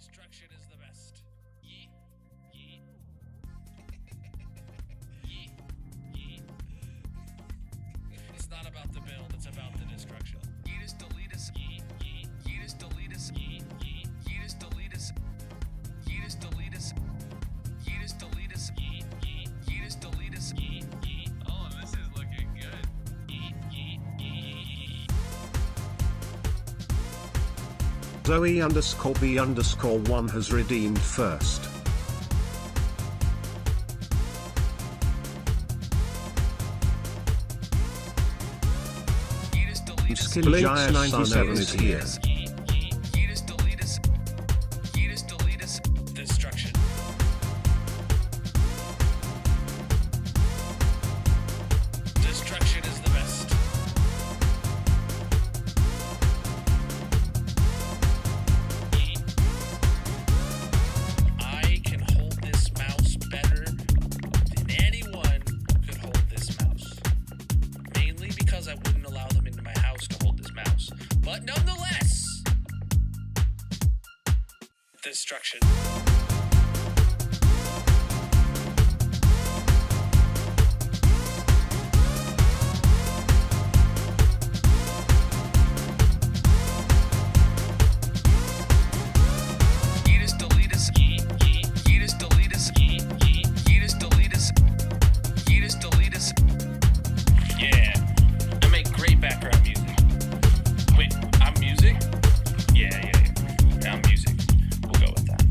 Destruction is the best. Yeet. Yeet. Yeet. Yeet. It's not about the build, it's about the destruction. Yeetus deletus. Yeet. Yeet. Yeetus deletus. Yeet. Yeet. Yeetus deletus. Yeetus deletus. Yeetus deletus. Yeet. Yeet. Yeetus deletus. Yeet. Yeet. Oh, this is looking good. Yeet. Yeet. Yeet. Zoe_B_1 has redeemed first. Skillgiant97 is here. Yeetus deletus. Yeetus deletus. Destruction. Destruction is the best. I can hold this mouse better than anyone could hold this mouse. Mainly because I wouldn't allow them into my house to hold this mouse. But nonetheless, destruction. Yeetus deletus. Yeet. Yeet. Yeetus deletus. Yeet. Yeet. Yeetus deletus. Yeetus deletus. Yeah. I make great background music. Wait, I'm music? Yeah. I'm music. We'll go with that.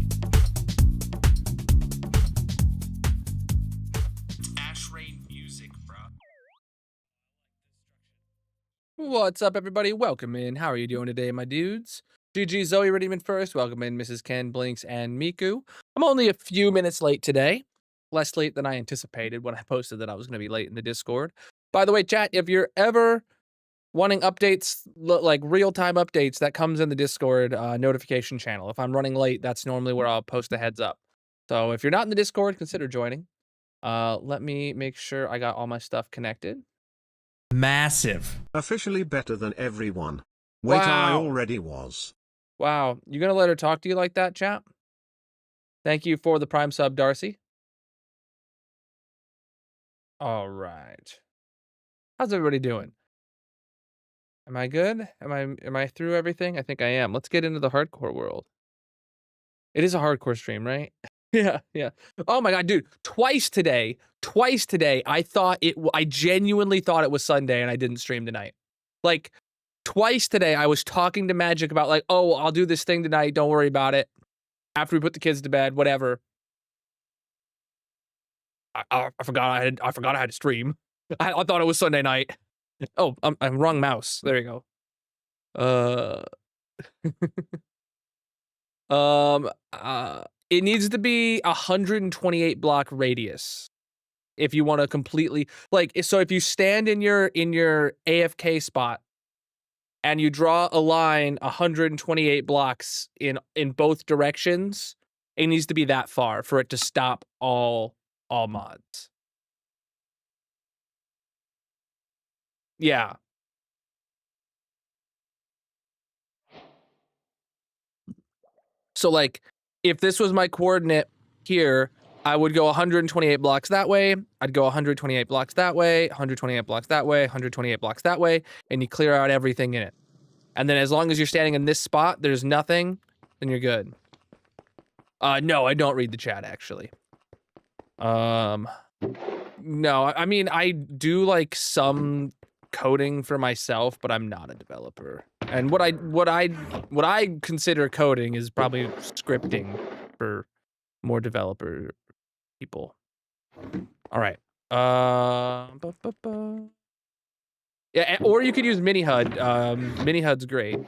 Ash Rain music, bro. What's up, everybody? Welcome in. How are you doing today, my dudes? GG Zoe Redeeming first. Welcome in, Mrs. Ken, Blinks, and Miku. I'm only a few minutes late today. Less late than I anticipated when I posted that I was going to be late in the Discord. By the way, chat, if you're ever wanting updates, like real-time updates, that comes in the Discord notification channel. If I'm running late, that's normally where I'll post a heads up. So if you're not in the Discord, consider joining. Let me make sure I got all my stuff connected. Massive. Officially better than everyone. Wait, I Wow. already was. Wow, you gonna let her talk to you like that, chat? Thank you for the Prime sub, Darcy. All right. How's everybody doing? Am I good? Am I through everything? I think I am. Let's get into the hardcore world. It is a hardcore stream, right? Yeah. Oh my god, dude! Twice today, I genuinely thought it was Sunday, and I didn't stream tonight. Like, twice today, I was talking to Magic about like, oh, I'll do this thing tonight. Don't worry about it. After we put the kids to bed, whatever. I forgot I had to stream. I thought it was Sunday night. Oh, I'm wrong mouse. There you go. It needs to be 128 block radius if you want to completely, like, so if you stand in your AFK spot and you draw a line 128 blocks in both directions, it needs to be that far for it to stop all mods. Yeah. So like, if this was my coordinate here, I would go 128 blocks that way. I'd go 128 blocks that way, 128 blocks that way, 128 blocks that way, and you clear out everything in it. And then as long as you're standing in this spot, there's nothing, then you're good. No, I don't read the chat, actually. No, I mean, I do like some coding for myself, but I'm not a developer. And what I consider coding is probably scripting for more developer people. All right. Yeah, or you could use mini HUD. Mini HUD's great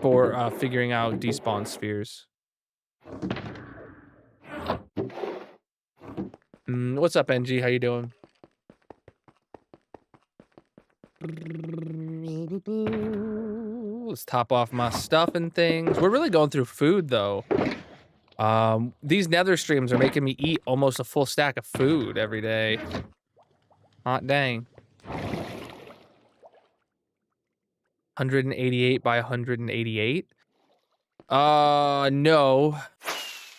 for figuring out despawn spheres. What's up, NG? How you doing? Let's top off my stuff and things. We're really going through food, though. These Nether streams are making me eat almost a full stack of food every day. Hot dang. 188 by 188. No.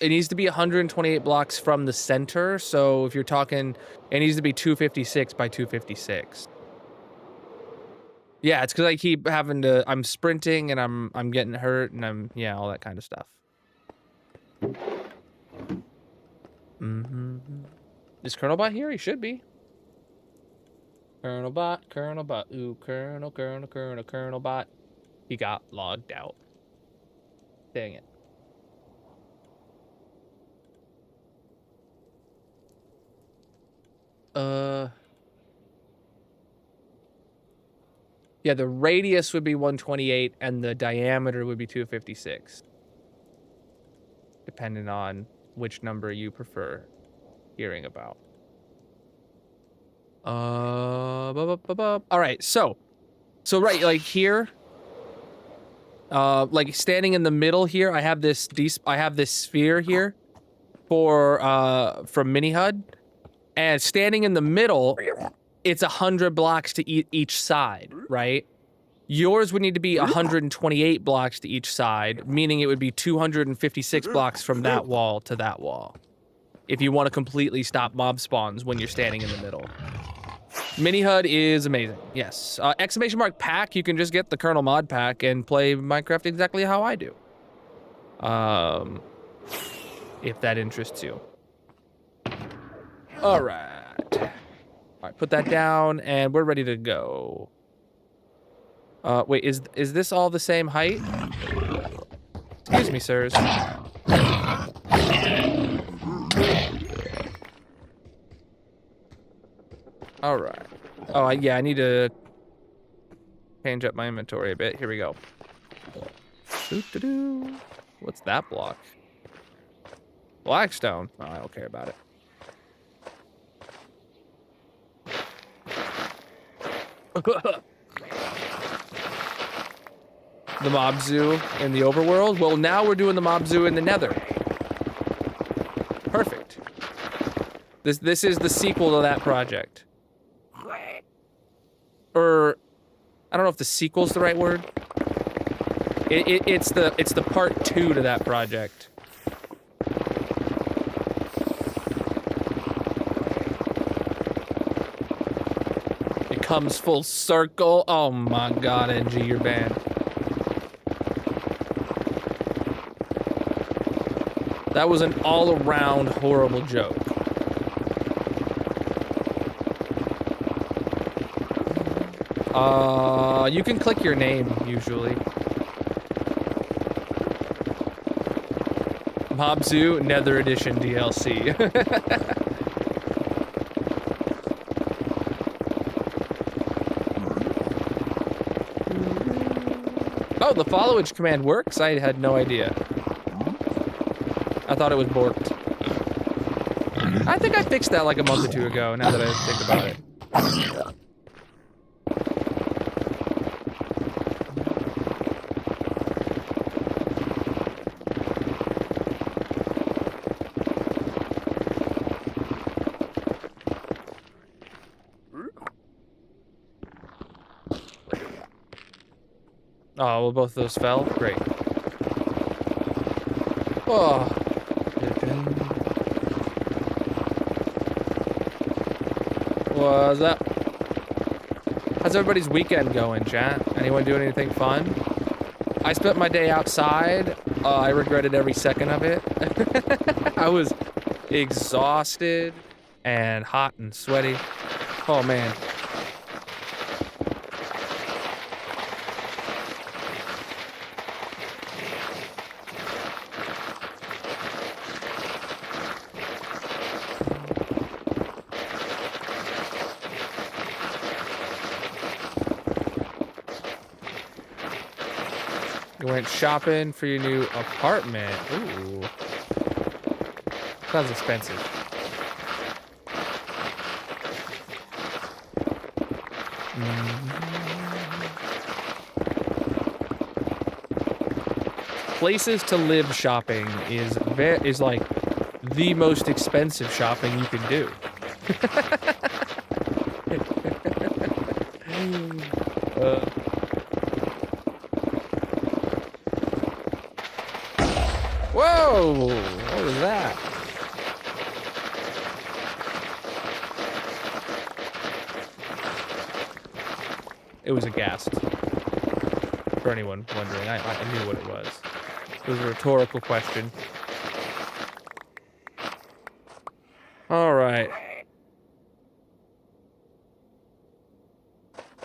It needs to be 128 blocks from the center. So if you're talking, it needs to be 256 by 256. Yeah, it's because I keep having to. I'm sprinting and I'm getting hurt and yeah, all that kind of stuff. Is Colonel Bot here? He should be. Colonel Bot. Ooh, Colonel Bot. He got logged out. Dang it. Yeah, the radius would be 128 and the diameter would be 256. Depending on which number you prefer hearing about. All right, so right, like here, like standing in the middle here, I have this sphere here from Mini HUD, and standing in the middle, it's 100 blocks to each side, right? Yours would need to be 128 blocks to each side, meaning it would be 256 blocks from that wall to that wall. If you want to completely stop mob spawns when you're standing in the middle. Mini HUD is amazing, yes. Exclamation mark pack, you can just get the Colonel mod pack and play Minecraft exactly how I do. If that interests you. All right, put that down and we're ready to go. Wait, is this all the same height? Excuse me, sirs. All right. Oh, yeah, I need to change up my inventory a bit. Here we go. Doo-doo-doo. What's that block? Blackstone. Oh, I don't care about it. The mob zoo in the overworld. Well, now we're doing the mob zoo in the Nether. Perfect. This is the sequel to that project. Or I don't know if the sequel's the right word. It's the part 2 to that project. It comes full circle. Oh my god, NG, you're banned. That was an all-around horrible joke. You can click your name, usually. Mob Zoo Nether Edition DLC. Oh, the followage command works? I had no idea. I thought it was borked. I think I fixed that like a month or two ago, now that I think about it. Oh, well, both of those fell? Great. Oh. What's up? How's everybody's weekend going, chat? Anyone doing anything fun? I spent my day outside. I regretted every second of it. I was exhausted and hot and sweaty. Oh, man. You went shopping for your new apartment. Ooh. Sounds expensive. Places to live shopping is like the most expensive shopping you can do. Whoa! What was that? It was a ghast. For anyone wondering, I knew what it was. It was a rhetorical question. All right.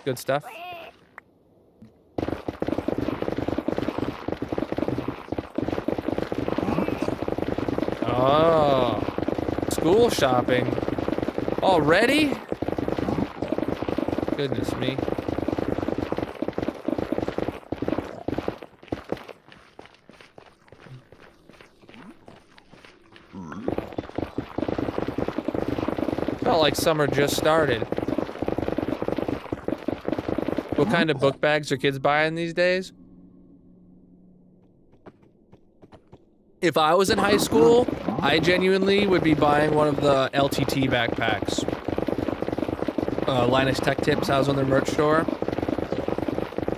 Good stuff. Oh, school shopping. Already? Goodness me. Felt like summer just started. What kind of book bags are kids buying these days? If I was in high school, I genuinely would be buying one of the LTT backpacks. Linus Tech Tips has on their merch store.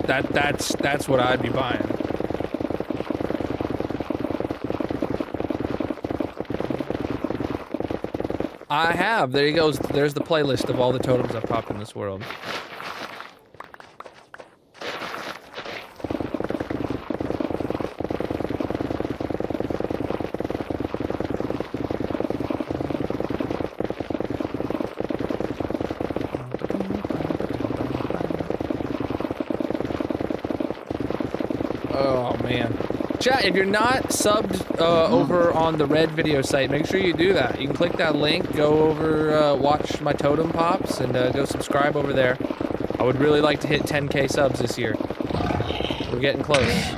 That's what I'd be buying. I have. There you go. There's the playlist of all the totems I've popped in this world. Oh man. Chat, if you're not subbed over on the red video site, make sure you do that. You can click that link, go over, watch my totem pops, and go subscribe over there. I would really like to hit 10K subs this year. We're getting close.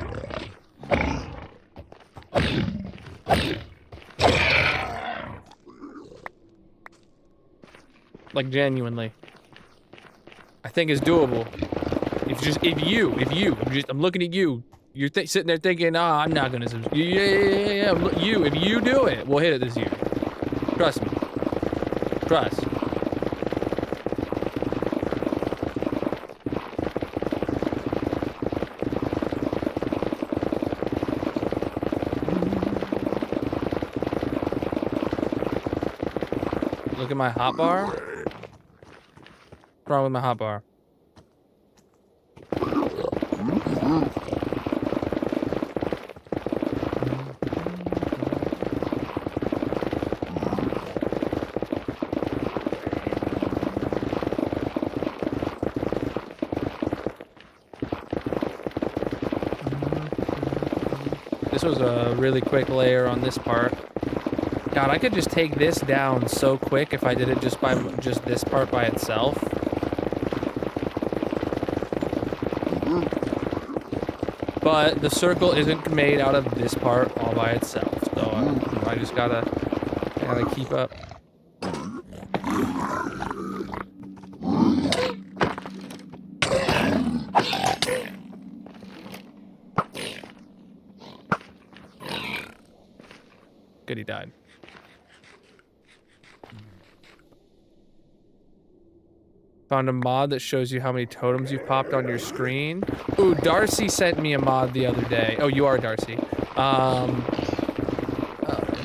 Like, genuinely. I think it's doable. I'm looking at you. You're sitting there thinking, "Ah, I'm not gonna subscribe." Yeah. If you do it, we'll hit it this year. Trust me. Trust. Look at my hotbar. What's wrong with my hotbar? This was a really quick layer on this part. God, I could just take this down so quick if I did it just this part by itself. But the circle isn't made out of this part all by itself, so I just gotta keep up. Good, he died. Found a mod that shows you how many totems you've popped on your screen. Ooh, Darcy sent me a mod the other day. Oh, you are Darcy.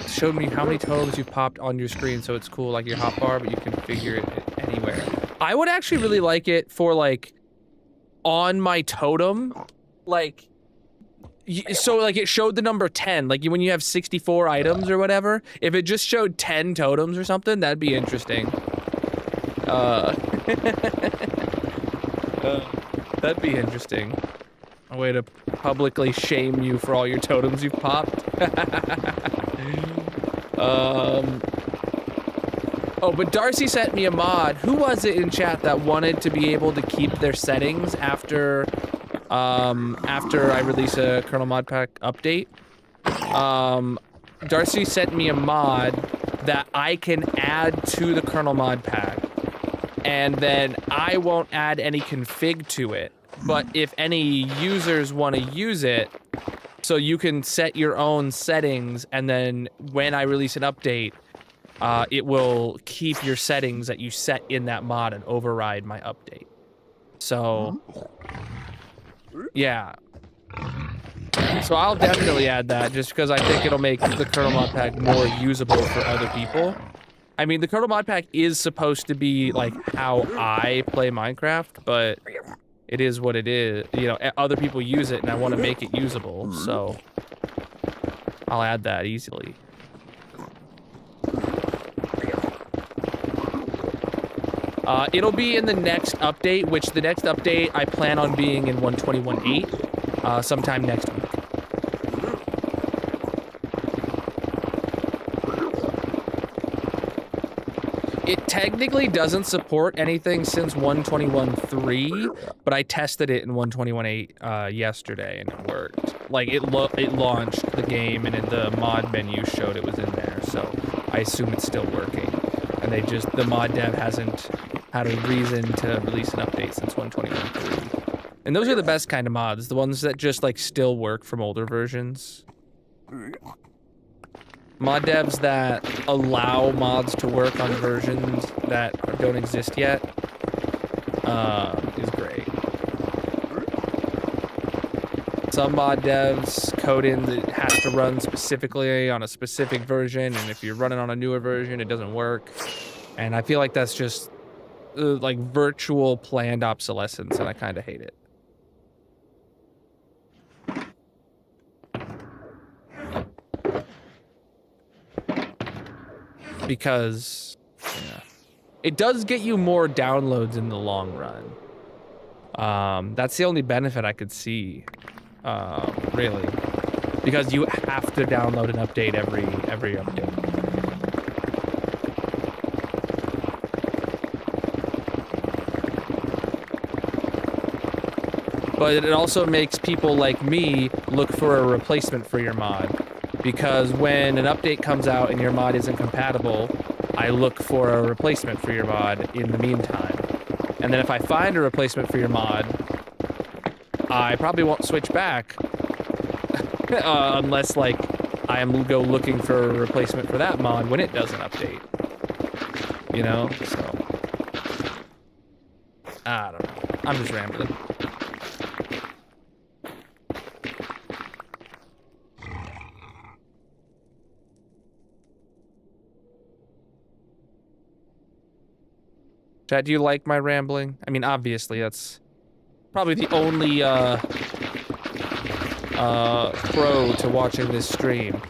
Showed me how many totems you've popped on your screen, so it's cool, like your hotbar, but you can configure it anywhere. I would actually really like it for, like, on my totem, like, so, like, it showed the number 10, like, when you have 64 items or whatever, if it just showed 10 totems or something, that'd be interesting. That'd be interesting. A way to publicly shame you for all your totems you've popped. Oh, but Darcy sent me a mod. Who was it in chat that wanted to be able to keep their settings after I release a Colonel mod pack update? Darcy sent me a mod that I can add to the Colonel mod pack. And then I won't add any config to it. But if any users want to use it, so you can set your own settings, and then when I release an update, it will keep your settings that you set in that mod and override my update. So, yeah. So I'll definitely add that just because I think it'll make the Colonel mod pack more usable for other people. I mean, the Colonel mod pack is supposed to be like how I play Minecraft, but it is what it is. You know, other people use it and I want to make it usable, so I'll add that easily. It'll be in the next update, which the next update I plan on being in 121.8 sometime next week. It technically doesn't support anything since 121.3, but I tested it in 121.8 yesterday and it worked. Like it launched the game and in the mod menu showed it was in there, so I assume it's still working. And the mod dev hasn't had a reason to release an update since 121.3. And those are the best kind of mods, the ones that just like still work from older versions. Mod devs that allow mods to work on versions that don't exist yet is great. Some mod devs code in that it has to run specifically on a specific version, and if you're running on a newer version, it doesn't work. And I feel like that's just like virtual planned obsolescence, and I kind of hate it. Because it does get you more downloads in the long run. That's the only benefit I could see, really, because you have to download an update every update. But it also makes people like me look for a replacement for your mod. Because when an update comes out and your mod isn't compatible, I look for a replacement for your mod in the meantime. And then if I find a replacement for your mod, I probably won't switch back unless like I go looking for a replacement for that mod when it doesn't update. You know? So I don't know. I'm just rambling. Chat, do you like my rambling? I mean, obviously, that's probably the only pro to watching this stream.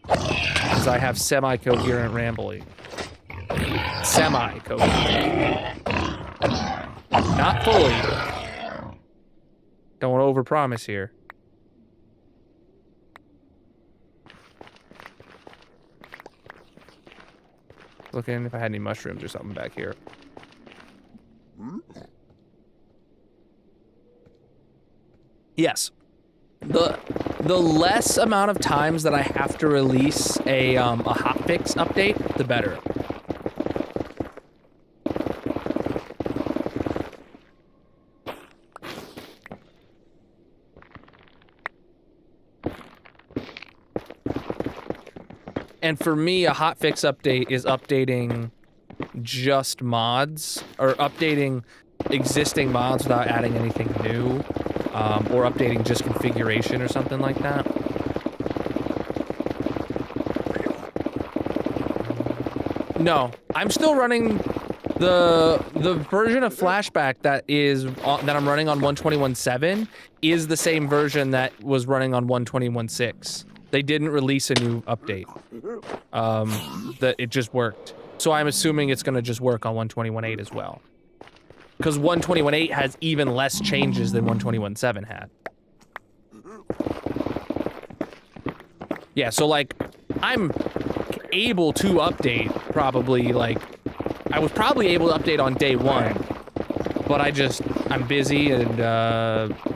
Because I have semi-coherent rambling. Semi-coherent. Not fully. Don't overpromise here. Looking if I had any mushrooms or something back here. Yes. The less amount of times that I have to release a hotfix update, the better. And for me, a hotfix update is updating just mods, or updating existing mods without adding anything new, or updating just configuration or something like that. No, I'm still running the version of Flashback that I'm running on 121.7 is the same version that was running on 121.6. They didn't release a new update. That it just worked. So I'm assuming it's gonna just work on 121.8 as well. Because 121.8 has even less changes than 121.7 had. Yeah, so like, I'm able to update probably like, I was probably able to update on day one, but I'm busy and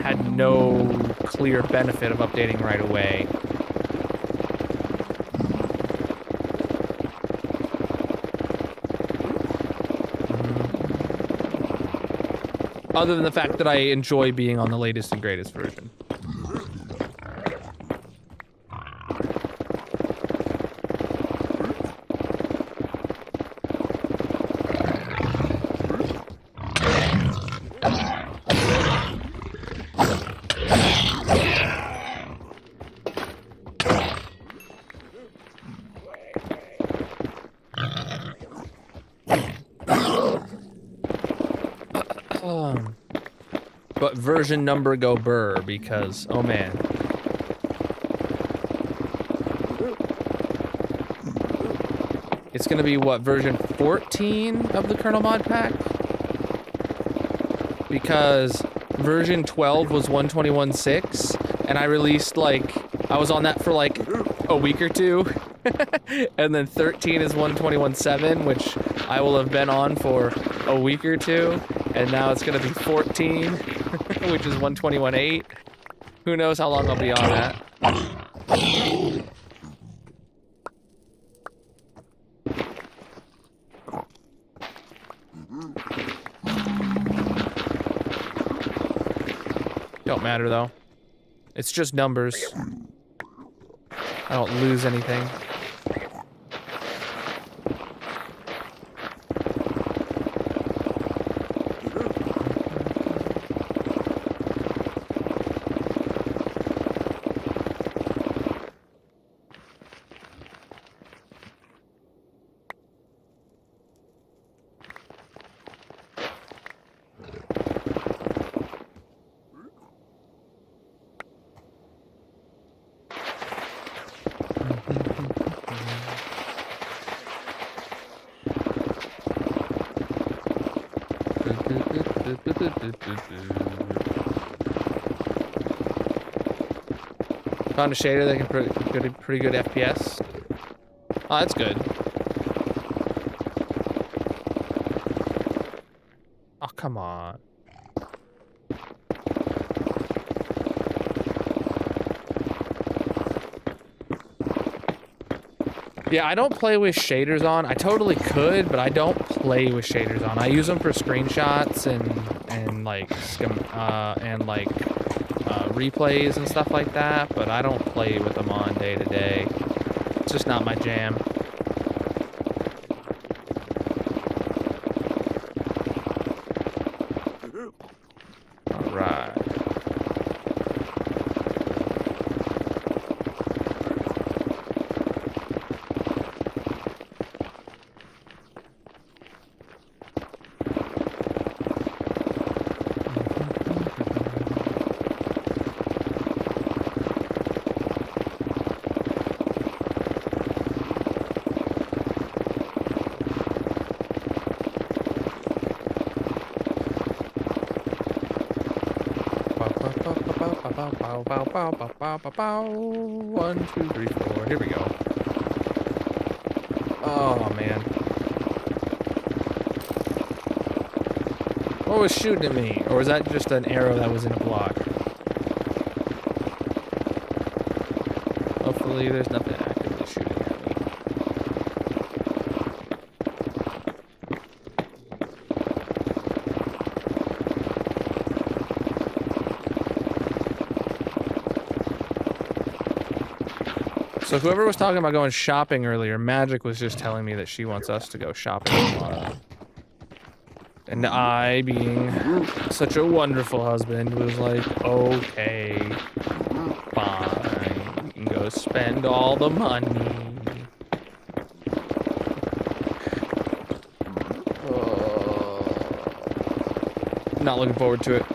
had no clear benefit of updating right away. Other than the fact that I enjoy being on the latest and greatest version. but version number go burr because, oh man. It's gonna be what, version 14 of the Colonel mod pack? Because version 12 was 121.6 and I released like, I was on that for like a week or two. And then 13 is 121.7, which I will have been on for a week or two. And now it's gonna be 14, which is 121.8. Who knows how long I'll be on that. Don't matter though. It's just numbers. I don't lose anything. Found a shader that can pretty good FPS. Oh, that's good. Oh, come on. Yeah, I don't play with shaders on. I totally could, but I don't play with shaders on. I use them for screenshots and like replays and stuff like that, but I don't play with them on day to day. It's just not my jam. All right. One, two, three, four. Here we go. Oh man. What was shooting at me? Or was that just an arrow that was in a block? Hopefully there's nothing actively shooting at me. So whoever was talking about going shopping earlier, Magic was just telling me that she wants us to go shopping tomorrow. And I, being such a wonderful husband, was like, okay, fine, you can go spend all the money. Not looking forward to it.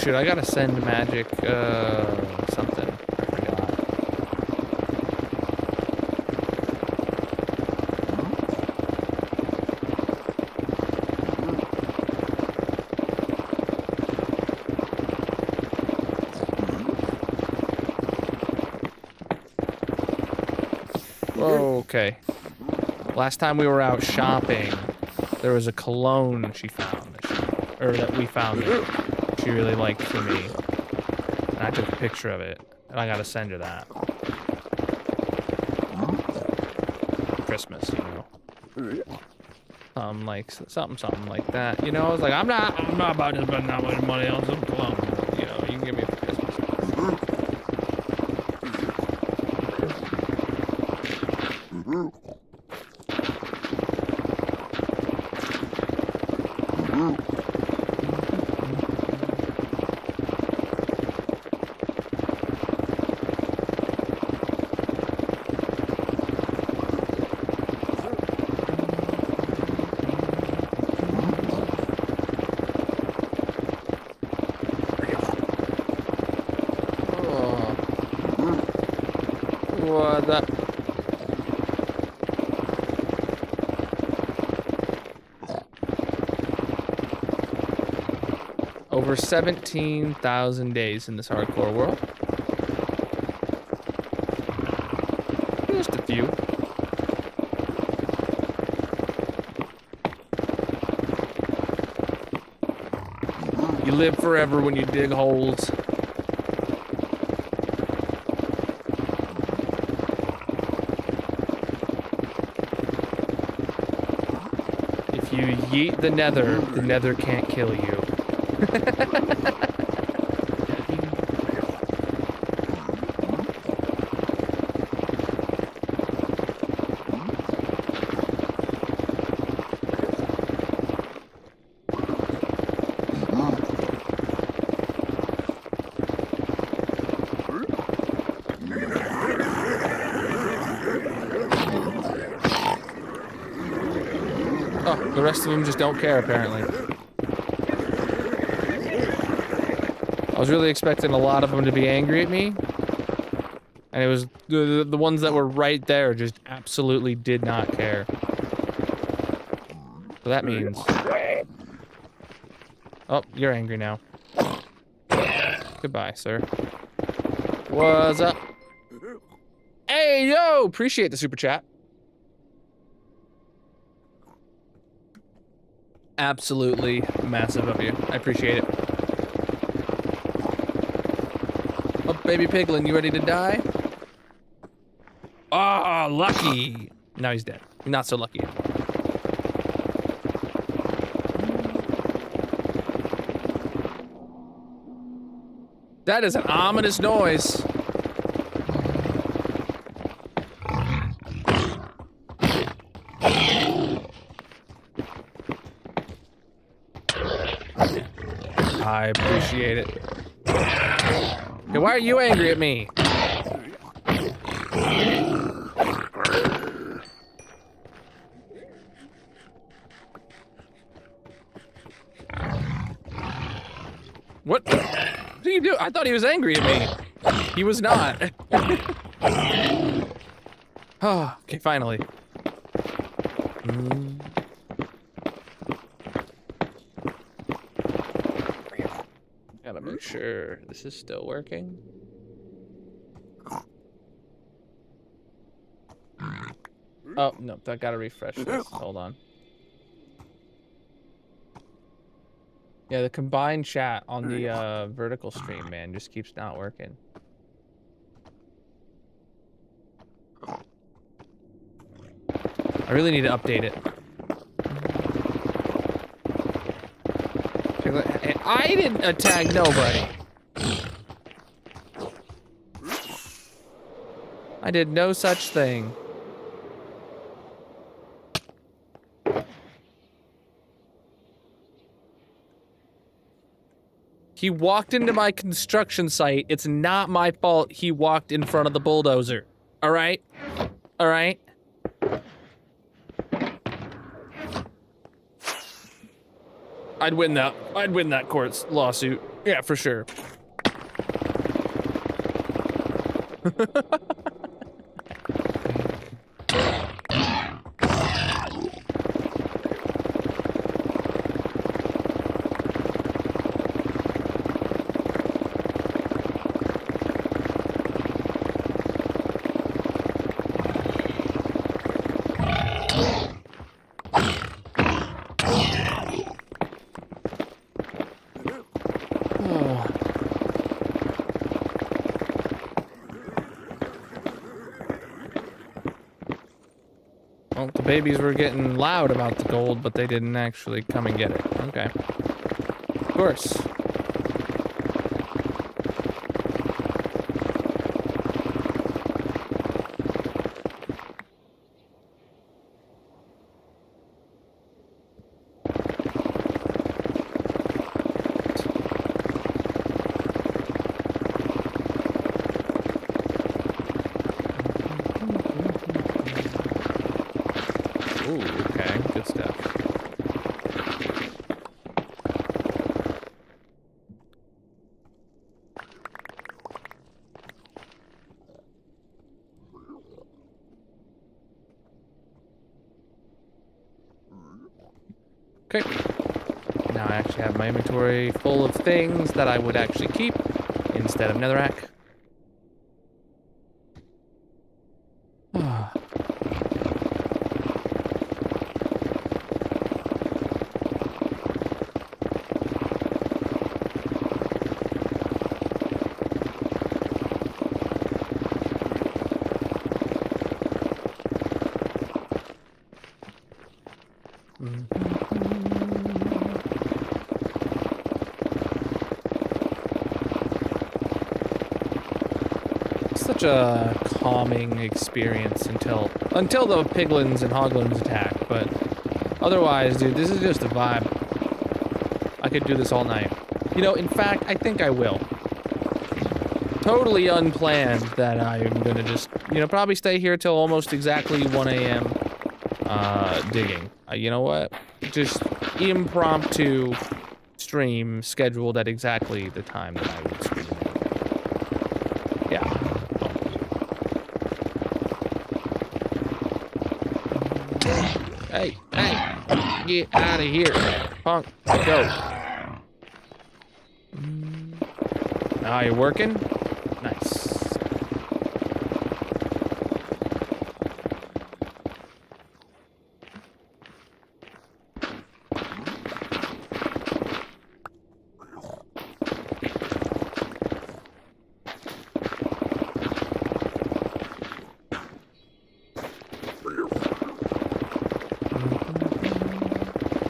Shoot, I gotta send Magic, something. I forgot. Okay. Last time we were out shopping, there was a cologne she found, that we found that she really liked for me. And I took a picture of it, and I gotta send her that. Christmas, you know. Something like that. You know, I was like, I'm not about to spend that much money on some cologne. You know, you can give me for Christmas. What the? Over 17,000 days in this hardcore world. Just a few. You live forever when you dig holes. If you yeet the Nether can't kill you. Oh, the rest of them just don't care, apparently. I was really expecting a lot of them to be angry at me. And it was the ones that were right there just absolutely did not care. So that means... Oh, you're angry now. Goodbye, sir. What's up? Hey, yo! Appreciate the super chat. Absolutely massive of you. I appreciate it. Oh, baby piglin, you ready to die? Ah, lucky. Now he's dead. Not so lucky. That is an ominous noise. I appreciate it. Okay, why are you angry at me? What do you do? I thought he was angry at me. He was not. Oh, okay, finally. Gotta make sure this is still working. Oh, no, I gotta refresh this. Hold on. Yeah, the combined chat on the vertical stream, man, just keeps not working. I really need to update it. I didn't attack nobody. I did no such thing. He walked into my construction site. It's not my fault he walked in front of the bulldozer. All right? All right? I'd win that court lawsuit. Yeah, for sure. Well, the babies were getting loud about the gold, but they didn't actually come and get it. Okay. Of course. Ooh, okay, good stuff. Okay. Now I actually have my inventory full of things that I would actually keep instead of netherrack. Such a calming experience until the piglins and hoglins attack, but otherwise, dude, this is just a vibe. I could do this all night. You know, in fact, I think I will. Totally unplanned that I'm gonna just, you know, probably stay here till almost exactly 1 a.m. Digging. You know what? Just impromptu stream scheduled at exactly the time that I would stream. Yeah. Hey, get out of here, punk, go. Now you're working? Nice.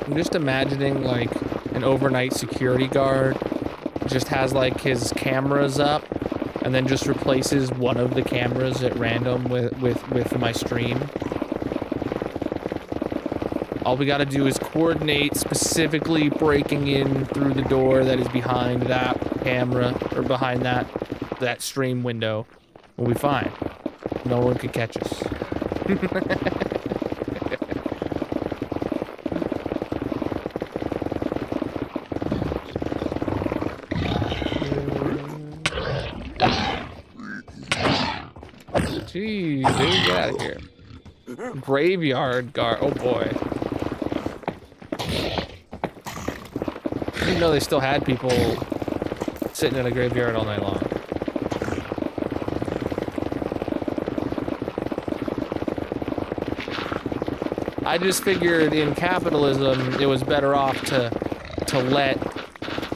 I'm just imagining like an overnight security guard just has like his cameras up and then just replaces one of the cameras at random with my stream. All we gotta do is coordinate specifically breaking in through the door that is behind that camera or behind that stream window. We'll be fine. No one can catch us. Jeez, dude, get out of here. Graveyard guard. Oh boy. I didn't know they still had people sitting in a graveyard all night long. I just figured in capitalism it was better off to let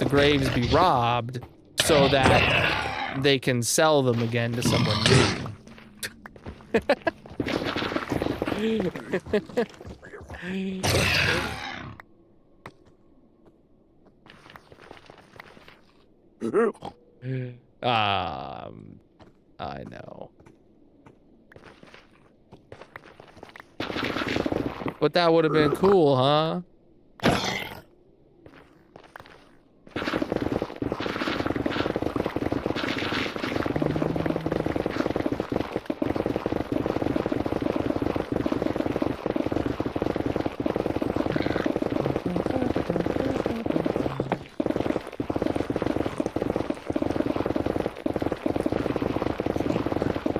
the graves be robbed so that they can sell them again to someone new. I know. But that would have been cool, huh?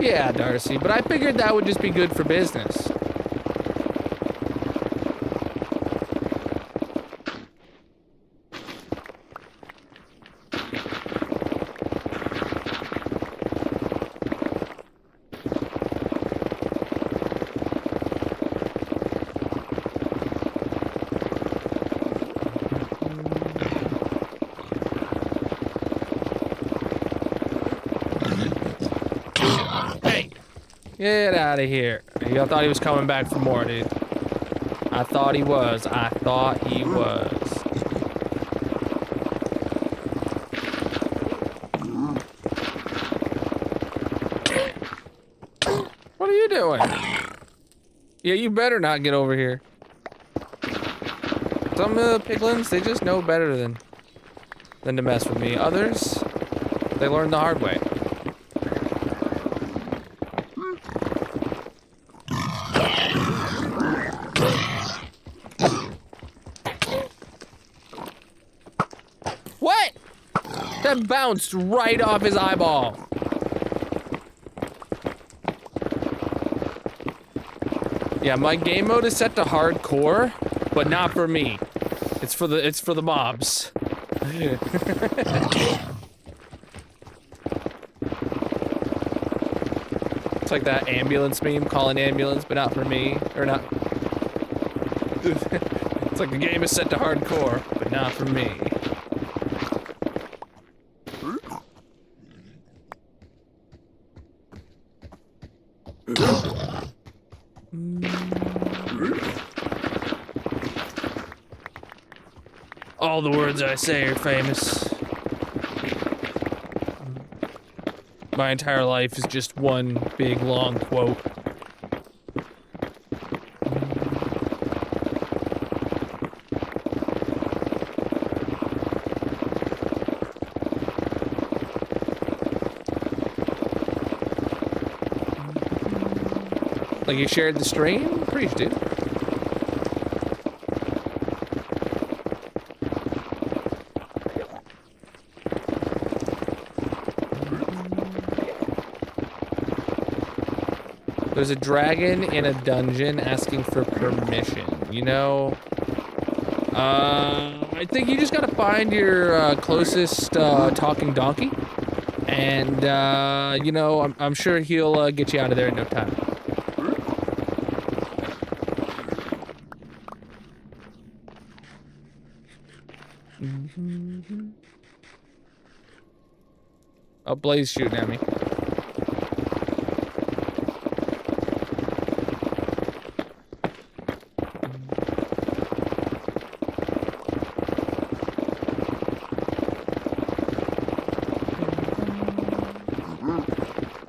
Yeah, Darcy, but I figured that would just be good for business. Get out of here. I thought he was coming back for more, dude. I thought he was. I thought he was. What are you doing? Yeah, you better not get over here. Some piglins, they just know better than to mess with me. Others, they learn the hard way. What? That bounced right off his eyeball. Yeah, my game mode is set to hardcore, but not for me. It's for the mobs. It's like that ambulance meme, call an ambulance, but not for me, or not. It's like the game is set to hardcore, but not for me. All the words I say are famous. My entire life is just one big long quote. Like you shared the stream? Preach, dude. There's a dragon in a dungeon asking for permission. You know, I think you just gotta find your closest talking donkey, and you know, I'm sure he'll get you out of there in no time. Oh, Blaze shooting at me.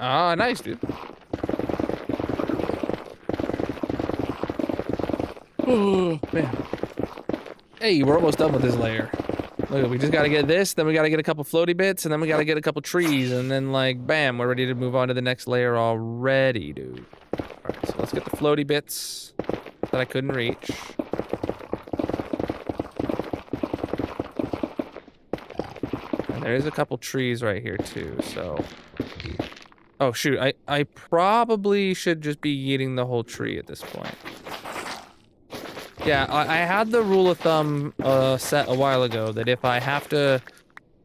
Ah, nice, dude. Oh, man. Hey, we're almost done with this layer. Look, we just gotta get this, then we gotta get a couple floaty bits, and then we gotta get a couple trees, and then, like, bam, we're ready to move on to the next layer already, dude. Alright, so let's get the floaty bits that I couldn't reach. And there's a couple trees right here, too, so... Oh, shoot, I probably should just be eating the whole tree at this point. Yeah, I had the rule of thumb set a while ago that if I have to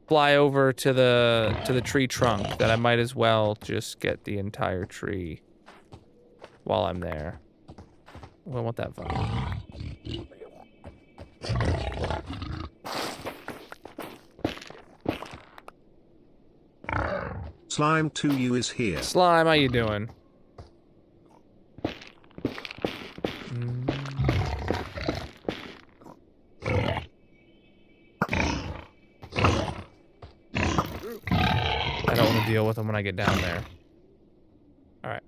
fly over to the tree trunk, that I might as well just get the entire tree while I'm there. Oh, I want that vine. Slime 2U is here. Slime, how you doing? I don't want to deal with them when I get down there. All right.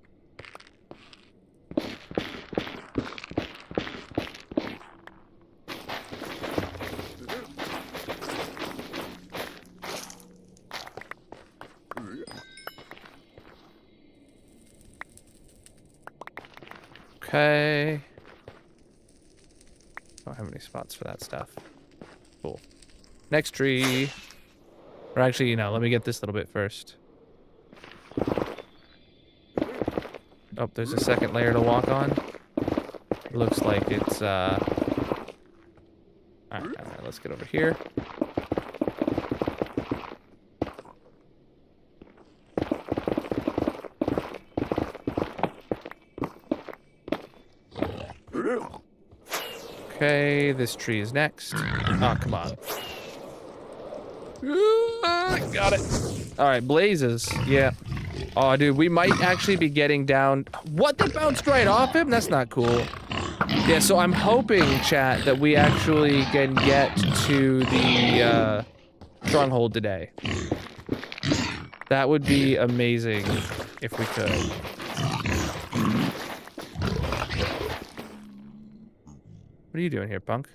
Okay. Don't have any spots for that stuff. Cool. Next tree. Or actually, you know, let me get this little bit first. Oh, there's a second layer to walk on. Looks like it's, Alright, let's get over here. Okay, this tree is next. Oh, come on. Got it. All right, blazes. Yeah. Oh, dude, we might actually be getting down. What? They bounced right off him? That's not cool. Yeah, so I'm hoping, chat, that we actually can get to the stronghold today. That would be amazing if we could. What are you doing here, punk?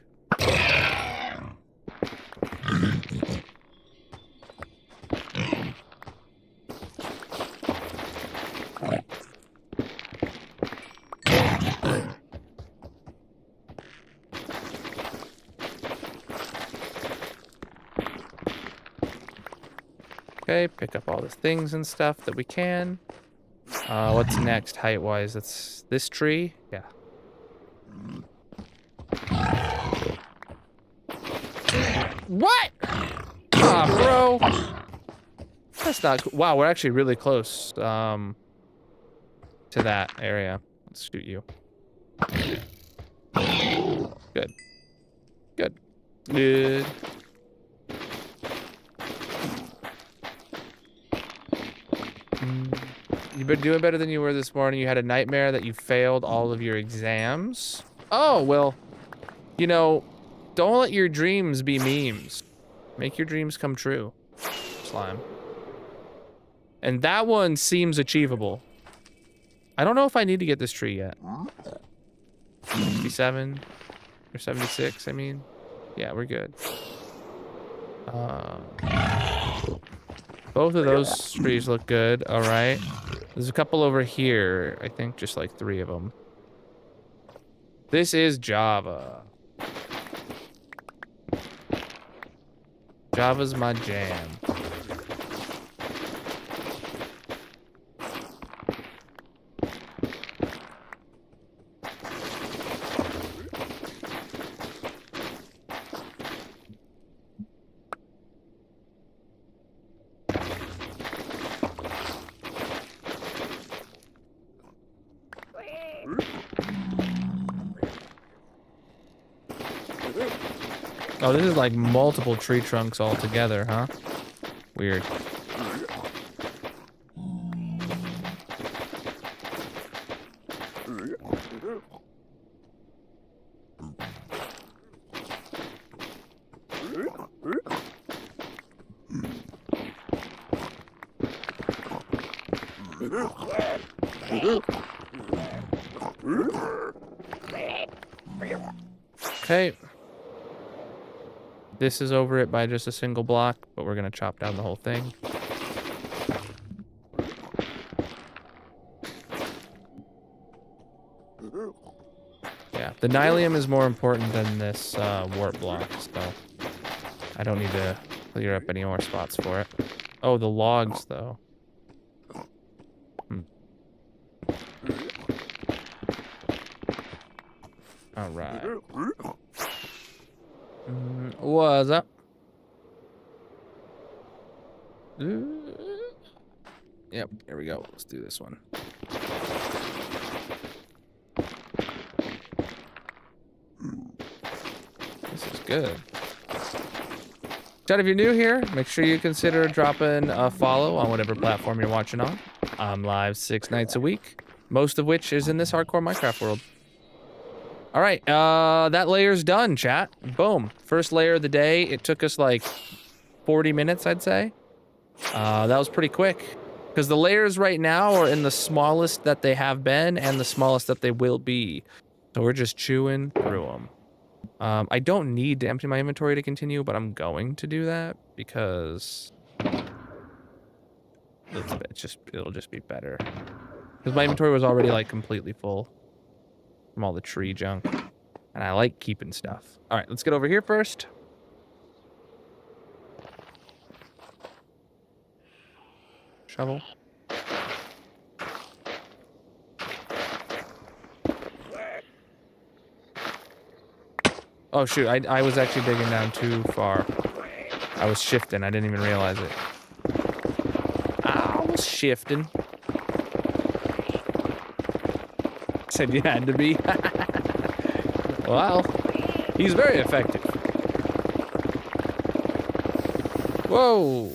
Okay, pick up all the things and stuff that we can. What's next height-wise? That's this tree? Yeah. What? Ah, bro. That's not cool. Wow, we're actually really close to that area. Let's shoot you. Good. Good. Good. You've been doing better than you were this morning. You had a nightmare that you failed all of your exams. Oh, well, you know, don't let your dreams be memes. Make your dreams come true, slime. And that one seems achievable. I don't know if I need to get this tree yet. 67 or 76, I mean. Yeah, we're good. Both of those trees look good, all right. There's a couple over here, I think just like 3 of them. This is Java. Java's my jam. Oh, this is like multiple tree trunks all together, huh? Weird. Okay. This is over it by just a single block, but we're gonna chop down the whole thing. Yeah, the nylium is more important than this warp block, so I don't need to clear up any more spots for it. Oh, the logs, though. All right. What's up? Yep, here we go. Let's do this one. This is good. Chat, if you're new here, make sure you consider dropping a follow on whatever platform you're watching on. I'm live 6 nights a week, most of which is in this hardcore Minecraft world. All right, that layer's done, chat. Boom. First layer of the day. It took us like 40 minutes, I'd say. That was pretty quick. Because the layers right now are in the smallest that they have been and the smallest that they will be. So we're just chewing through them. I don't need to empty my inventory to continue, but I'm going to do that because it'll just be better. Because my inventory was already like completely full from all the tree junk, and I like keeping stuff. All right, let's get over here first. Shovel. Oh shoot, I was actually digging down too far. I was shifting, I didn't even realize it. I was shifting. Said you had to be. Well, he's very effective. Whoa.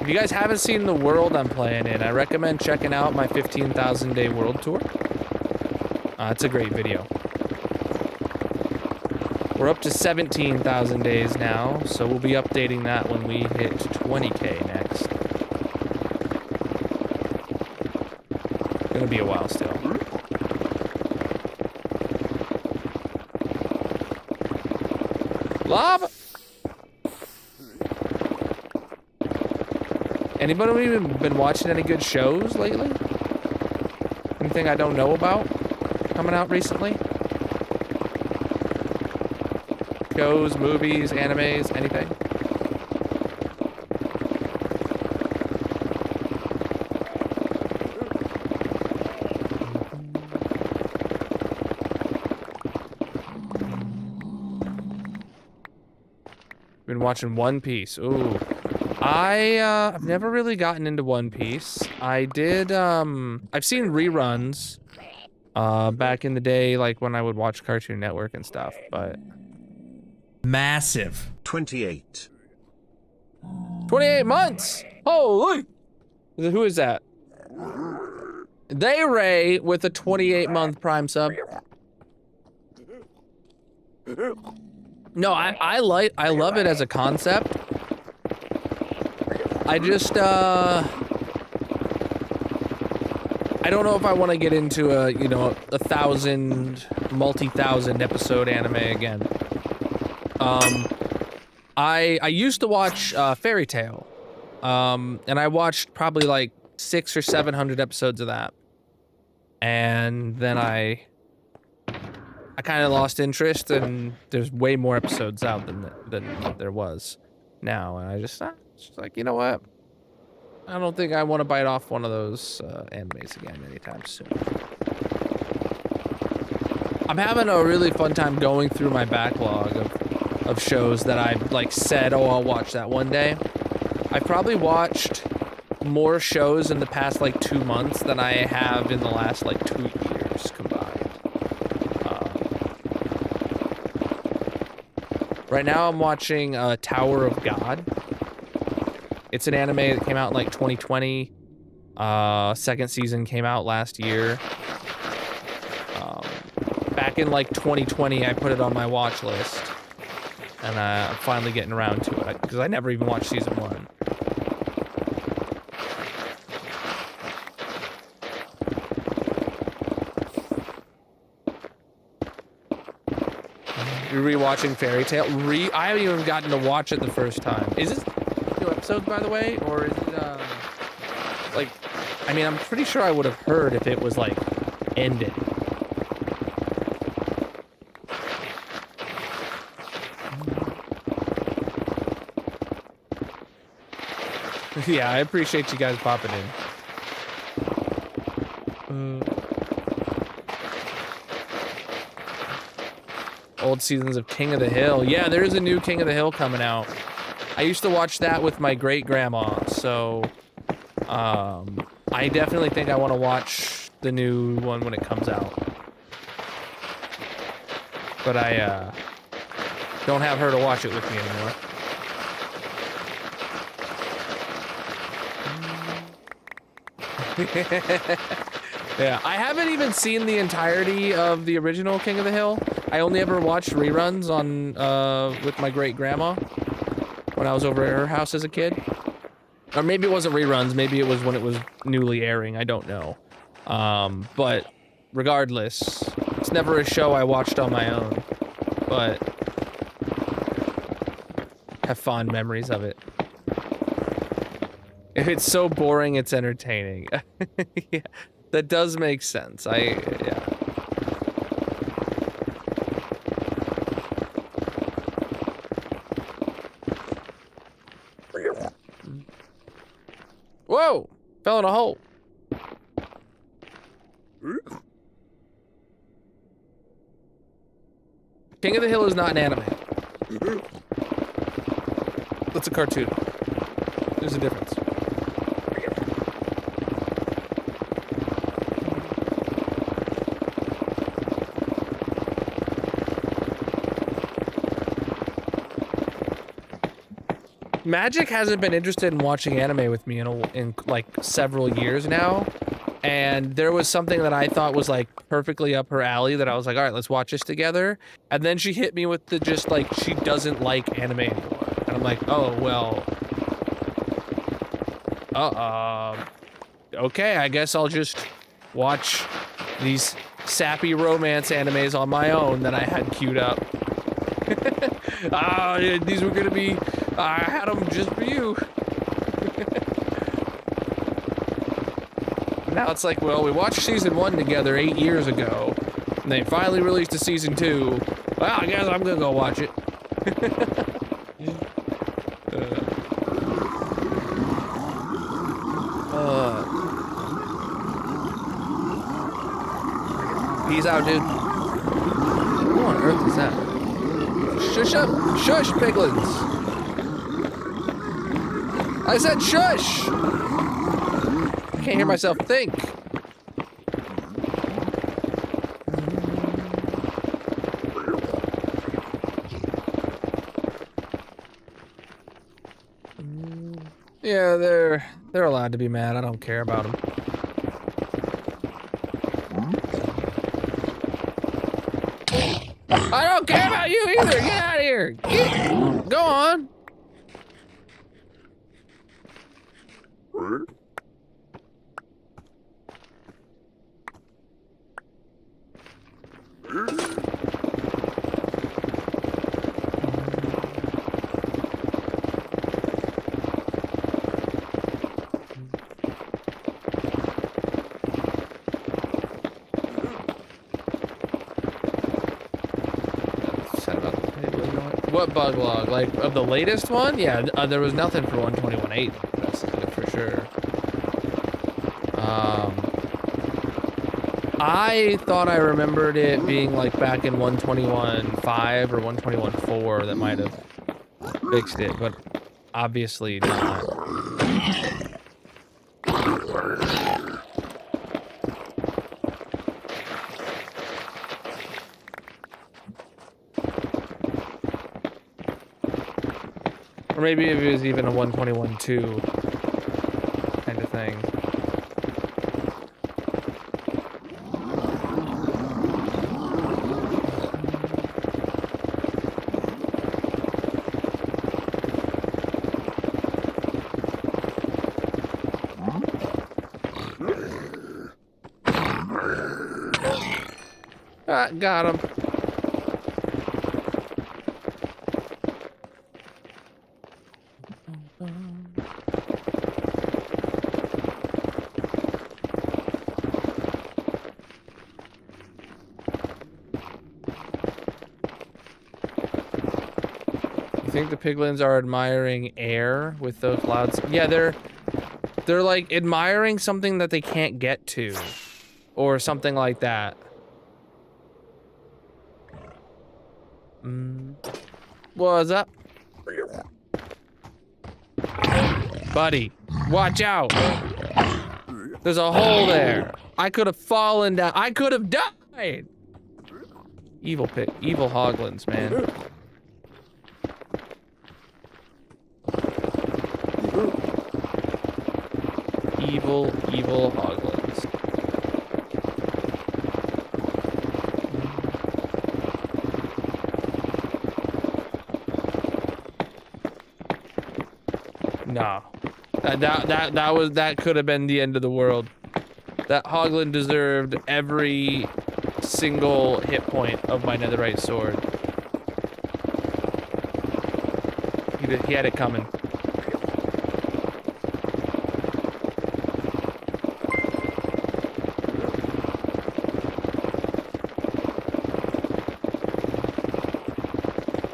If you guys haven't seen the world I'm playing in, I recommend checking out my 15,000 day world tour. It's a great video. We're up to 17,000 days now, so we'll be updating that when we hit 20K next. Gonna be a while still. Lava! Anybody been watching any good shows lately? Anything I don't know about coming out recently? Shows, movies, animes, anything? Been watching One Piece. Ooh. I've never really gotten into One Piece. I did, I've seen reruns, back in the day, like when I would watch Cartoon Network and stuff, but... Massive. 28. 28 months! Holy! Who is that? They Ray with a 28-month Prime sub. No, I love it as a concept. I just, I don't know if I want to get into a, you know, multi-thousand episode anime again. I used to watch, Fairy Tail. And I watched probably like 600 or 700 episodes of that. And then I kind of lost interest, and there's way more episodes out than there was now. And I just like, you know what? I don't think I want to bite off one of those animes again anytime soon. I'm having a really fun time going through my backlog of shows that I've like said, oh, I'll watch that one day. I've probably watched more shows in the past like 2 months than I have in the last like 2 years combined. Right now I'm watching Tower of God. It's an anime that came out in like 2020. Second season came out last year. Back in like 2020, I put it on my watch list. And I'm finally getting around to it, because I never even watched season 1. You're rewatching Fairy Tail? I haven't even gotten to watch it the first time. Is this new episodes, by the way? Or is it, like, I mean, I'm pretty sure I would have heard if it was, like, ended. Yeah, I appreciate you guys popping in. Old seasons of King of the Hill. Yeah, there's a new King of the Hill coming out. I used to watch that with my great-grandma, so... I definitely think I want to watch the new one when it comes out. But I, don't have her to watch it with me anymore. Yeah, I haven't even seen the entirety of the original King of the Hill. I only ever watched reruns on with my great-grandma when I was over at her house as a kid. Or maybe it wasn't reruns, maybe it was when it was newly airing, I don't know. But regardless, it's never a show I watched on my own, but have fond memories of it. If it's so boring, it's entertaining. Yeah, that does make sense. Yeah. Whoa! Fell in a hole. King of the Hill is not an anime. It's a cartoon. There's a difference. Magic hasn't been interested in watching anime with me in like several years now. And there was something that I thought was like perfectly up her alley that I was like, all right, let's watch this together. And then she hit me with the just like, she doesn't like anime anymore. And I'm like, oh, well, okay, I guess I'll just watch these sappy romance animes on my own that I had queued up. These were gonna be, I had them just for you. Now it's like, well, we watched season 1 together 8 years ago, and they finally released a season 2. Well, I guess I'm gonna go watch it. Peace out, dude. Who on earth is that? Shush up! Shush, piglins! I said shush! I can't hear myself think. Yeah, they're allowed to be mad. I don't care about them. I don't care about you either. Get out of here. Go on. What bug log? Like, of the latest one? Yeah, there was nothing for 121.8. That's for sure. I thought I remembered it being like back in 121.5 or 121.4 that might have fixed it, but obviously not. Or maybe if it was even a 121.2 kind of thing. Got him. You think the piglins are admiring air with those louds? Yeah, they're like admiring something that they can't get to, or something like that. What's up? Buddy, watch out. There's a hole there. I could have fallen down. I could have died. Evil hoglins, man. Evil hoglins. No. That could have been the end of the world. That hoglin deserved every single hit point of my netherite sword. He had it coming.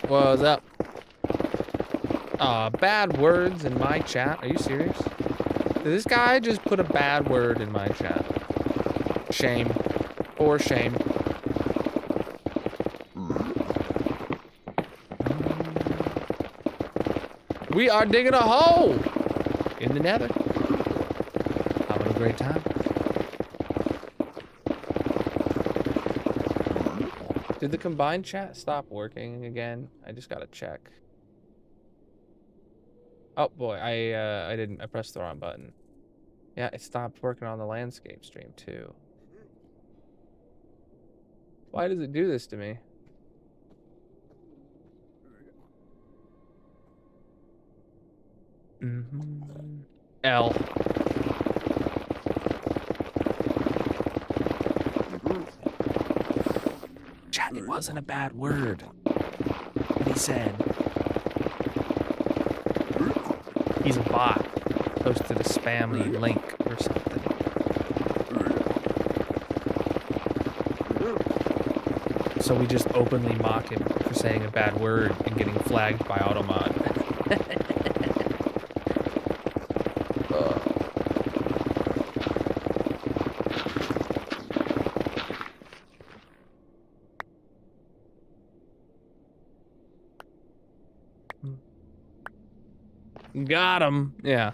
What's up? Bad words in my chat. Are you serious? Did this guy just put a bad word in my chat? Shame. For shame. We are digging a hole in the nether. Having a great time. Did the combined chat stop working again? I just gotta check. Oh boy, I didn't. I pressed the wrong button. Yeah, it stopped working on the landscape stream too. Why does it do this to me? L. Chat, it wasn't a bad word. What he said. He's a bot. Posted a spammy link or something. So we just openly mock him for saying a bad word and getting flagged by Automod. Got him. Yeah.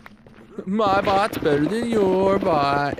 My bot's better than your bot.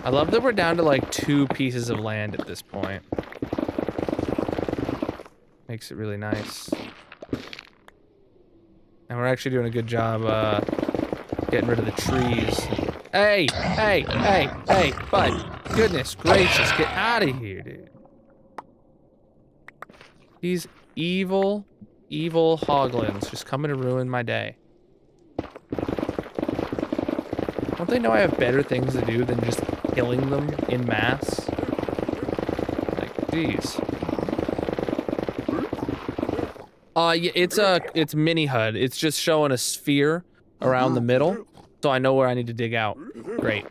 I love that we're down to like 2 pieces of land at this point. Makes it really nice. And we're actually doing a good job getting rid of the trees. Hey, hey, hey, hey, bud. Goodness gracious, get out of here, dude. These evil, evil hoglins just coming to ruin my day. Don't they know I have better things to do than just killing them in mass? Like, geez. Yeah, it's mini HUD. It's just showing a sphere around the middle, so I know where I need to dig out. Great.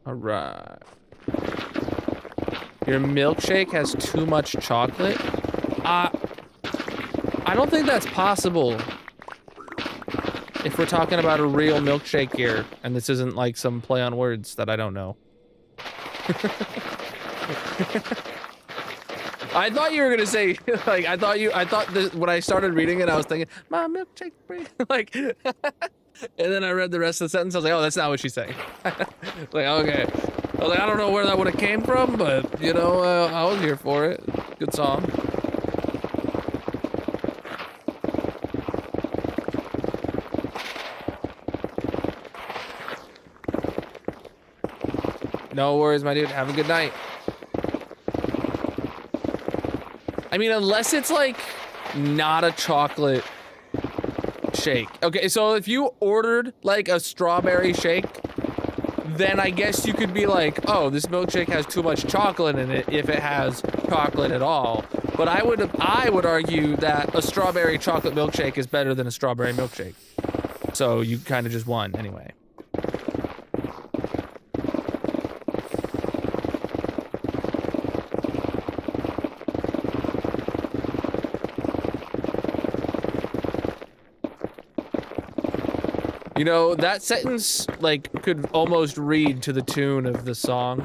Alright. Your milkshake has too much chocolate? I don't think that's possible. If we're talking about a real milkshake here, and this isn't like some play on words that I don't know. I thought you were gonna say, like, when I started reading it, I was thinking, my milkshake free, like, and then I read the rest of the sentence, I was like, oh, that's not what she's saying. Like, okay. I was like, I don't know where that would have came from, but, you know, I was here for it. Good song. No worries, my dude. Have a good night. I mean, unless it's like not a chocolate shake. Okay, so if you ordered like a strawberry shake, then I guess you could be like, oh, this milkshake has too much chocolate in it if it has chocolate at all. But I would argue that a strawberry chocolate milkshake is better than a strawberry milkshake. So you kind of just won anyway. You know, that sentence, like, could almost read to the tune of the song.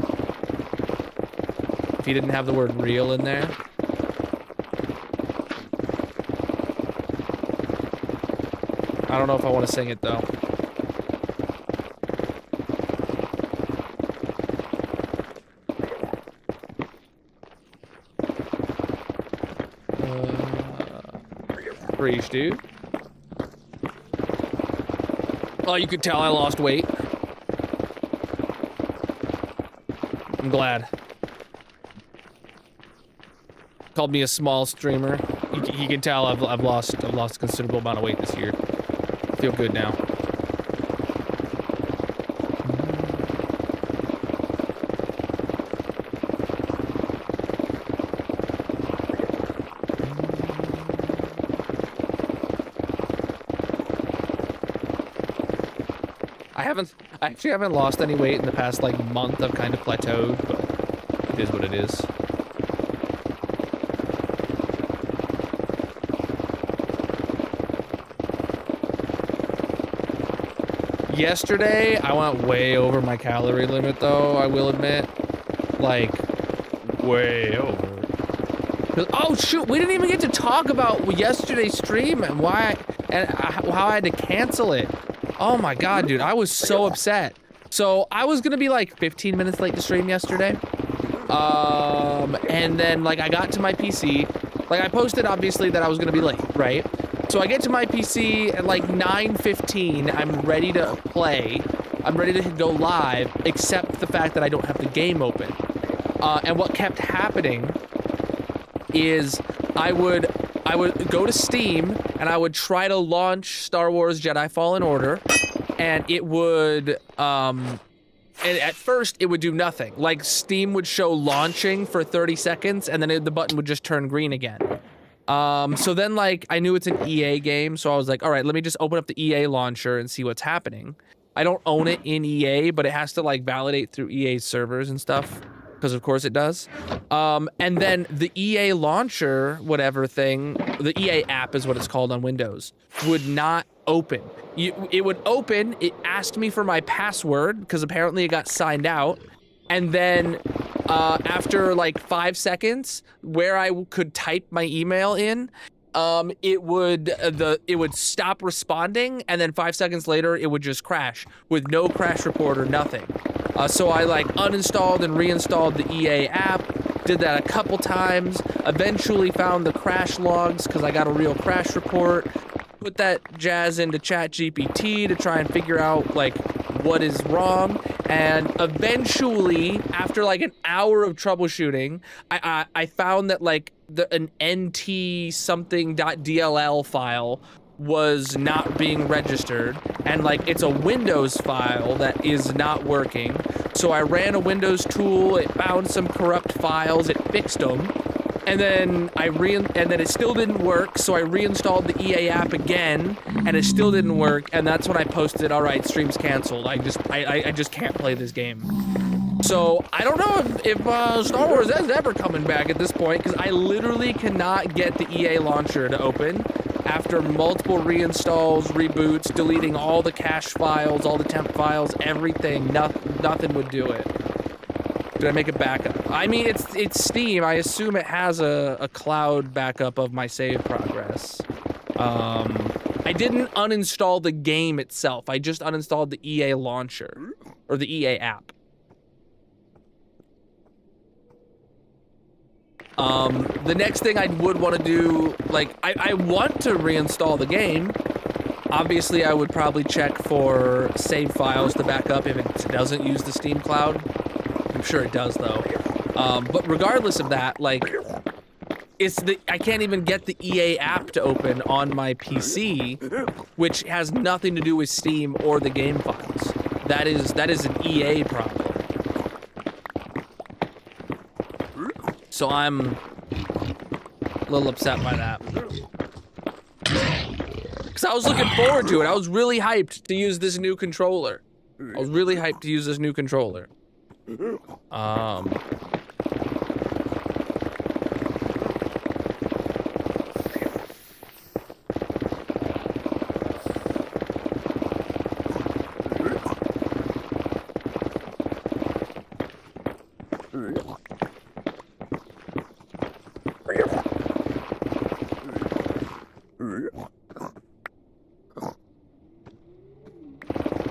If you didn't have the word real in there. I don't know if I want to sing it, though. Preach, dude. Oh, you could tell I lost weight. I'm glad. Called me a small streamer. He can tell I've lost a considerable amount of weight this year. I feel good now. I actually haven't lost any weight in the past like month. I've kind of plateaued, but it is what it is. Yesterday, I went way over my calorie limit though, I will admit. Like, way over. Oh shoot, we didn't even get to talk about yesterday's stream and how I had to cancel it. Oh my god, dude, I was so upset. So I was gonna be like 15 minutes late to stream yesterday. And then like I got to my PC. Like I posted obviously that I was gonna be late, right? So I get to my PC at like 9:15. I'm ready to play. I'm ready to go live, except the fact that I don't have the game open. And what kept happening is I would go to Steam and I would try to launch Star Wars Jedi Fallen Order, and it would and at first it would do nothing. Like Steam would show launching for 30 seconds and then the button would just turn green again. So then like I knew it's an EA game, so I was like, all right, let me just open up the EA launcher and see what's happening. I don't own it in EA, but it has to like validate through EA servers and stuff, because of course it does. And then the EA launcher, whatever thing, the EA app is what it's called on Windows, would not open. It would open, it asked me for my password, because apparently it got signed out, and then after like 5 seconds, where I could type my email in, it would stop responding, and then 5 seconds later, it would just crash with no crash report or nothing. So I like uninstalled and reinstalled the EA app, did that a couple times, eventually found the crash logs because I got a real crash report, put that jazz into ChatGPT to try and figure out like what is wrong, and eventually, after like an hour of troubleshooting, I found that like an NT something.dll file was not being registered, and like it's a Windows file that is not working. So I ran a Windows tool, it found some corrupt files, it fixed them, and then and then it still didn't work, so I reinstalled the EA app again, and it still didn't work, and that's when I posted, all right, stream's canceled. I just can't play this game. So I don't know if Star Wars is ever coming back at this point, because I literally cannot get the EA launcher to open. After multiple reinstalls, reboots, deleting all the cache files, all the temp files, everything, nothing would do it. Did I make a backup? I mean, it's Steam. I assume it has a cloud backup of my save progress. I didn't uninstall the game itself. I just uninstalled the EA launcher, or the EA app. The next thing I would want to do, like, I want to reinstall the game. Obviously, I would probably check for save files to back up if it doesn't use the Steam cloud. I'm sure it does, though. But regardless of that, like, I can't even get the EA app to open on my PC, which has nothing to do with Steam or the game files. That is an EA problem. So I'm a little upset by that. Because I was looking forward to it. I was really hyped to use this new controller.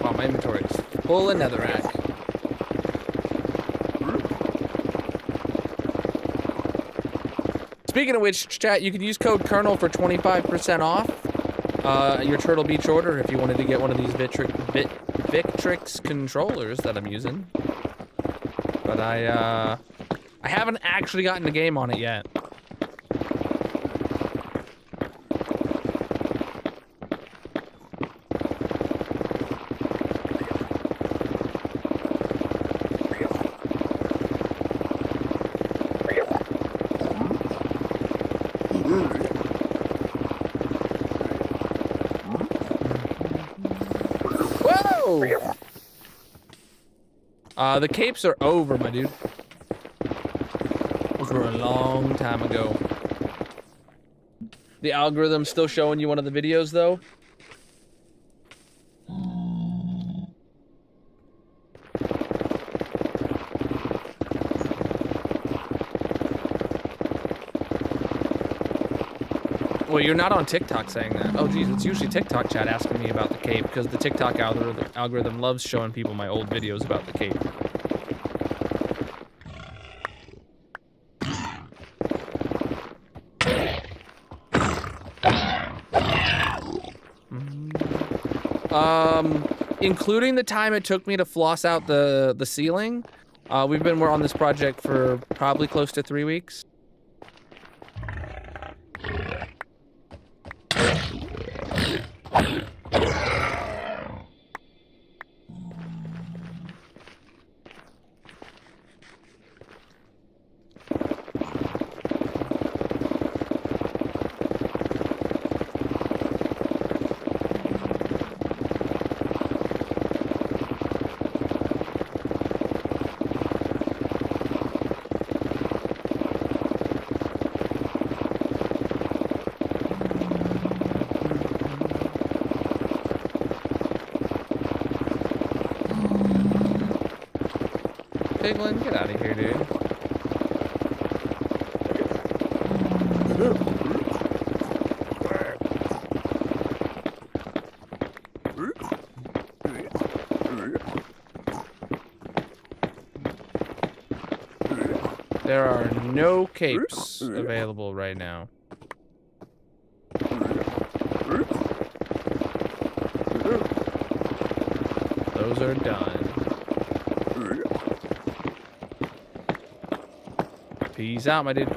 Wow, my inventory is full of netherrack. Speaking of which, chat, you can use code Colonel for 25% off your Turtle Beach order if you wanted to get one of these Victrix controllers that I'm using. but I haven't actually gotten the game on it yet. Whoa! The capes are over, my dude. Those were a long time ago. The algorithm's still showing you one of the videos, though. Well, you're not on TikTok saying that. Oh, geez, it's usually TikTok chat asking me about the cape because the TikTok algorithm loves showing people my old videos about the cape. Including the time it took me to floss out the ceiling, we've been on this project for probably close to 3 weeks. Piglin, get out of here, dude. There are no capes available right now. Those are done. Peace out, my dude.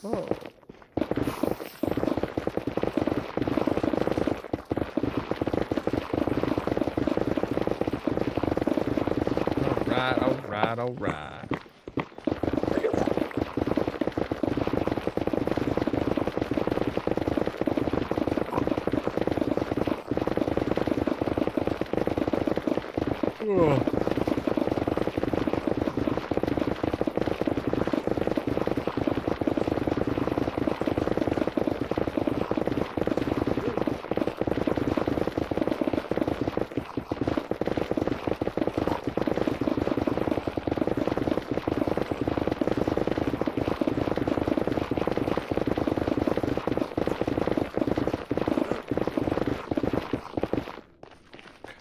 Oh. All right.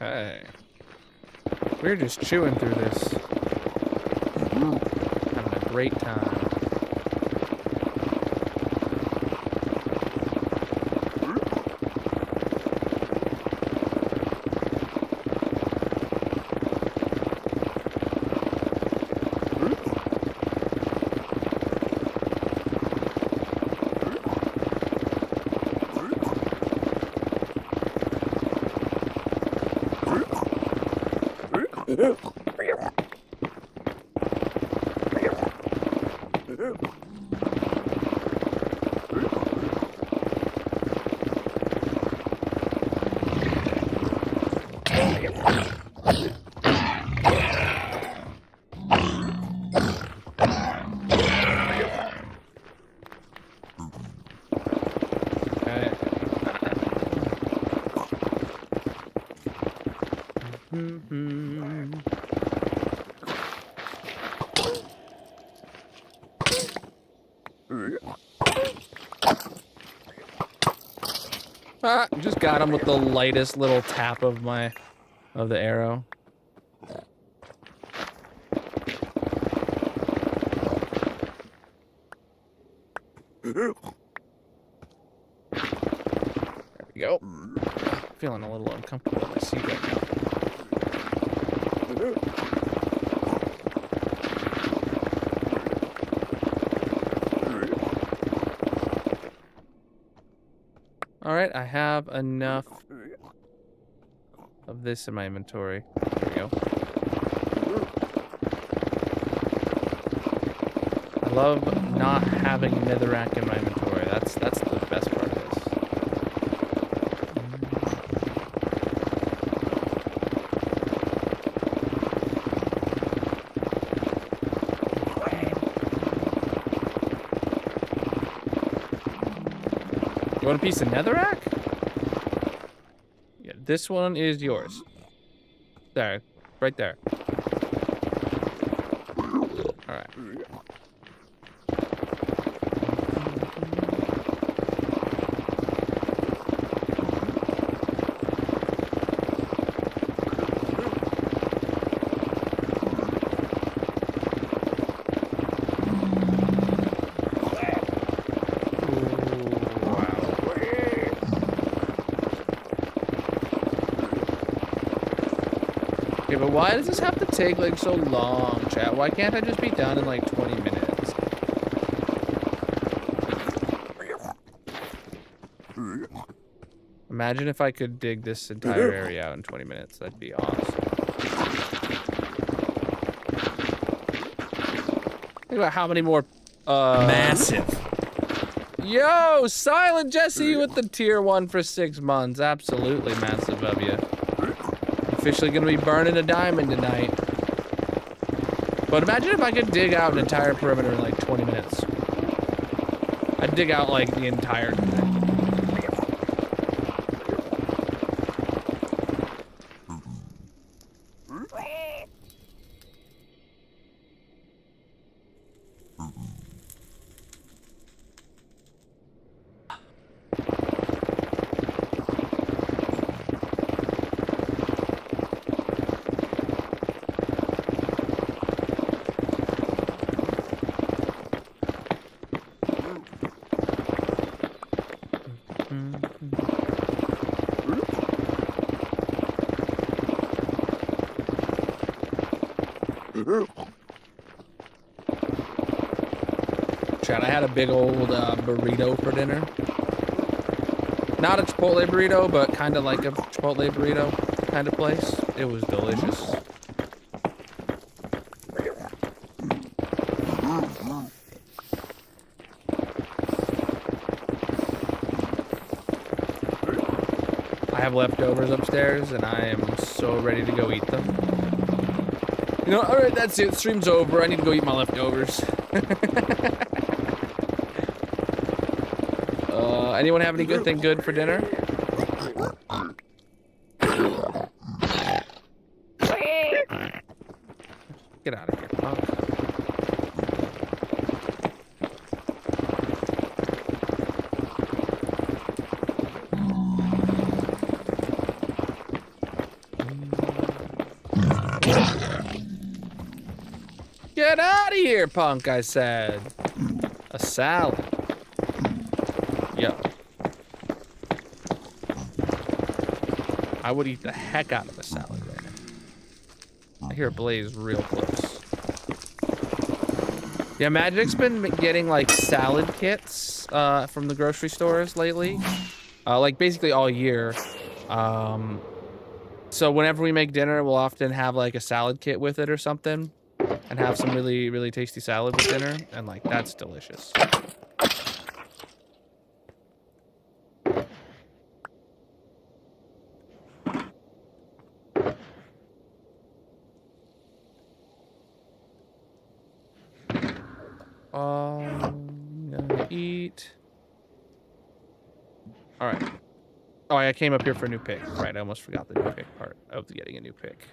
Okay. We're just chewing through this. Having a great time. Just got him with the lightest little tap of the arrow. There we go. Feeling a little uncomfortable in my seat right now. All right, I have enough of this in my inventory. There we go. I love not having netherrack in my inventory. That's the best part of this. You want a piece of netherrack? Yeah, this one is yours. There, right there. All right. Okay, but why does this have to take like so long, chat? Why can't I just be done in like 20 minutes? Imagine if I could dig this entire area out in 20 minutes. That'd be awesome. Think about how many more Massive. Yo, Silent Jesse with the tier 1 for 6 months. Absolutely massive of you. Officially gonna be burning a diamond tonight. But imagine if I could dig out an entire perimeter in like 20 minutes. I'd dig out like the entire thing. Chad, I had a big old burrito for dinner. Not a Chipotle burrito, but kind of like a Chipotle burrito kind of place. It was delicious. I have leftovers upstairs, and I am so ready to go eat them. You know, all right, that's it. Stream's over. I need to go eat my leftovers. Anyone have anything good for dinner? Get out of here, punk. Get out of here, punk, I said. A salad. Yo. I would eat the heck out of a salad right now. I hear a blaze real close. Yeah, Magic's been getting like salad kits from the grocery stores lately. Like basically all year. So whenever we make dinner, we'll often have like a salad kit with it or something. And have some really, really tasty salad with dinner. And like, that's delicious. Gonna eat. All right. Oh, I came up here for a new pick. Right, I almost forgot the new pick part of getting a new pick.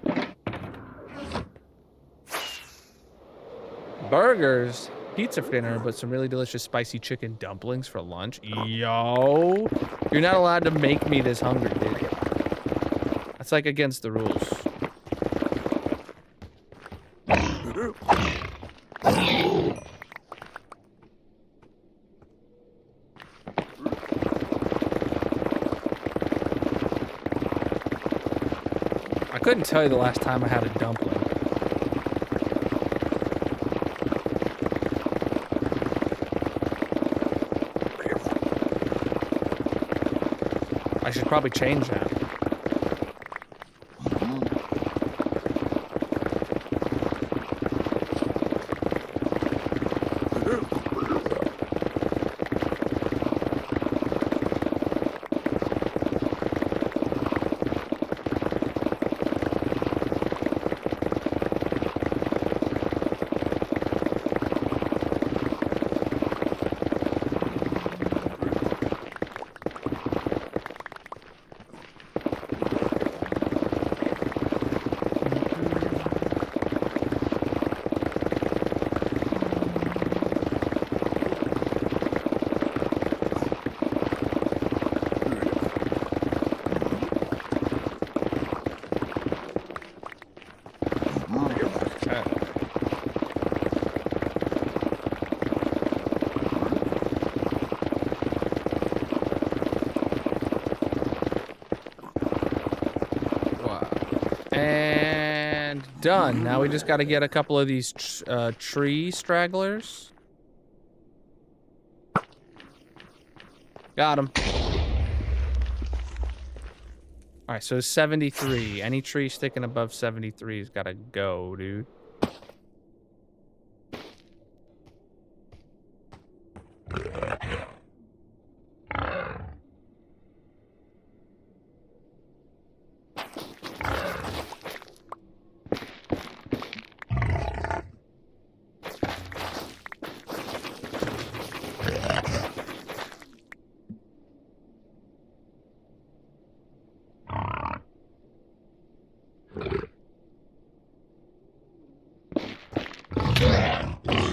Burgers, pizza for dinner, but some really delicious spicy chicken dumplings for lunch. Yo, you're not allowed to make me this hungry, dude. That's like against the rules. I couldn't tell you the last time I had a dumpling. I should probably change that. And done. Now we just got to get a couple of these tree stragglers. Got him. All right, so 73. Any tree sticking above 73 has got to go, dude.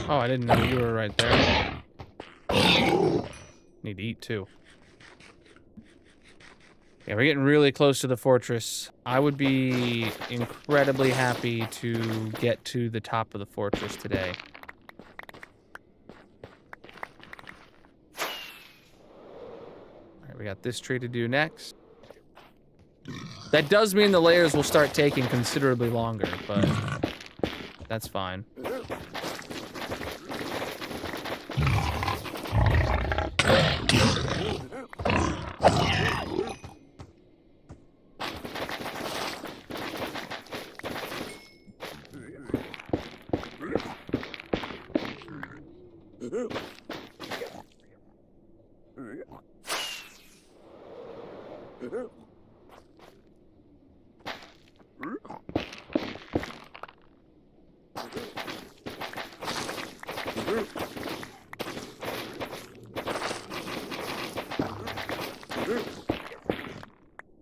Oh, I didn't know you were right there. Need to eat too. Yeah, we're getting really close to the fortress. I would be incredibly happy to get to the top of the fortress today. All right, we got this tree to do next. That does mean the layers will start taking considerably longer, but that's fine.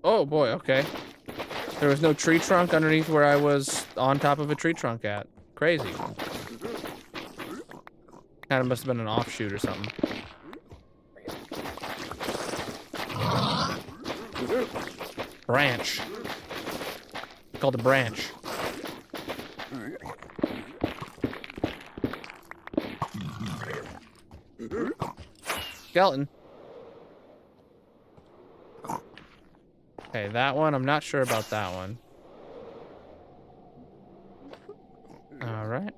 Oh boy, okay. There was no tree trunk underneath where I was on top of a tree trunk at. Crazy. Kind of must have been an offshoot or something. Branch. Called a branch. Skeleton. Okay, that one, I'm not sure about that one. All right.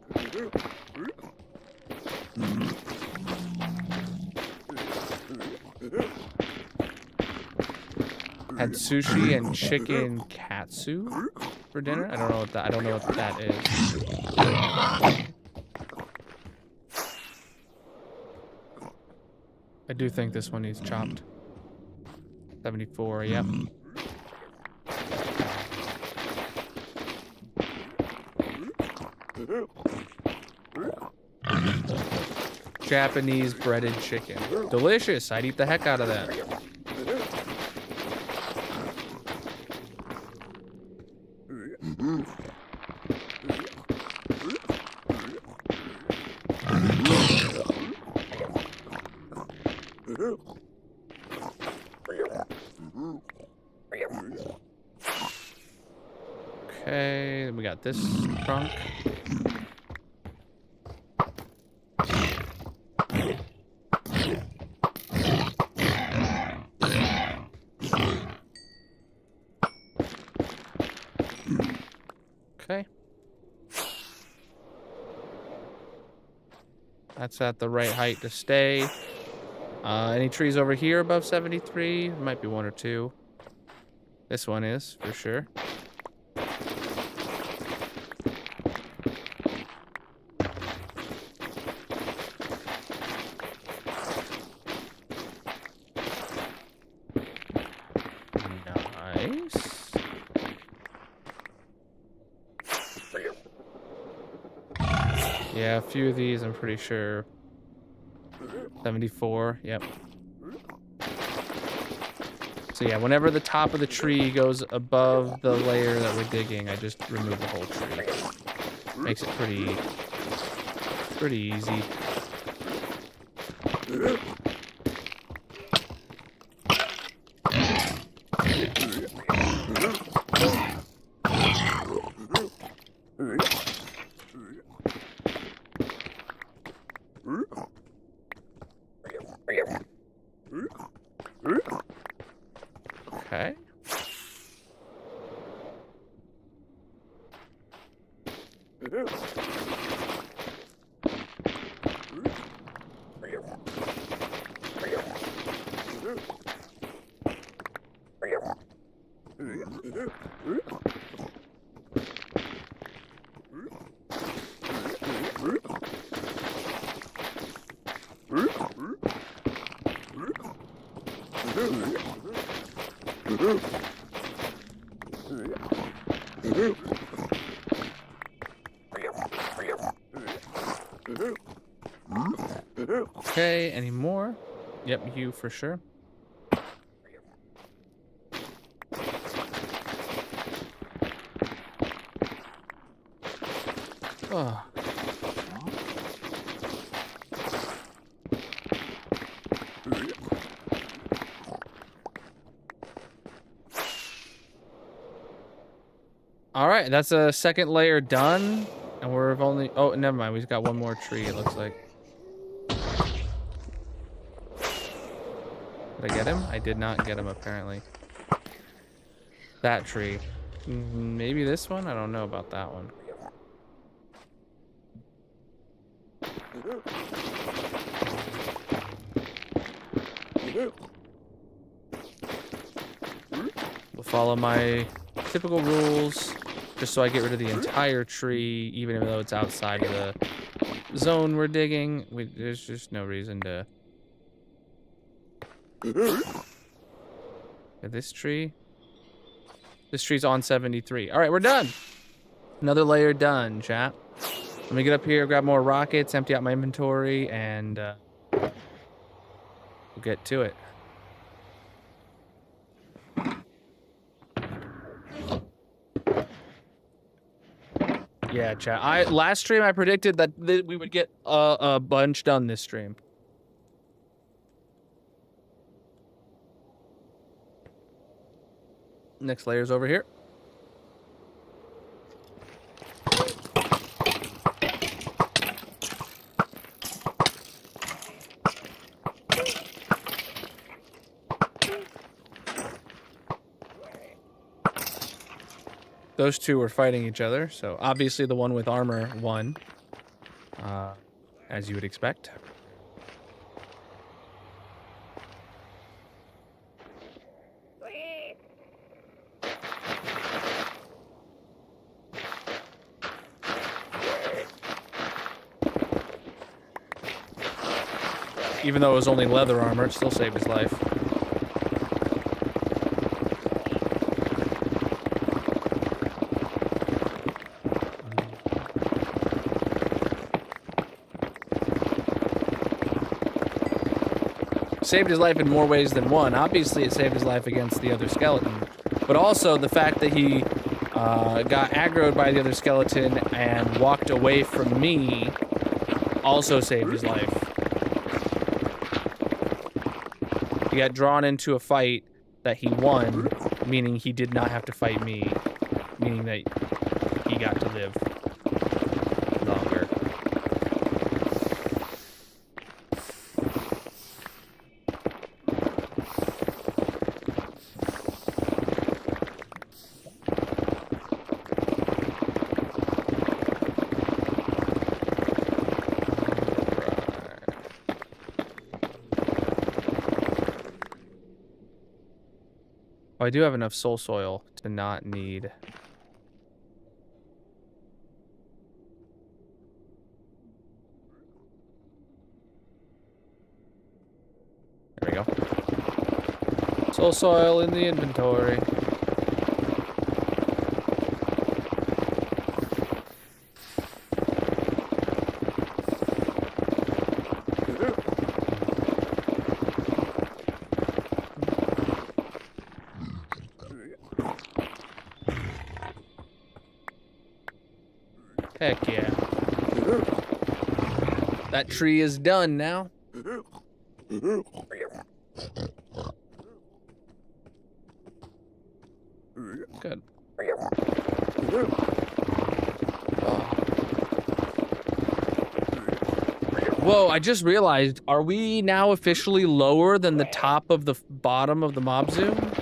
Had sushi and chicken katsu for dinner. I don't know what that is. I do think this one needs chopped. 74, yep. Japanese breaded chicken. Delicious. I'd eat the heck out of that. Okay, we got this trunk. Okay. That's at the right height to stay. Any trees over here above 73? Might be one or two. This one is, for sure. Nice. Yeah, a few of these I'm pretty sure. 74, yep. So yeah, whenever the top of the tree goes above the layer that we're digging, I just remove the whole tree. Makes it pretty easy. Okay. Okay, any more? Yep, you for sure. Oh. All right, that's a second layer done, and we've only. Oh, never mind. We've got one more tree. It looks like. Did I get him? I did not get him, apparently. That tree. Maybe this one? I don't know about that one. We'll follow my typical rules, just so I get rid of the entire tree, even though it's outside of the zone we're digging. There's just no reason to... This tree? This tree's on 73. All right, we're done. Another layer done, chat. Let me get up here, grab more rockets, empty out my inventory, and we'll get to it. Yeah, chat. Last stream I predicted that we would get a bunch done this stream. Next layer's over here. Those two were fighting each other, so obviously the one with armor won, as you would expect. Even though it was only leather armor, it still saved his life. Saved his life in more ways than one. Obviously, it saved his life against the other skeleton. But also, the fact that he got aggroed by the other skeleton and walked away from me also saved his life. He got drawn into a fight that he won, meaning he did not have to fight me, meaning that he got to live longer. Oh, I do have enough soul soil to not need. There we go. Soul soil in the inventory. Heck yeah. That tree is done now. Good. Whoa, I just realized, are we now officially lower than the top of the bottom of the mob zoom?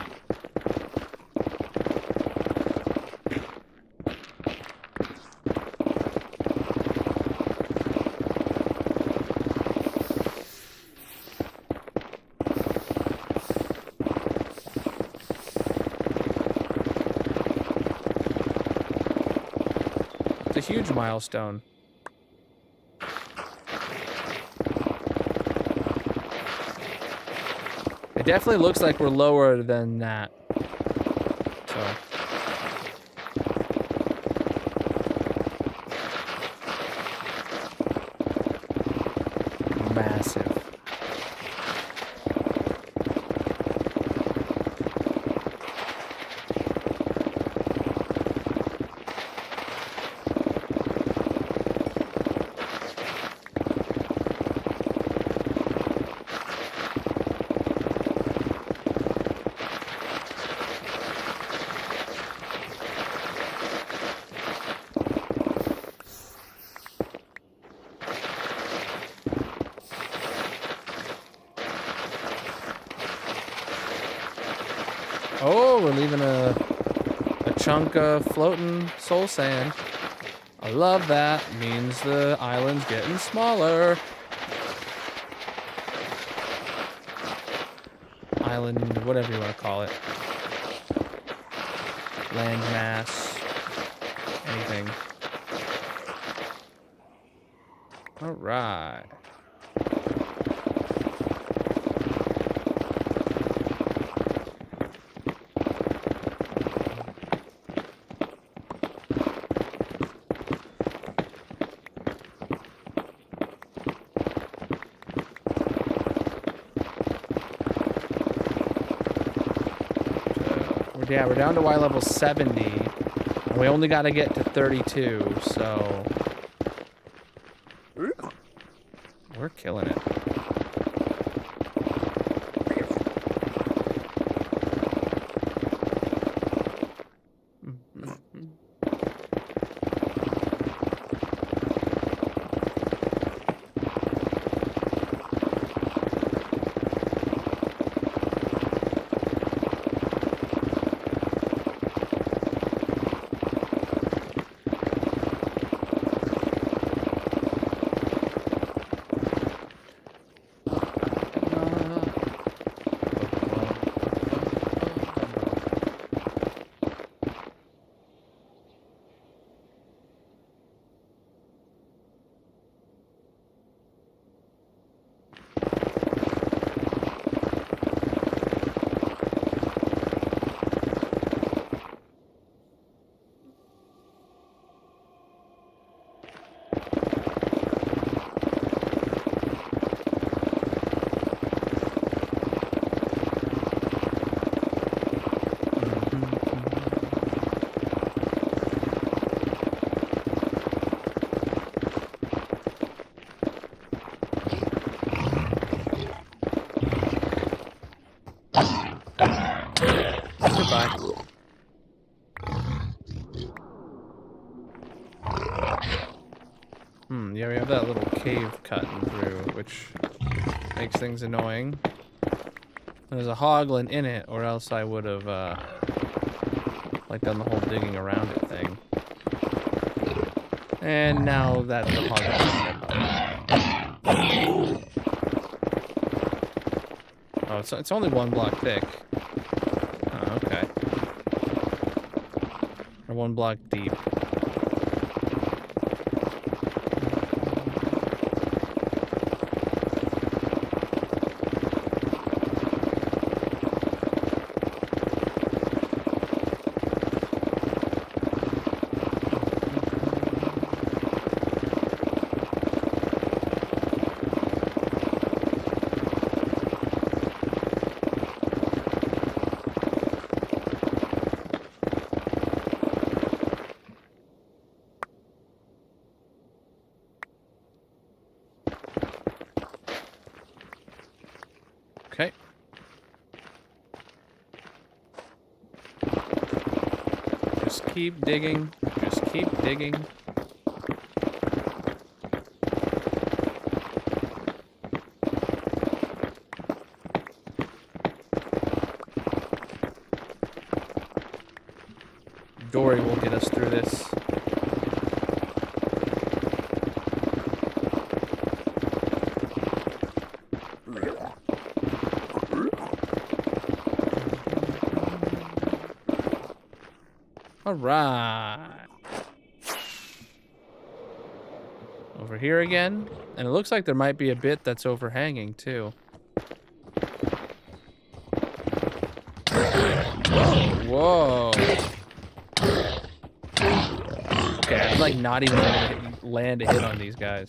It's a huge milestone. It definitely looks like we're lower than that. So. Massive. Oh, we're leaving a chunk of floating soul sand. I love that. Means the island's getting smaller. Island, whatever you want to call it. Land mass. Anything. All right. Yeah, we're down to Y level 70, and we only got to get to 32, so we're killing it. Yeah, we have that little cave cutting through, which makes things annoying. There's a hoglin in it, or else I would have, like, done the whole digging around it thing. And now that the hoglin. Oh, it's only 1 block thick. Oh, okay. Or 1 block deep. Okay. Just keep digging. Just keep digging. Dory will get us through this. All right. Over here again. And it looks like there might be a bit that's overhanging too. Whoa. Okay, I'm like not even gonna land a hit on these guys.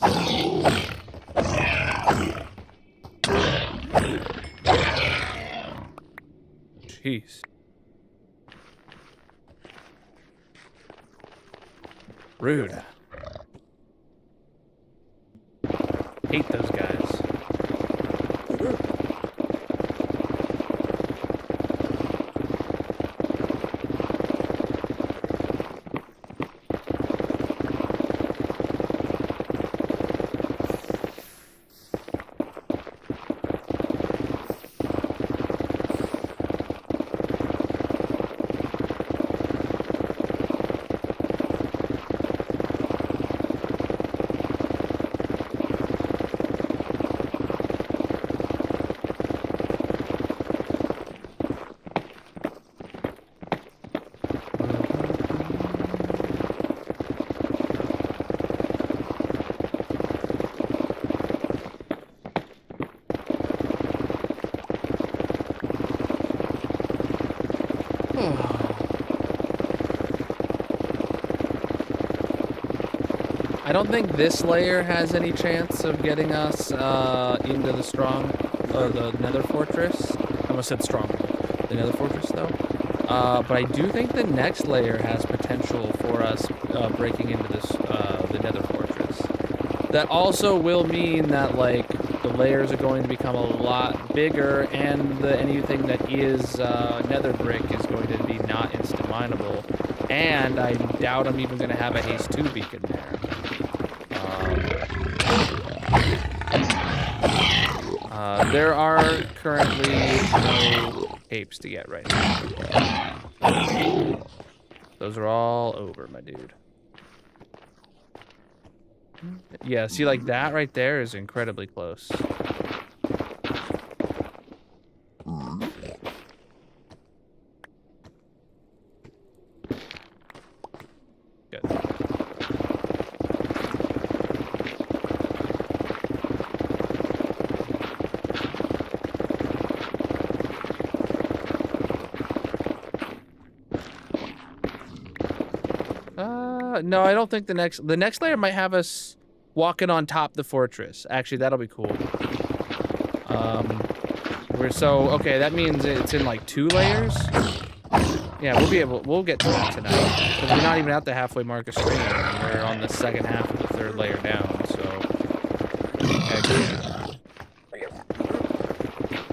Jeez. Rude. Hate those guys. I don't think this layer has any chance of getting us into the Nether Fortress. I almost said strong. The Nether Fortress, though. But I do think the next layer has potential for us breaking into this the Nether Fortress. That also will mean that like the layers are going to become a lot bigger, and anything that is Nether brick is going to be not instant mineable. And I doubt I'm even going to have a haste 2 beacon there. There are currently no capes to get right now. Those are all over, my dude. Yeah, see, like that right there is incredibly close. Good. No, I don't think the next layer might have us walking on top of the fortress. Actually, that'll be cool. Okay, that means it's in like 2 layers. Yeah, we'll get to that tonight. Because we're not even at the halfway mark of stream. We're on the second half of the 3rd layer down, so heck yeah.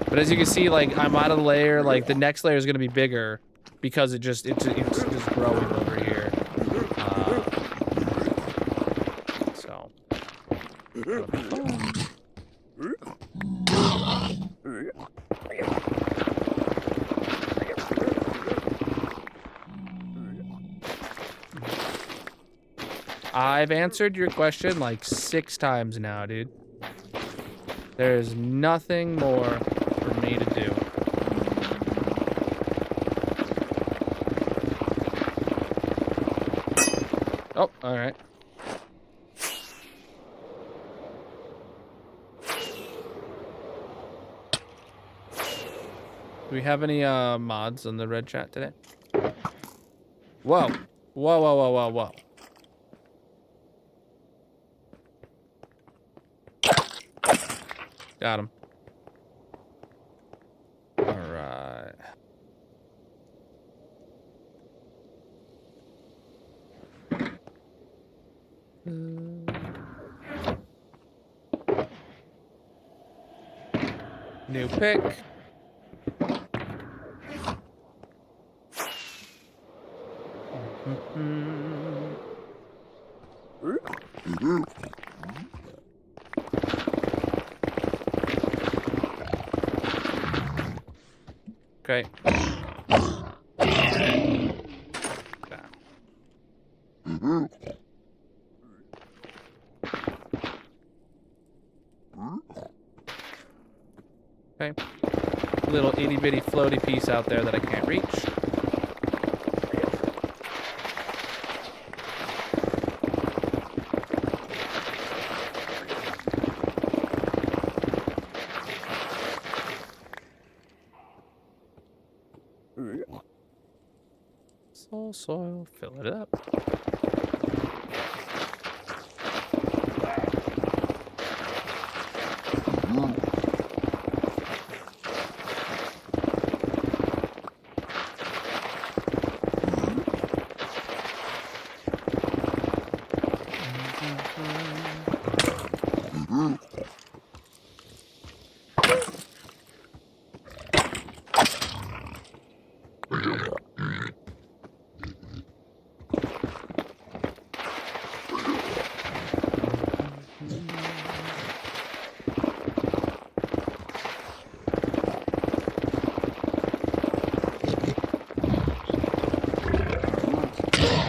But as you can see, like I'm out of the layer, like the next layer is gonna be bigger because it's just growing over here. I've answered your question like 6 times now, dude. There's nothing more for me to do. Oh, all right. Do we have any mods on the red chat today? Whoa. Whoa, whoa, whoa, whoa, whoa. Got him. All right. New pick. Okay. Okay. Little itty bitty floaty piece out there that I can't reach. Soil, fill it up.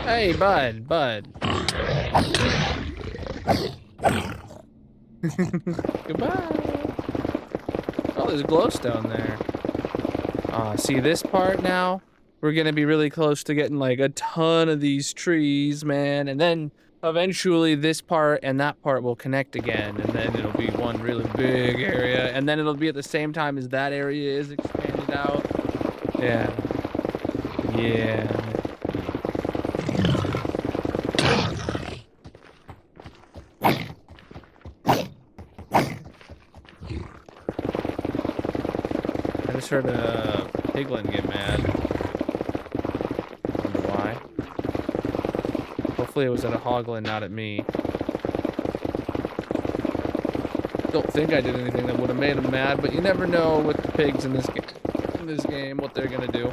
Hey, bud. Goodbye. Oh, there's a glowstone there. See this part now? We're gonna be really close to getting like a ton of these trees, man. And then eventually this part and that part will connect again. And then it'll be one really big area. And then it'll be at the same time as that area is expanded out. Yeah. Yeah. I just heard a piglin get mad. Wonder why. Hopefully it was at a hoglin, not at me. Don't think I did anything that would have made him mad, but you never know with the pigs in this game what they're gonna do.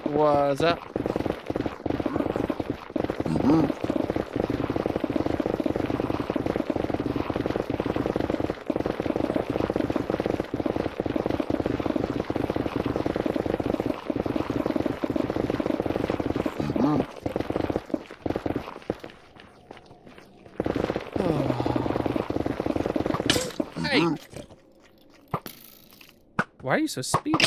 What's up? Hey! Why are you so speedy?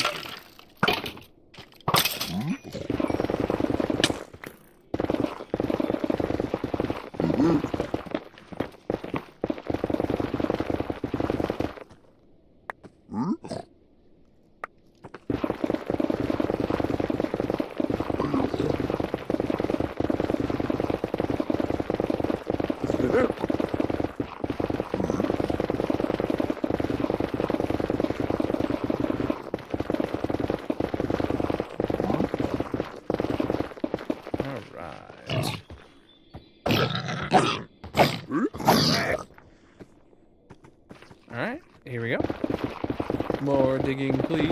Alright, here we go. More digging, please.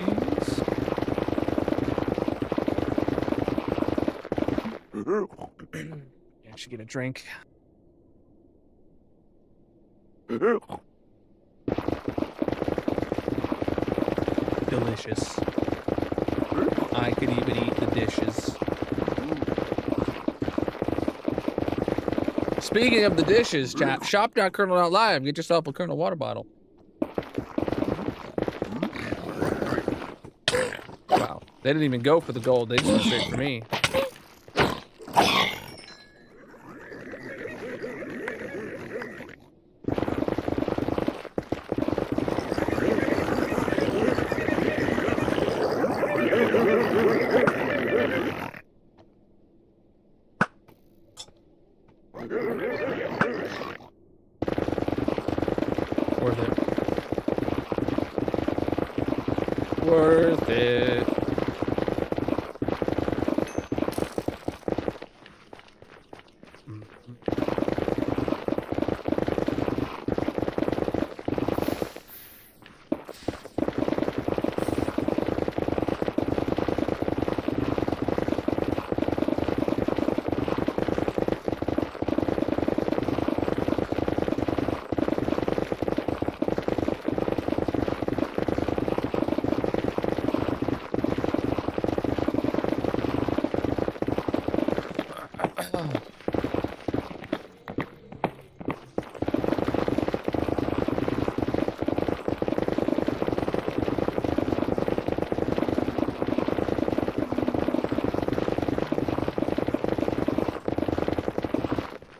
I should get a drink. Delicious. I could even eat the dishes. Speaking of the dishes, chat, shop.colonel.live. Get yourself a Colonel water bottle. Wow. They didn't even go for the gold. They just went straight for me. Worth it. Worth it.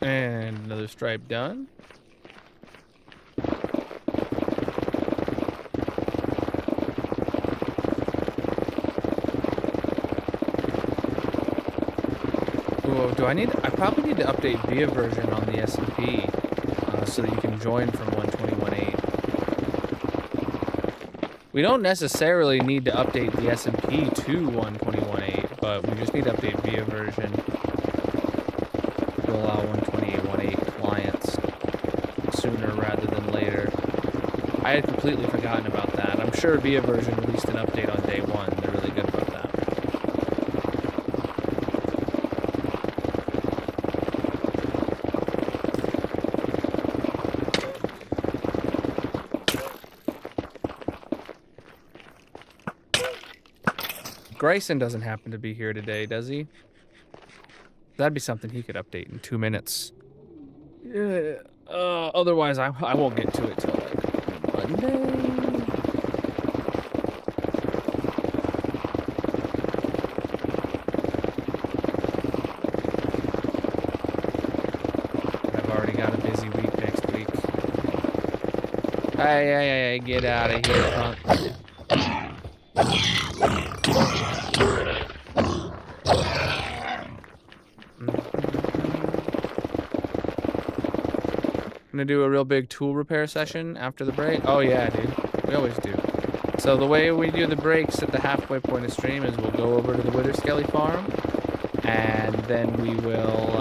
And another stripe done. Whoa, do I need? I probably need to update via version on the SMP so that you can join from 121.8. We don't necessarily need to update the SMP to 121.8, but we just need to update via version to allow 128.1.8 clients sooner rather than later. I had completely forgotten about that. I'm sure via version released an update on day one. They're really good about that. Grayson doesn't happen to be here today, does he? That'd be something he could update in 2 minutes. Yeah. Otherwise, I won't get to it till like Monday. I've already got a busy week next week. Hey, get out of here, punk. Gonna do a real big tool repair session after the break. Oh yeah, dude, we always do. So the way we do the breaks at the halfway point of stream is we'll go over to the Wither Skelly farm, and then we will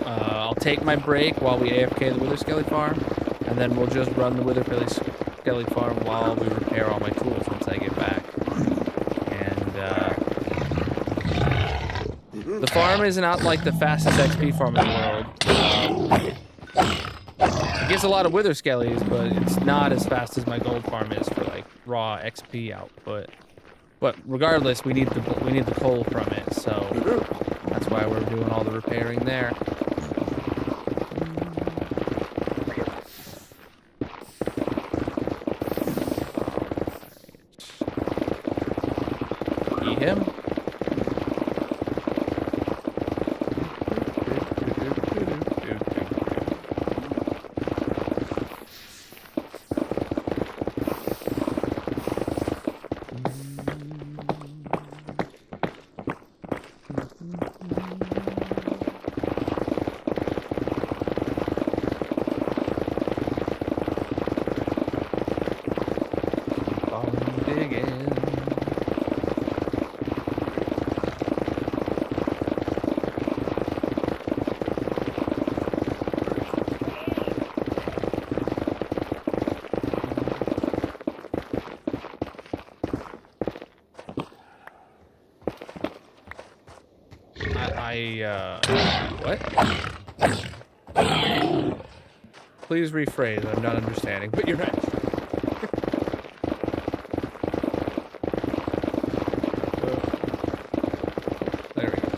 I'll take my break while we AFK the Wither Skelly farm, and then we'll just run the Wither Skelly farm while we repair all my tools once I get back. The farm is not like the fastest XP farm in the world. It gets a lot of Wither Skellies, but it's not as fast as my gold farm is for like raw XP output. But regardless, we need the coal from it, so that's why we're doing all the repairing there. Eat him. What? Please rephrase, I'm not understanding, but you're right. There we go.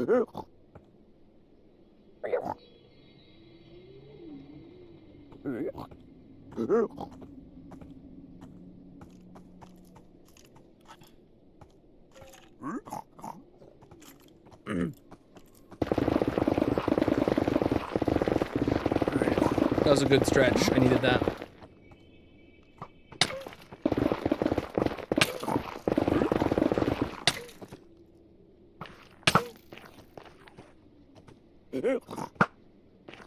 That was a good stretch. I needed that.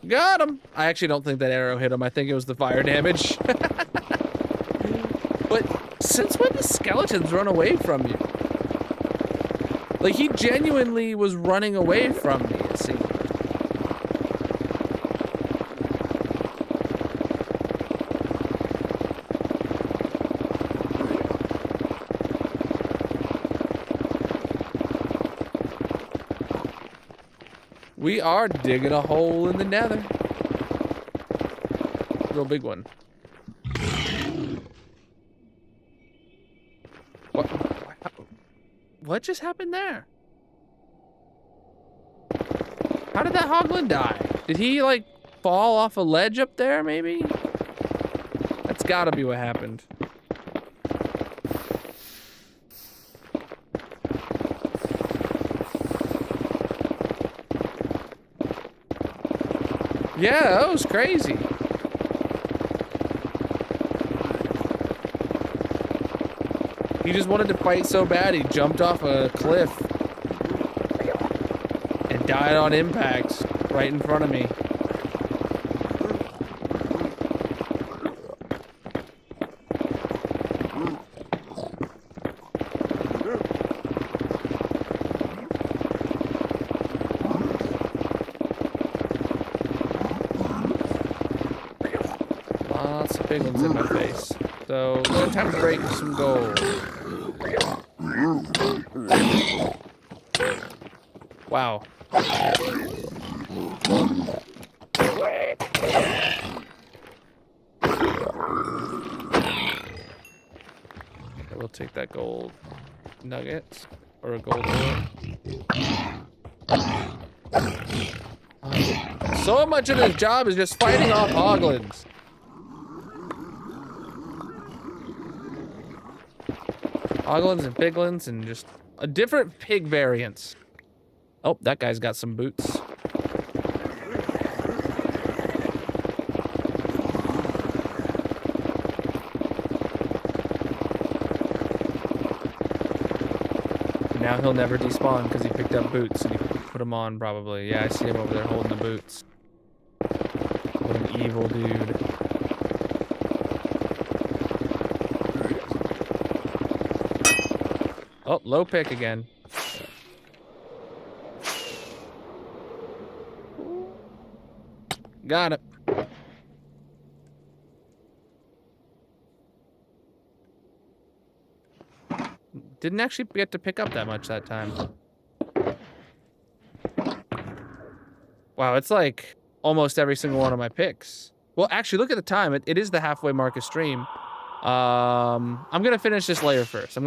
Got him. I actually don't think that arrow hit him. I think it was the fire damage. But since when do skeletons run away from you? Like, he genuinely was running away from me, it seemed. We are digging a hole in the nether. Real big one. What just happened there? How did that hoglin die? Did he, like, fall off a ledge up there, maybe? That's gotta be what happened. Yeah, that was crazy. He just wanted to fight so bad, he jumped off a cliff and died on impact right in front of me. Lots of big ones in my face. So, time to break some gold. Wow. We'll take that gold nugget or a gold ore. So much of this job is just fighting off hoglins. Hoglins and piglins and just a different pig variants. Oh, that guy's got some boots. Now he'll never despawn because he picked up boots and he put them on probably. Yeah, I see him over there holding the boots. What an evil dude. Oh, low pick again. Got it. Didn't actually get to pick up that much that time. Wow, it's like almost every single one of my picks. Well, actually, look at the time. It is the halfway mark of stream. I'm gonna finish this layer first.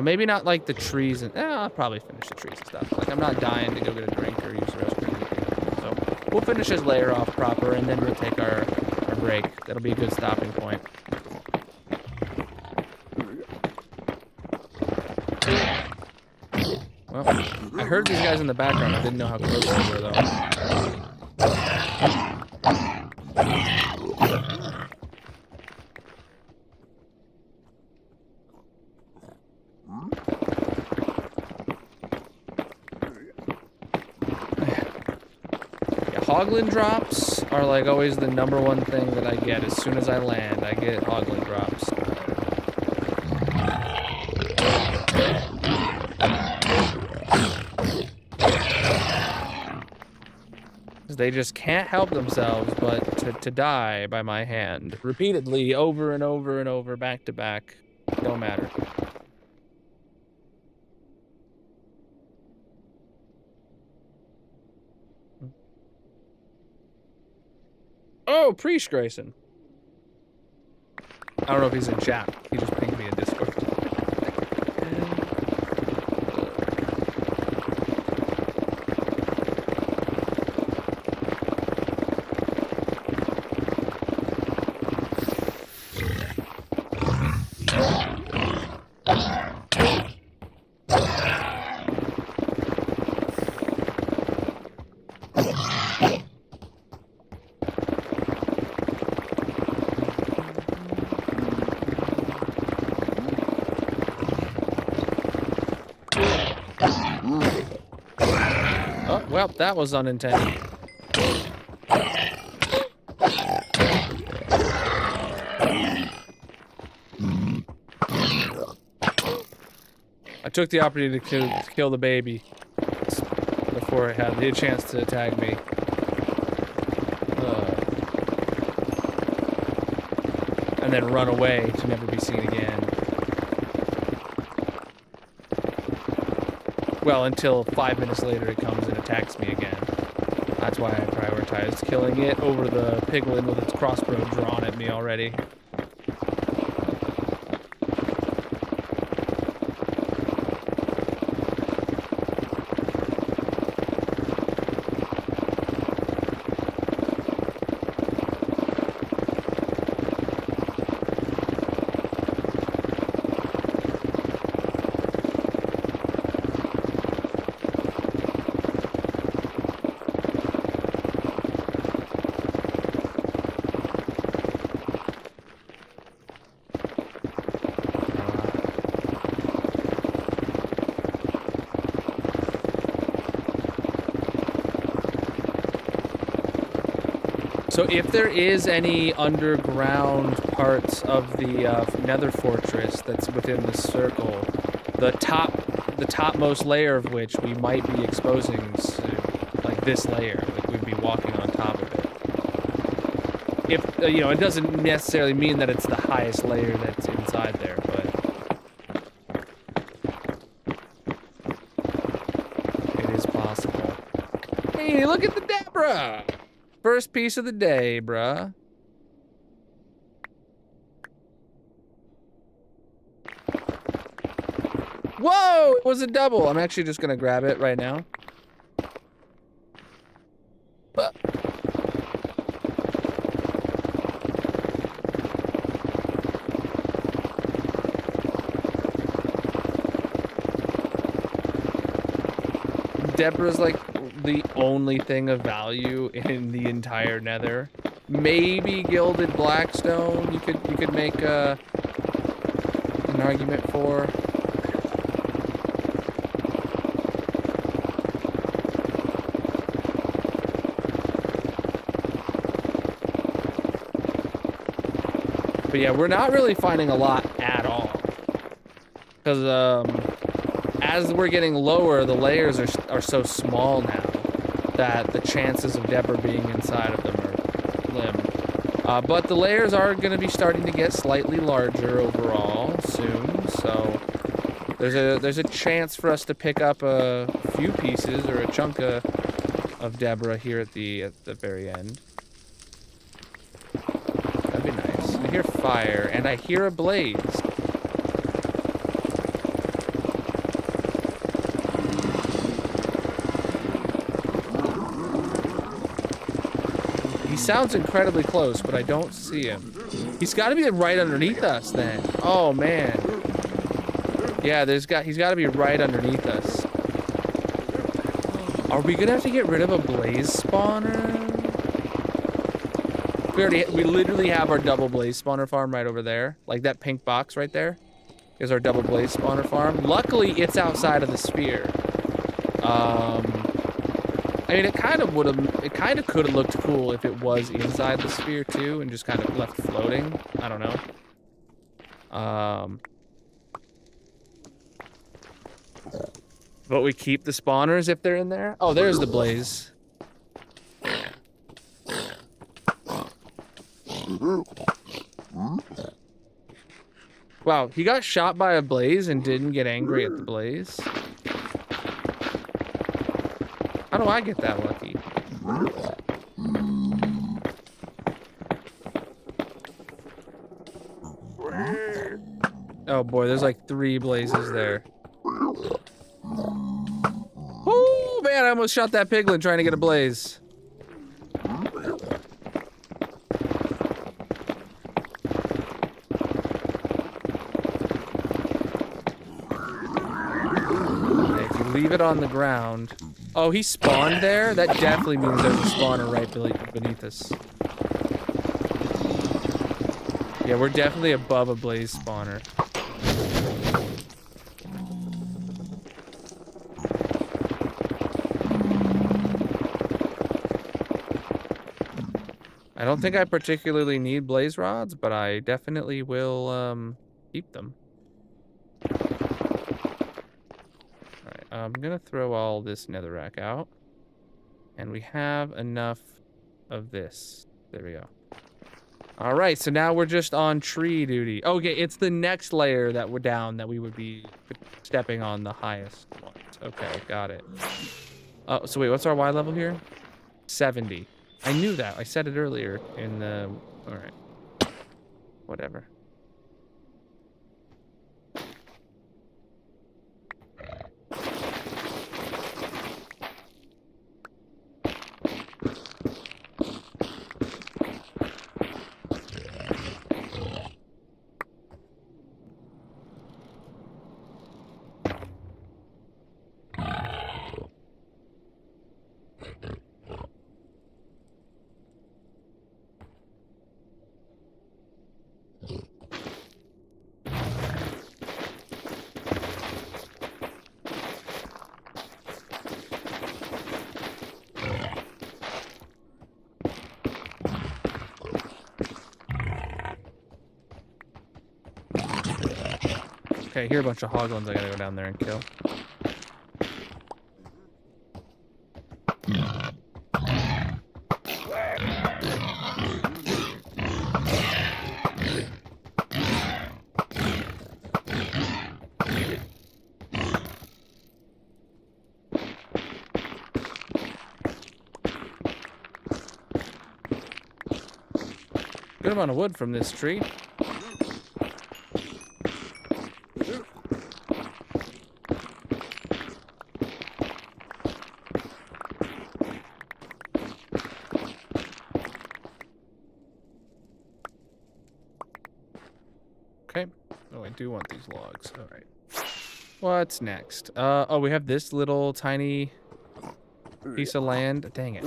Maybe not like the trees and I'll probably finish the trees and stuff. Like, I'm not dying to go get a drink or use the restroom. So we'll finish this layer off proper and then we'll take our break. That'll be a good stopping point. Well, I heard these guys in the background. I didn't know how close they were though. Hoglin drops are like always the #1 thing that I get as soon as I land. I get hoglin drops. They just can't help themselves but to die by my hand. Repeatedly, over and over and over, back to back. Don't matter. Oh, Priest Grayson. I don't know if he's in chat. He just pinged me in Discord. Well, that was unintended. I took the opportunity to kill the baby before it had the chance to attack me. And then run away to never be seen again. Well, until 5 minutes later it comes and attacks me again. That's why I prioritized killing it over the piglin with its crossbow drawn at me already. So if there is any underground parts of the Nether fortress that's within the circle, the topmost layer of which we might be exposing to, like this layer, like we'd be walking on top of it. If you know, it doesn't necessarily mean that it's the highest layer that's inside there, but it is possible. Hey, look at the Deborah! First piece of the day, bruh. Whoa! It was a double. I'm actually just gonna grab it right now. Deborah's like the only thing of value in the entire Nether. Maybe gilded blackstone you could make an argument for. But yeah, we're not really finding a lot at all. Because as we're getting lower, the layers are so small now that the chances of Deborah being inside of them are slim. But the layers are going to be starting to get slightly larger overall soon, so there's a chance for us to pick up a few pieces or a chunk of Deborah here at the very end. That'd be nice. I hear fire and I hear a blaze. He sounds incredibly close, but I don't see him. He's got to be right underneath us then. Oh man. Yeah, he's got to be right underneath us. Are we gonna have to get rid of a blaze spawner? We literally have our double blaze spawner farm right over there. Like that pink box right there is our double blaze spawner farm. Luckily, it's outside of the sphere. I mean, it kind of could have looked cool if it was inside the sphere too and just kind of left floating. I don't know. But we keep the spawners if they're in there. Oh, there's the blaze. Wow, he got shot by a blaze and didn't get angry at the blaze. How do I get that lucky? Oh boy, there's like 3 blazes there. Oh man, I almost shot that piglin trying to get a blaze. If you leave it on the ground. Oh, he spawned there? That definitely means there's a spawner right beneath us. Yeah, we're definitely above a blaze spawner. don't think I particularly need blaze rods, but I definitely will keep them. Alright, I'm gonna throw all this netherrack out. And we have enough of this. There we go. Alright, so now we're just on tree duty. Okay, it's the next layer that we're down that we would be stepping on the highest ones. Okay, got it. Oh, so wait, what's our Y level here? 70. I knew that. I said it earlier in the... Alright. Whatever. Okay, here are a bunch of hoglins I gotta go down there and kill. Good amount of wood from this tree. Okay. Oh, I do want these logs. All right. What's next? Oh, we have this little tiny piece of land. Dang it.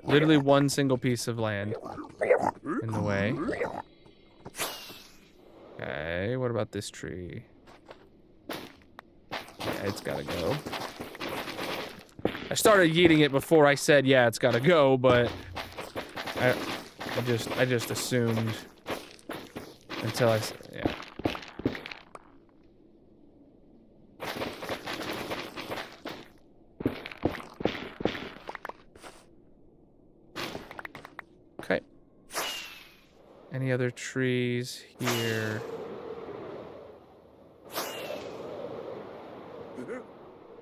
Literally one single piece of land in the way. Okay, what about this tree? Yeah, it's gotta go. I started yeeting it before I said, yeah, it's gotta go, but I just assumed until I, yeah. Okay. Any other trees here?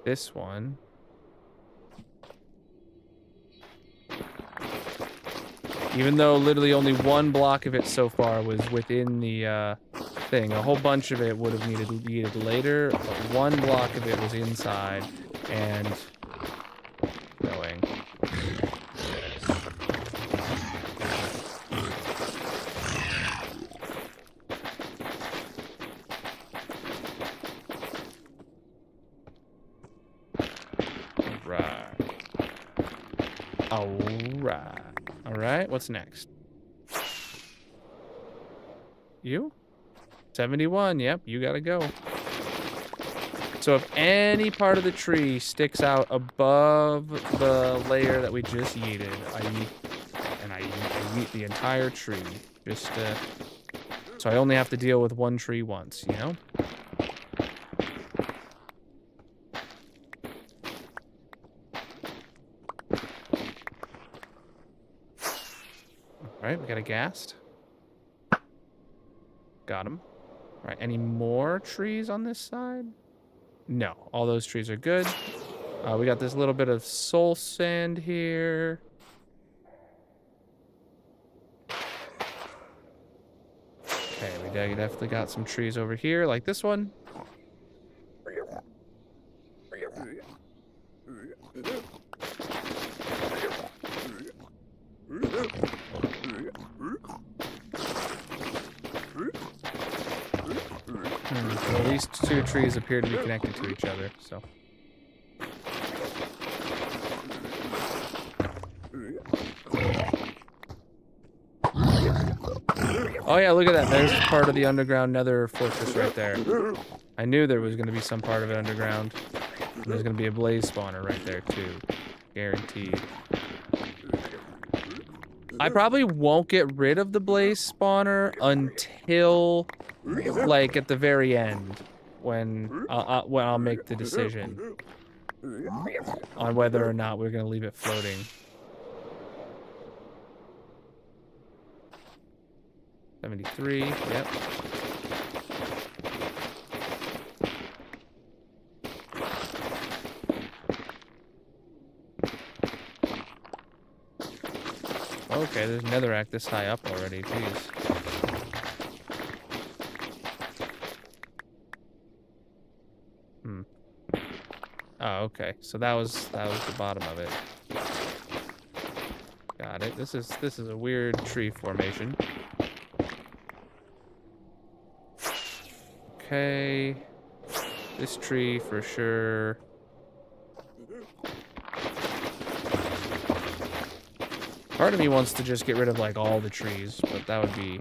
This one. Even though literally only one block of it so far was within the thing, a whole bunch of it would have needed later, but one block of it was inside and going. Alright. Alright, what's next? You? 71, yep, you gotta go. So if any part of the tree sticks out above the layer that we just yeeted, I yeet the entire tree. Just, so I only have to deal with one tree once, you know? Alright, we got a ghast. Got him. Alright, any more trees on this side? No, all those trees are good. We got this little bit of soul sand here. Okay, we definitely got some trees over here, like this one. Well, these two trees appear to be connected to each other, so. Oh yeah, look at that. There's part of the underground nether fortress right there. I knew there was going to be some part of it underground. And there's going to be a blaze spawner right there, too. guaranteed. I probably won't get rid of the blaze spawner until, like, at the very end, when I'll make the decision on whether or not we're gonna leave it floating. 73, yep. Okay, there's netherrack this high up already, jeez. Oh, okay. So that was the bottom of it. Got it. This is a weird tree formation. Okay. This tree for sure. Part of me wants to just get rid of like all the trees, but that would be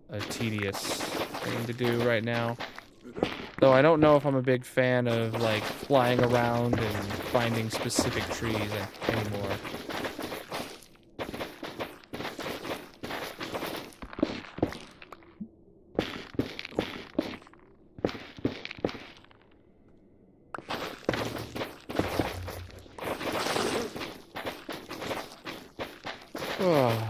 a tedious thing to do right now. Though I don't know if I'm a big fan of like flying around and finding specific trees anymore. Oh.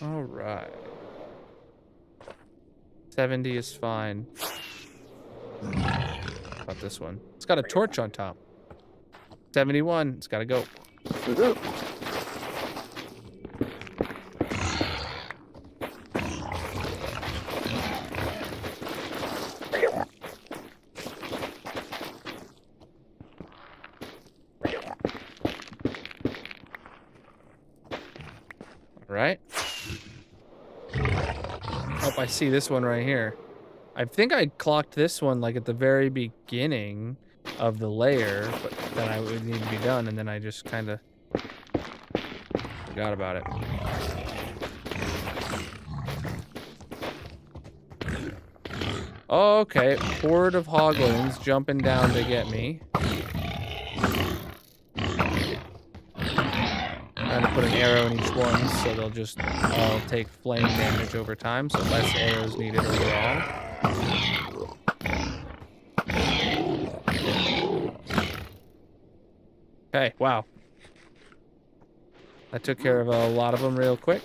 All right. 70 is fine. How about this one? It's got a torch on top. 71, it's gotta go. All right. Oh, I see this one right here. I think I clocked this one like at the very beginning of the layer, but then I would need to be done, and then I just kind of forgot about it. Okay, horde of hoglins jumping down to get me. Trying to put an arrow in each one, so they'll just all take flame damage over time, so less arrows needed overall. Okay, wow. I took care of a lot of them real quick.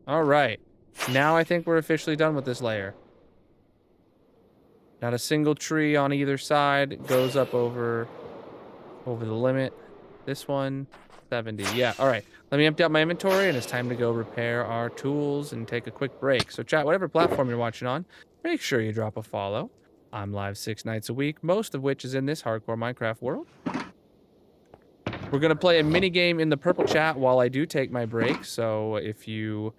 All right. Now I think we're officially done with this layer. Not a single tree on either side. It goes up over the limit. This one, 70. Yeah, all right. Let me empty out my inventory, and it's time to go repair our tools and take a quick break. So chat, whatever platform you're watching on, make sure you drop a follow. I'm live 6 nights a week, most of which is in this hardcore Minecraft world. We're going to play a mini game in the purple chat while I do take my break. So if you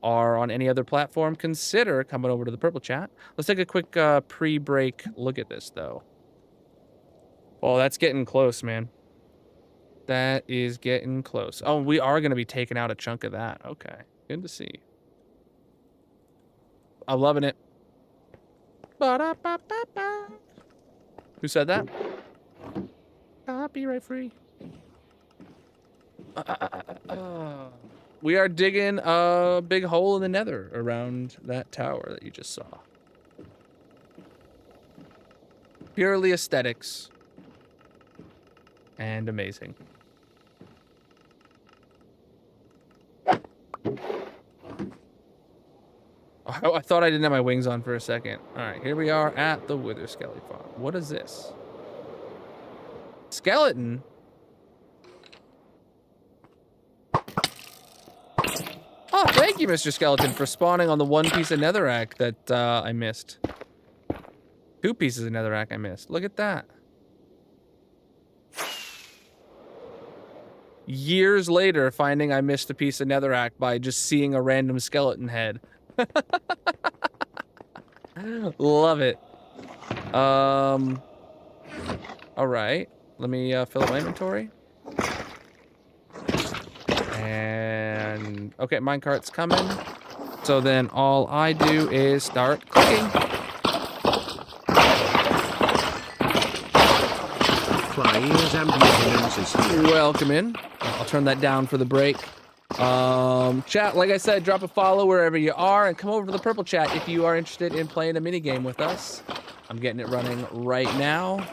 are on any other platform, consider coming over to the purple chat. Let's take a quick pre-break look at this, though. Oh, that's getting close, man. That is getting close. Oh, we are going to be taking out a chunk of that. Okay, good to see. I'm loving it. Ba-da-ba-ba-ba. Who said that? Copyright free. We are digging a big hole in the nether around that tower that you just saw. Purely aesthetics. And amazing. Oh, I thought I didn't have my wings on for a second. All right, here we are at the Wither Skelly Farm. What is this? Skeleton? Oh, thank you, Mr. Skeleton, for spawning on the one piece of netherrack that I missed. 2 pieces of netherrack I missed. Look at that. years later finding I missed a piece of netherrack by just seeing a random skeleton head. Love it. All right. Let me fill up my inventory. And okay, minecart's coming. So then all I do is start clicking. Players ambulance is here. Welcome in. I'll turn that down for the break. Chat, like I said, drop a follow wherever you are and come over to the purple chat if you are interested in playing a mini game with us. I'm getting it running right now,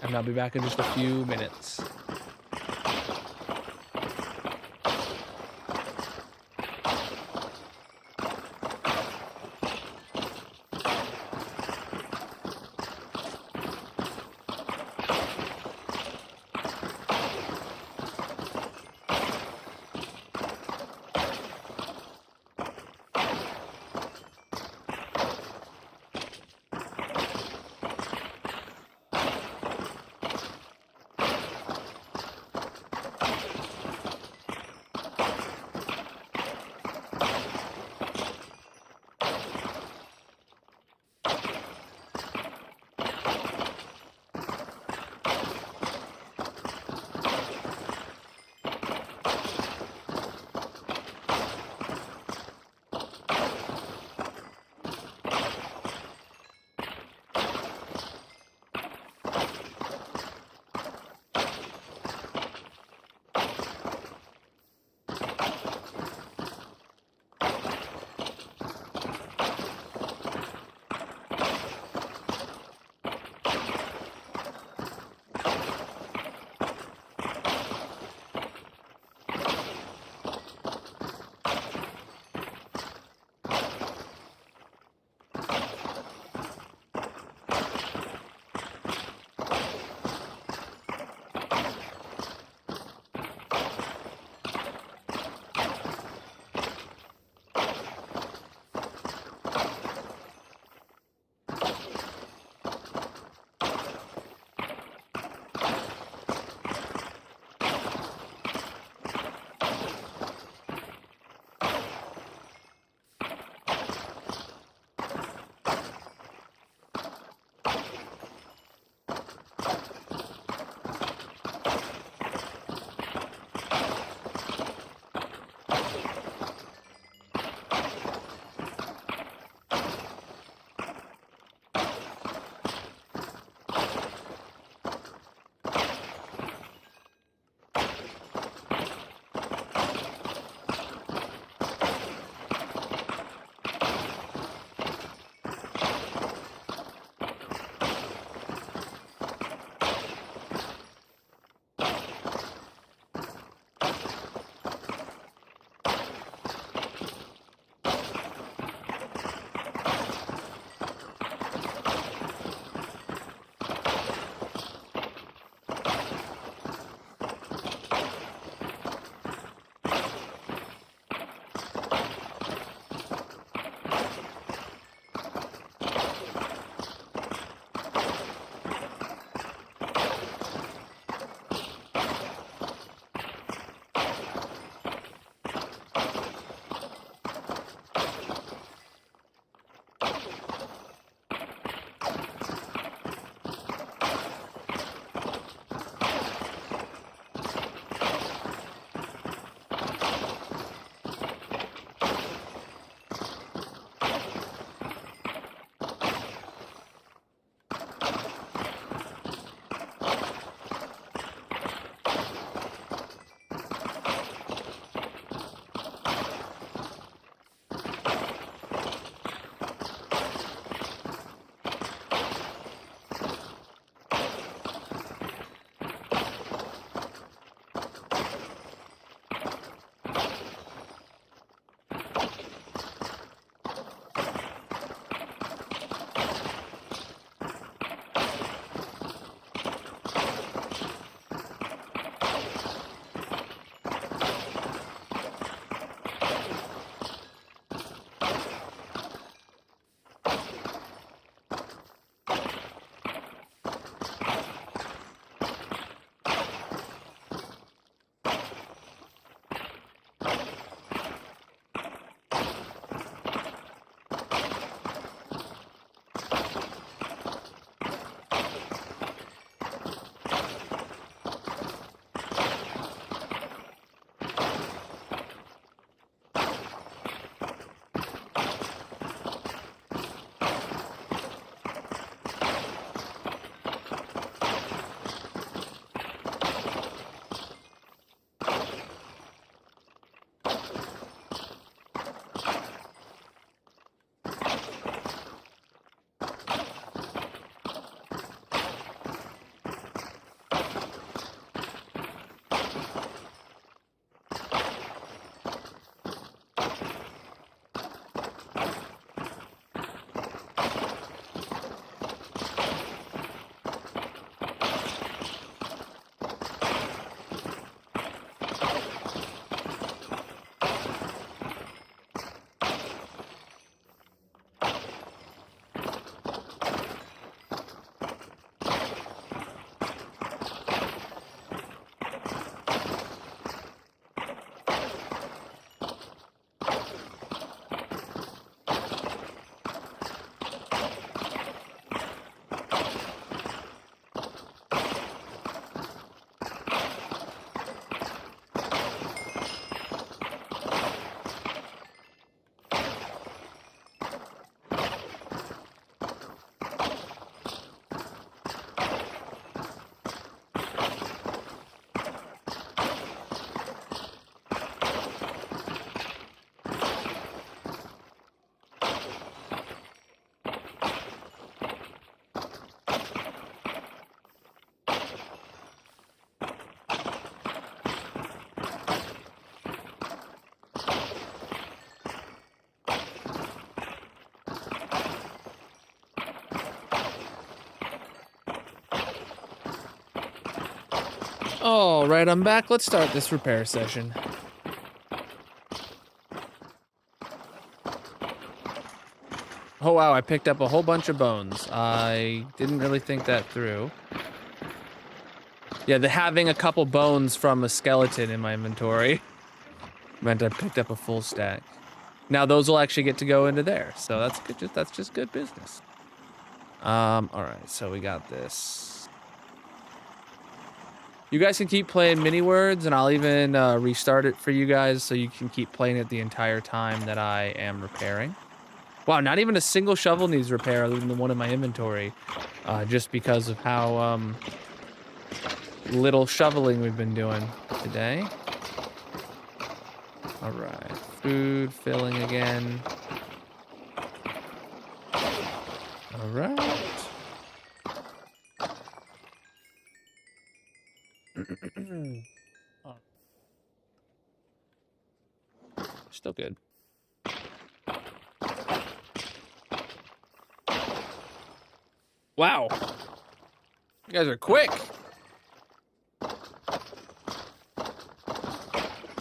and I'll be back in just a few minutes. All right, I'm back. Let's start this repair session. Oh, wow, I picked up a whole bunch of bones. I didn't really think that through. Yeah, having a couple bones from a skeleton in my inventory meant I picked up a full stack. Now those will actually get to go into there, so that's good. That's just good business. All right, so we got this. You guys can keep playing mini words, and I'll even restart it for you guys so you can keep playing it the entire time that I am repairing. Wow, not even a single shovel needs repair other than the one in my inventory, just because of how little shoveling we've been doing today. All right, food filling again. All right. Oh. Still good. Wow. You guys are quick.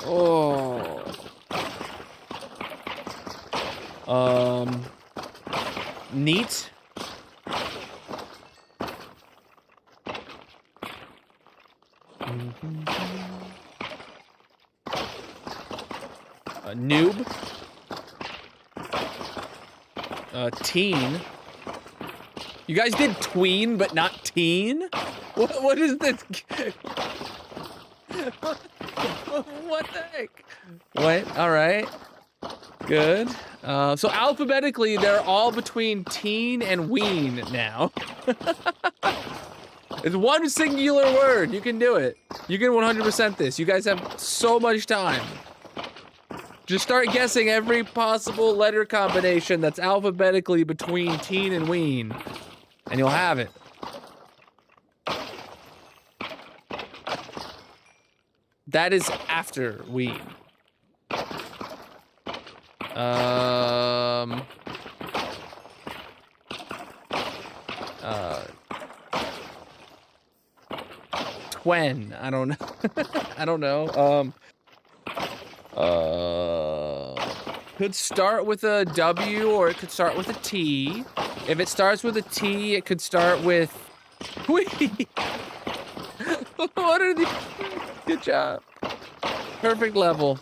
Oh. Neat. Noob. Teen. You guys did tween, but not teen? What is this? What the heck? What? All right. Good. So alphabetically, they're all between teen and ween now. It's one singular word. You can do it. You can 100% this. You guys have so much time. Just start guessing every possible letter combination that's alphabetically between teen and ween, and you'll have it. That is after ween. Twen. I don't know. I don't know. Could start with a W or it could start with a T. If it starts with a T, it could start with Whee! What are these? Good job. Perfect level.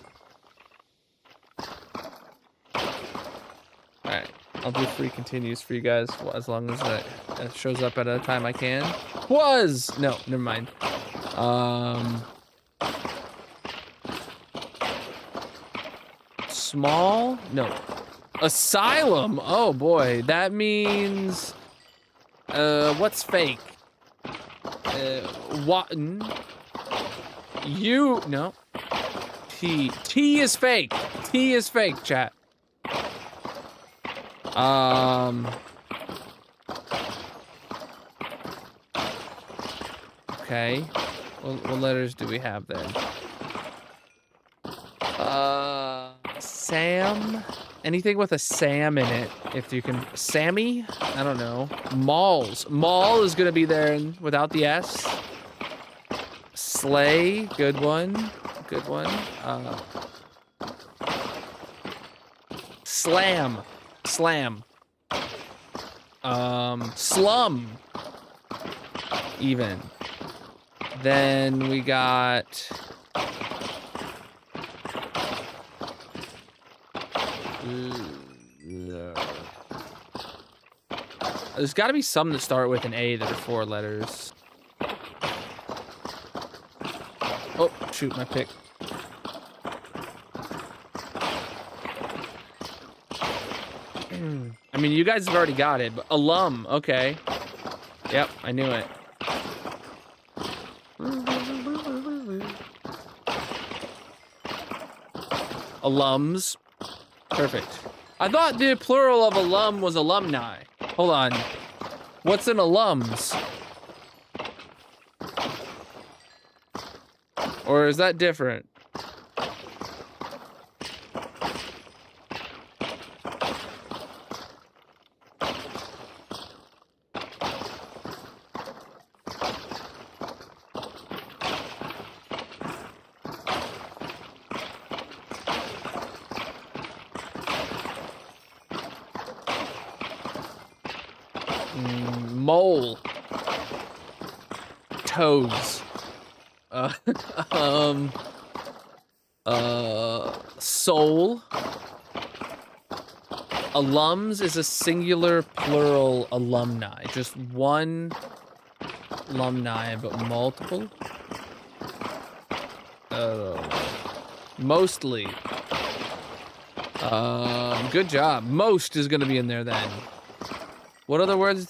Alright. I'll do free continues for you guys as long as that shows up at a time I can. Was! No, never mind. Small? No. Asylum? Oh boy, that means... what's fake? Watton? You... No. T. T is fake. T is fake, chat. Okay. What letters do we have then? Sam? Anything with a Sam in it, if you can. Sammy? I don't know. Malls. Mall is gonna be there without the S. Slay. Good one. Good one. Slam. Slam. Slum. Even. Then we got... There's got to be some that start with an A that are 4 letters. Oh, shoot, my pick. I mean, you guys have already got it, but alum, okay. Yep, I knew it. Alums. Perfect. I thought the plural of alum was alumni. Hold on. What's an alums? Or is that different? Mole. Toes. Soul. Alums is a singular plural alumni. Just one alumni, but multiple. Mostly. Good job. Most is gonna be in there then. What other words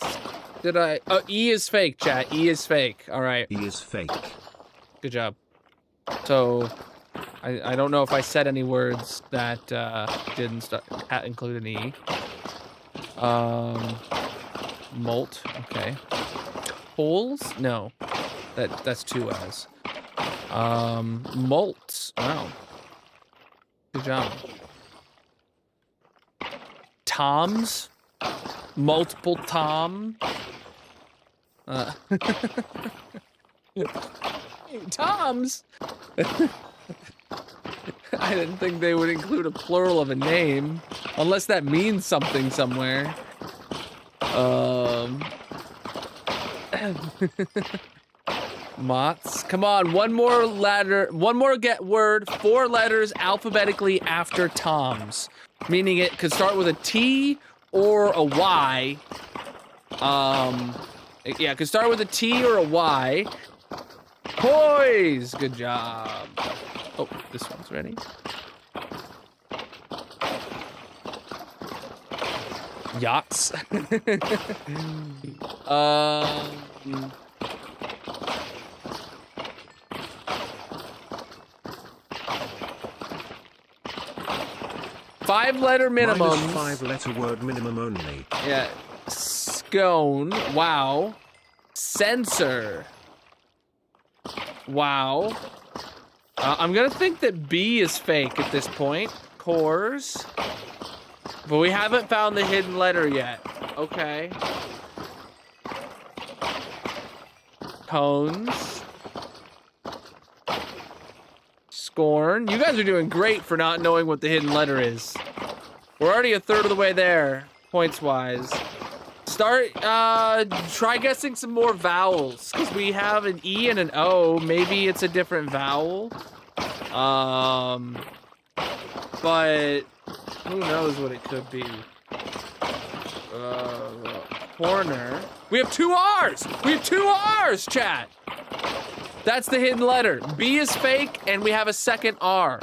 did I? Oh, E is fake, chat. E is fake. All right. He is fake. Good job. So, I don't know if I said any words that didn't include an E. Molt. Okay. Holes? No. That's two S's. Molt. Wow. Good job. Toms. Multiple Tom. Toms. I didn't think they would include a plural of a name, unless that means something somewhere. Mots. Come on, one more letter, one more get word, 4 letters alphabetically after Toms. Meaning it could start with a T or a Y. Yeah, it could start with a T or a Y. Poise! Good job. Oh, this one's ready. Yachts. 5-letter minimum. Minus 5-letter word minimum only. Yeah. Scone. Wow. Sensor. Wow. I'm gonna think that B is fake at this point. Cores. But we haven't found the hidden letter yet. Okay. Cones. Scorn. You guys are doing great for not knowing what the hidden letter is. We're already a third of the way there, points-wise. Try guessing some more vowels, because we have an E and an O. Maybe it's a different vowel. But who knows what it could be. Corner. We have 2 R's! We have 2 R's, chat! That's the hidden letter. B is fake, and we have a second R.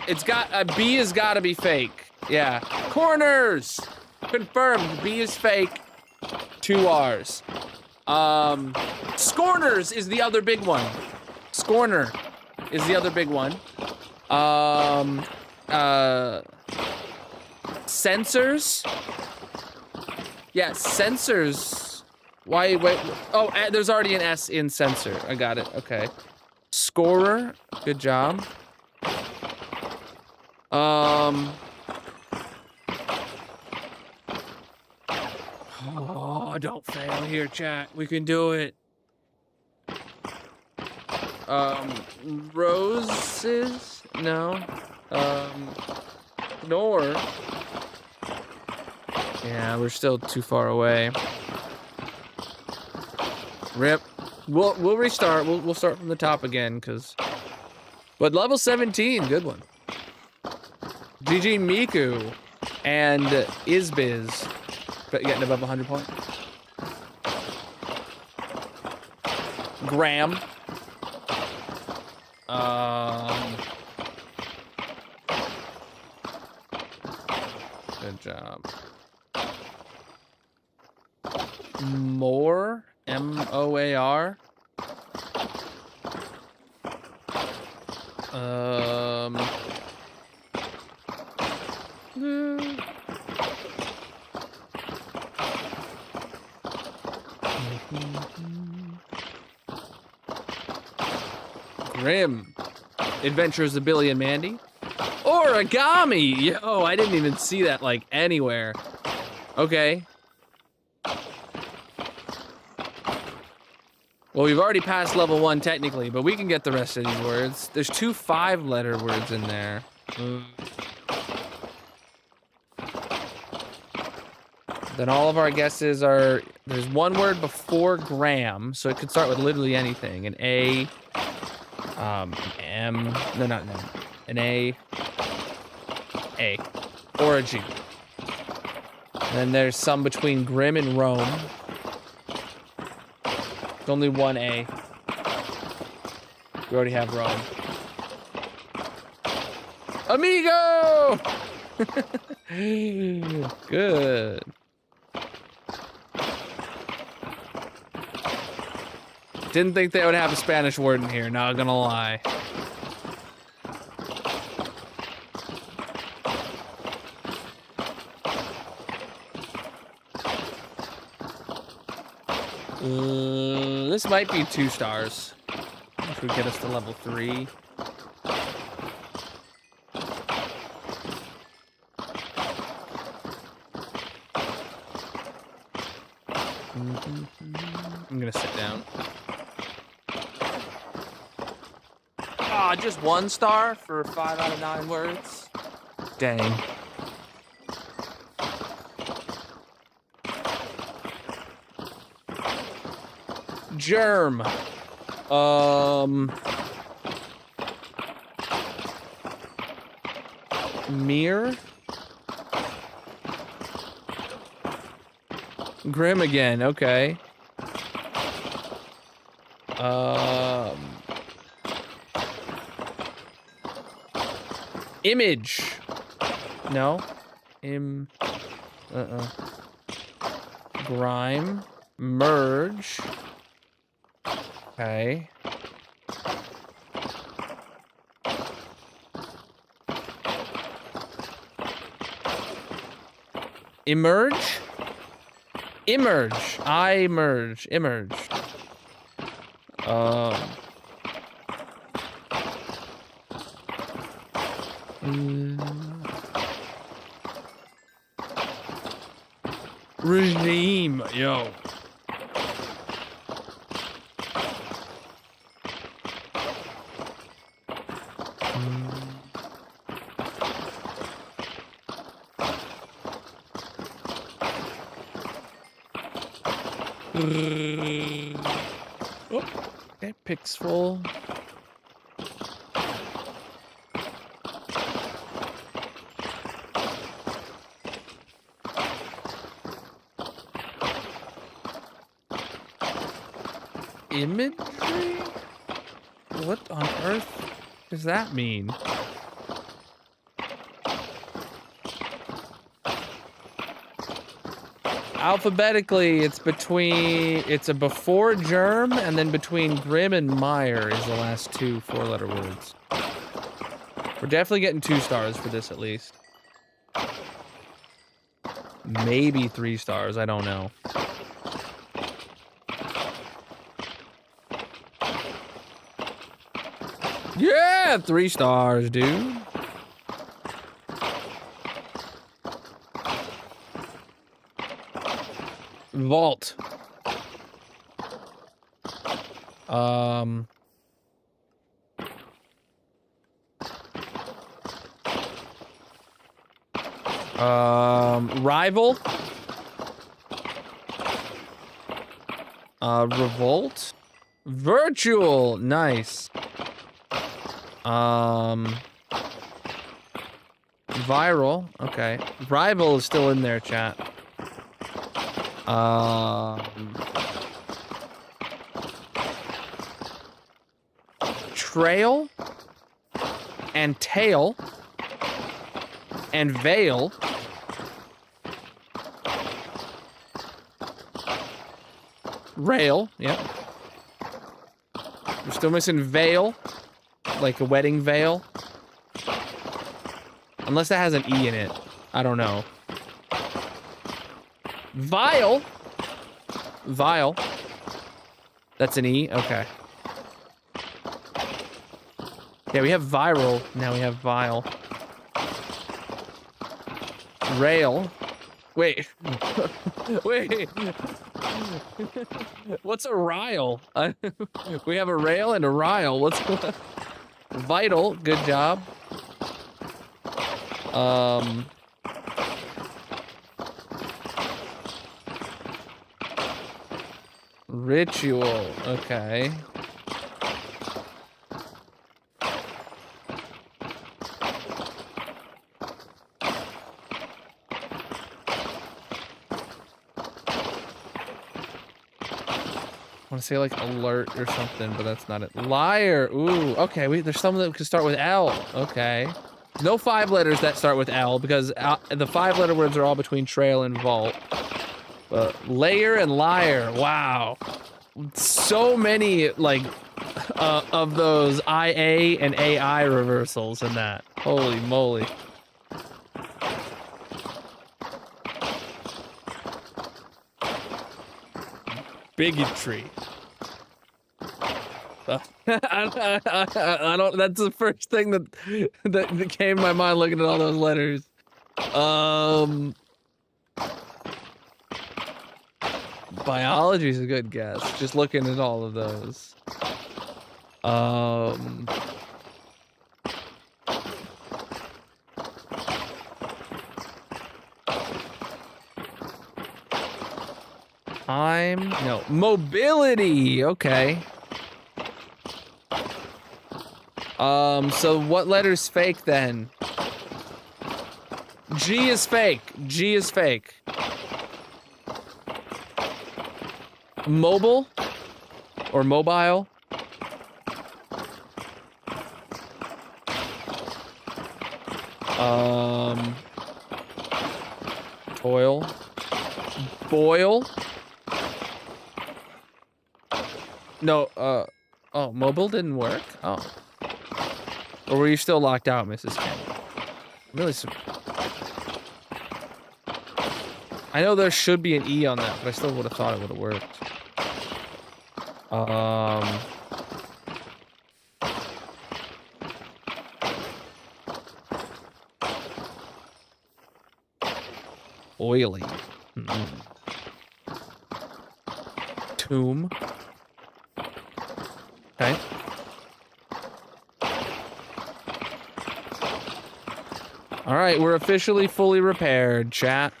It's got, B has gotta be fake. Yeah. Corners! Confirmed, B is fake. 2 R's. Scorners is the other big one. Scorner is the other big one. Sensors? Yeah, sensors. Why, wait, oh, there's already an S in sensor. I got it, okay. Scorer, good job. Oh, don't fail here, chat. We can do it. Roses? No. Nor. Yeah, we're still too far away. Rip. We'll restart. We'll start from the top again, but level 17, good one. GG Miku and Izbiz getting above 100 points. Graham. Good job. More, M-O-A-R. Grim. Adventures of Billy and Mandy. Origami! Yo, I didn't even see that, like, anywhere. Okay. Well, we've already passed level 1 technically, but we can get the rest of these words. There's 2 5-letter words in there. Then all of our guesses are, there's one word before Graham, so it could start with literally anything. An A, an M, no, not an M, an A, or a G. And then there's some between Grim and Rome. There's only one A. We already have Rome. Amigo! Good. Didn't think they would have a Spanish word in here, not gonna lie. This might be 2 stars. Which would get us to level 3. I'm gonna sit down. Ah, just 1 star for 5 out of 9 words. Dang. Germ. Mirror. Grim again, okay. Image. No. Grime. Merge. Okay. Emerge? Emerge. I merge. Emerge. Regime. Yo. Oh, okay, picks full. Imagery? What on earth does that mean? Alphabetically, it's a before germ, and then between Grim and Meyer is the last 2 4-letter words. We're definitely getting 2 stars for this at least. Maybe 3 stars, I don't know. Yeah, 3 stars, dude. Vault. Rival. Revolt. Virtual. Nice. Viral. Okay. Rival is still in there, chat. Trail and tail and veil. Rail, yep. We're still missing veil, like a wedding veil. Unless that has an E in it. I don't know. Vial. Vial. That's an E? Okay. Yeah, we have viral. Now we have vial. Rail. Wait. Wait. What's a rile? We have a rail and a rile. What's vital? Good job. Ritual. Okay. I want to say like alert or something, but that's not it. Liar. Ooh. Okay. Wait. There's some that can start with L. Okay. No 5 letters that start with L because the 5-letter words are all between trail and vault. But layer and liar. Wow. So many like of those IA and AI reversals in that. Holy moly. Bigotry. I don't. That's the first thing that came to my mind looking at all those letters. Biology is a good guess. Just looking at all of those. Time. No. Mobility. Okay. So what letter's fake then? G is fake. G is fake. Mobile? Or mobile? Toil. Boil? No, oh, mobile didn't work? Oh. Or were you still locked out, Mrs. Ken? I'm really I know there should be an E on that, but I still would have thought it would have worked. Oily. Tomb. Okay. All right, we're officially fully repaired, chat.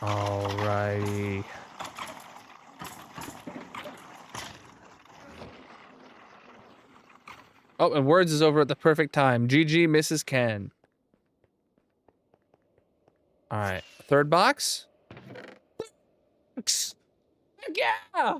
Alrighty. Oh, and words is over at the perfect time. GG, Mrs. Ken. All right, third box. Yeah.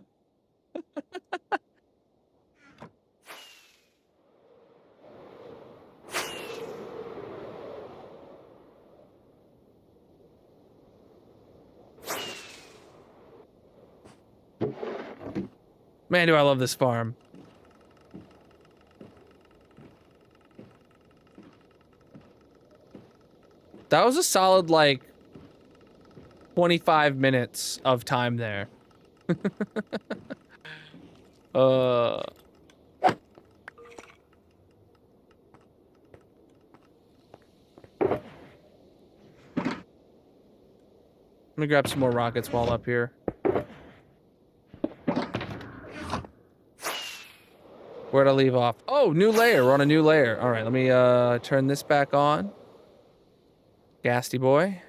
Man, do I love this farm. That was a solid, like, 25 minutes of time there. Let me grab some more rockets while up here. Where'd I leave off? Oh, new layer. We're on a new layer. All right, let me turn this back on. Gasty boy.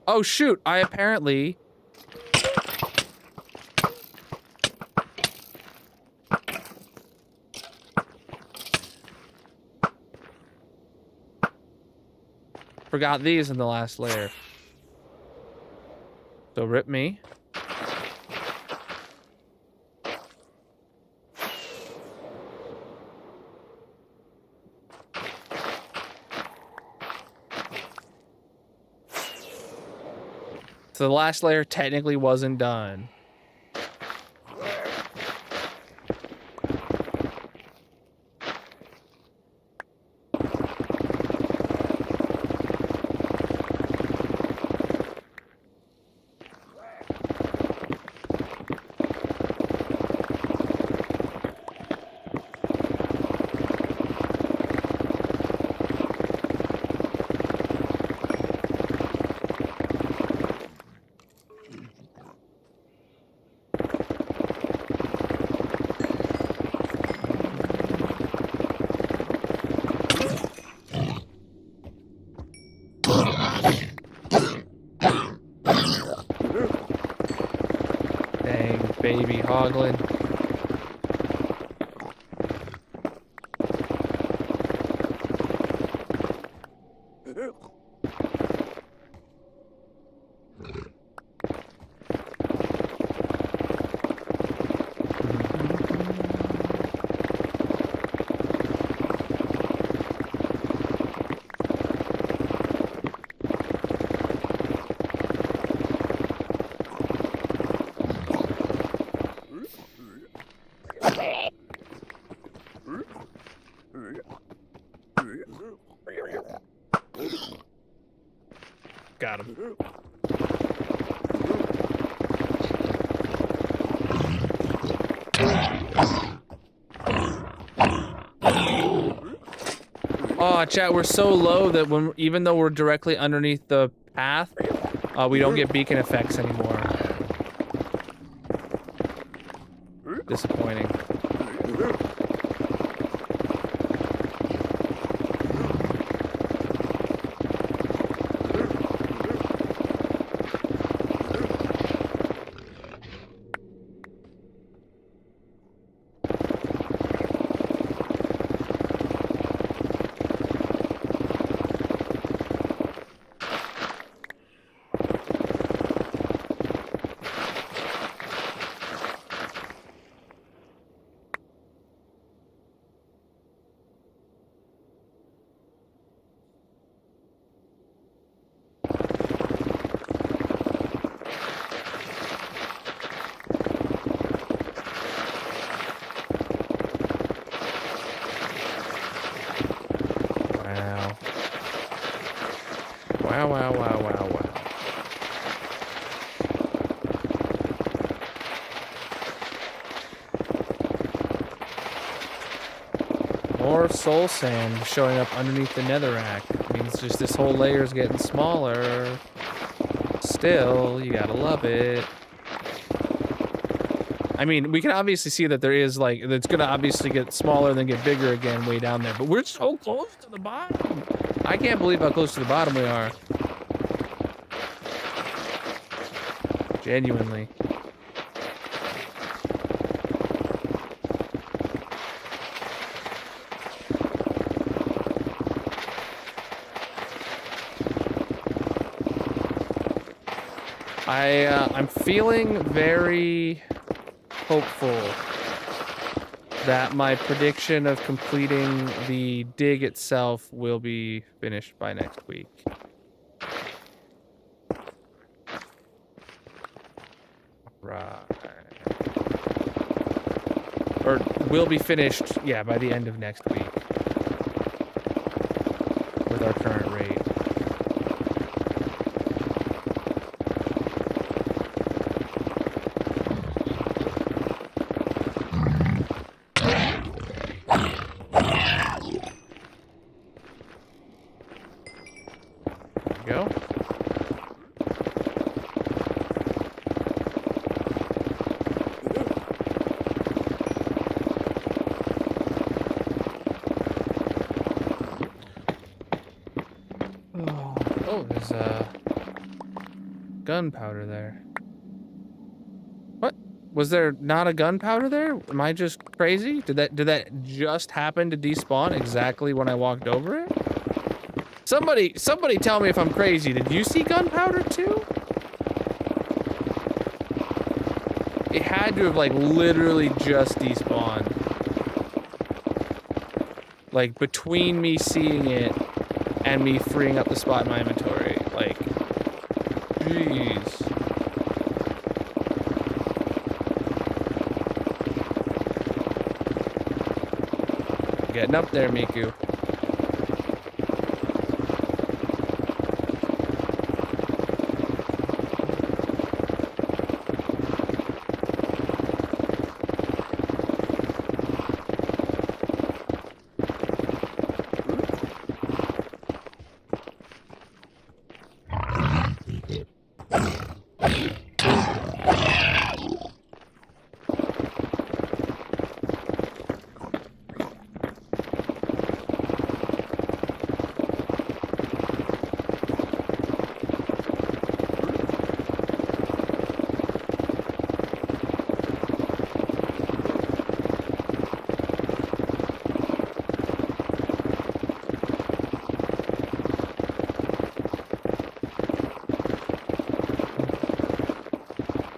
Oh, shoot. I apparently... forgot these in the last layer. So rip me. So the last layer technically wasn't done. baby hoglin. Got him. Oh, chat, we're so low that even though we're directly underneath the path, we don't get beacon effects anymore. Disappointing. Wow. More soul sand showing up underneath the netherrack. Means just this whole layer is getting smaller. Still, you gotta love it. I mean, we can obviously see that there is, like, it's gonna obviously get smaller and then get bigger again way down there. But we're so close to the bottom. I can't believe how close to the bottom we are. Genuinely. I'm feeling very hopeful that my prediction of completing the dig itself will be finished by next week. Right. Or will be finished, yeah, by the end of next week. With our current rate. Go. Oh, there's gunpowder there. What? Was there not a gunpowder there? Am I just crazy? Did that just happen to despawn exactly when I walked over it? Somebody tell me if I'm crazy. Did you see gunpowder too? It had to have, like, literally just despawned. Like, between me seeing it and me freeing up the spot in my inventory. Like, jeez. Getting up there, Miku.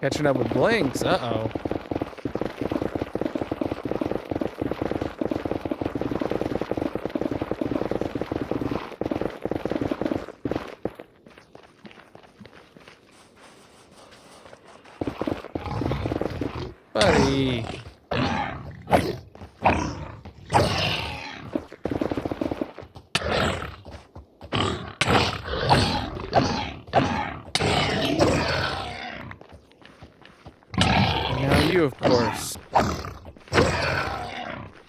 Catching up with Blinks. Uh-oh. Buddy. Now you, of course.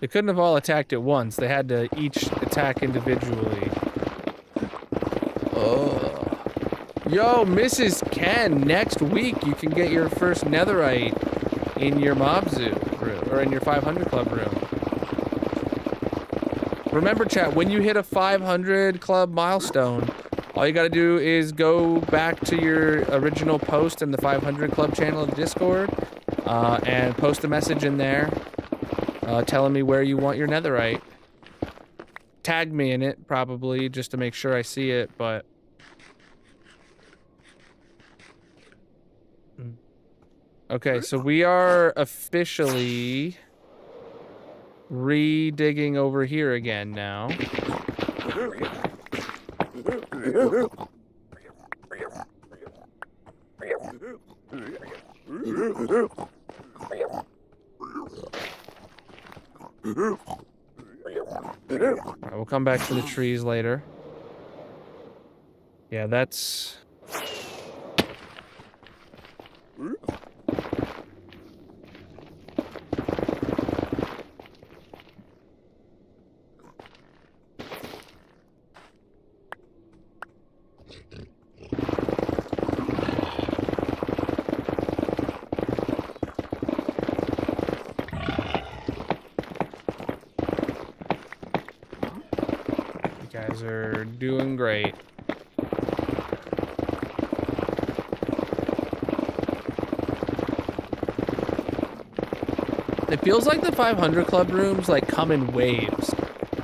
They couldn't have all attacked at once. They had to each attack individually. Oh. Yo, Mrs. Ken, next week you can get your first netherite in your mob zoo room, or in your 500 club room. Remember, chat, when you hit a 500 club milestone, all you gotta do is go back to your original post in the 500 club channel of Discord, and post a message in there, telling me where you want your netherite. Tag me in it, probably, just to make sure I see it, but... Okay, so we are officially re-digging over here again now. Alright, we'll come back to the trees later. Yeah, that's... are doing great. It feels like the 500 club rooms like come in waves.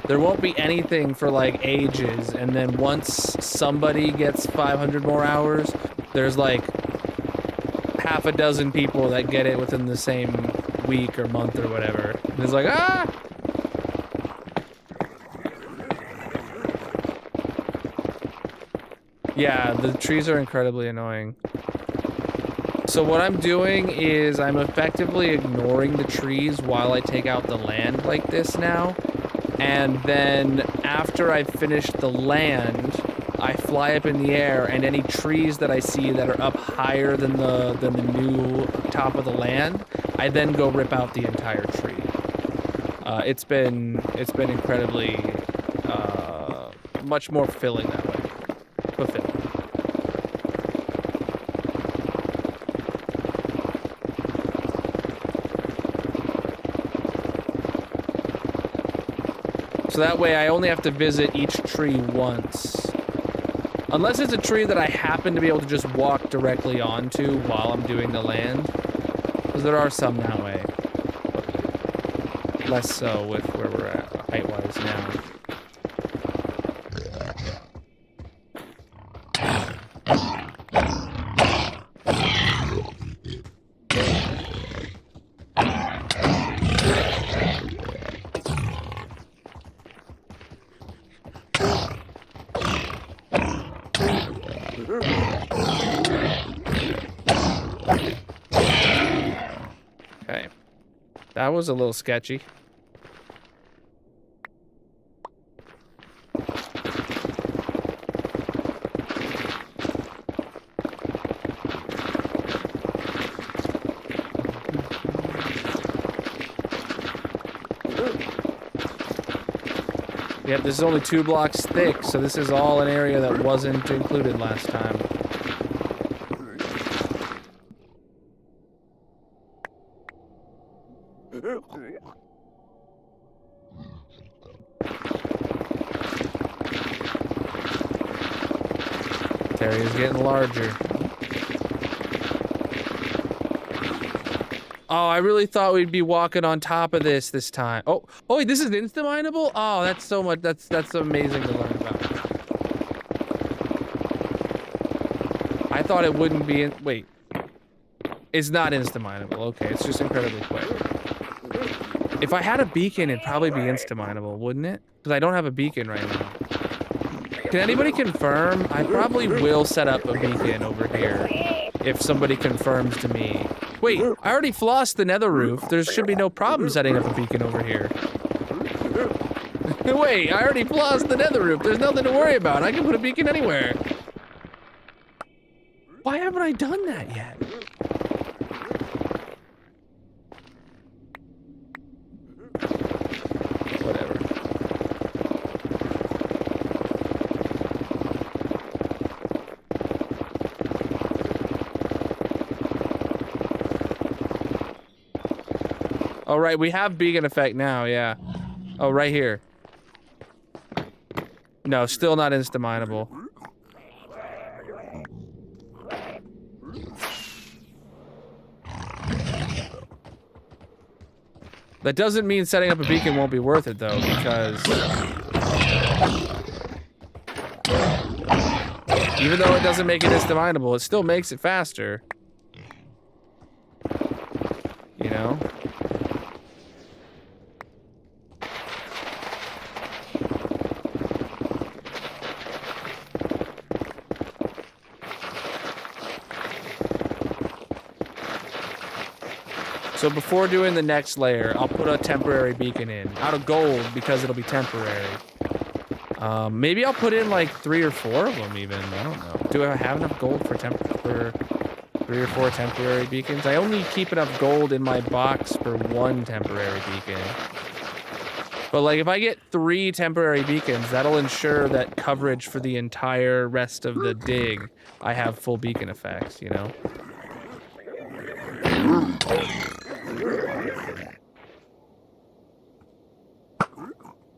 There won't be anything for like ages, and then once somebody gets 500 more hours, there's like half a dozen people that get it within the same week or month or whatever. And it's like, ah! Yeah, the trees are incredibly annoying. So what I'm doing is I'm effectively ignoring the trees while I take out the land like this now. And then after I've finished the land, I fly up in the air, and any trees that I see that are up higher than the new top of the land, I then go rip out the entire tree. It's been incredibly much more fulfilling that way. Fulfilling. So that way I only have to visit each tree once. Unless it's a tree that I happen to be able to just walk directly onto while I'm doing the land. Because there are some that way. Less so with where we're at height-wise now. Okay. That was a little sketchy. Yep, this is only 2 blocks thick, so this is all an area that wasn't included last time. This area's getting larger. Oh, I really thought we'd be walking on top of this time. Oh, wait, this is insta-mineable? Oh, that's so much. That's amazing to learn about. I thought it wouldn't be in. Wait. It's not insta-mineable. Okay, it's just incredibly quick. If I had a beacon, it'd probably be insta-mineable, wouldn't it? Because I don't have a beacon right now. Can anybody confirm? I probably will set up a beacon over here if somebody confirms to me. Wait, I already flossed the nether roof. There should be no problem setting up a beacon over here. Wait, I already flossed the nether roof. There's nothing to worry about. I can put a beacon anywhere. Why haven't I done that yet? Whatever. Oh, right, we have beacon effect now, yeah. Oh, right here. No, still not insta-mineable. That doesn't mean setting up a beacon won't be worth it, though, because... even though it doesn't make it insta-mineable, it still makes it faster. You know? So before doing the next layer, I'll put a temporary beacon in. Out of gold, because it'll be temporary. Maybe I'll put in like 3 or 4 of them even. I don't know. Do I have enough gold for 3 or 4 temporary beacons? I only keep enough gold in my box for 1 temporary beacon. But like if I get 3 temporary beacons, that'll ensure that coverage for the entire rest of the dig, I have full beacon effects, you know?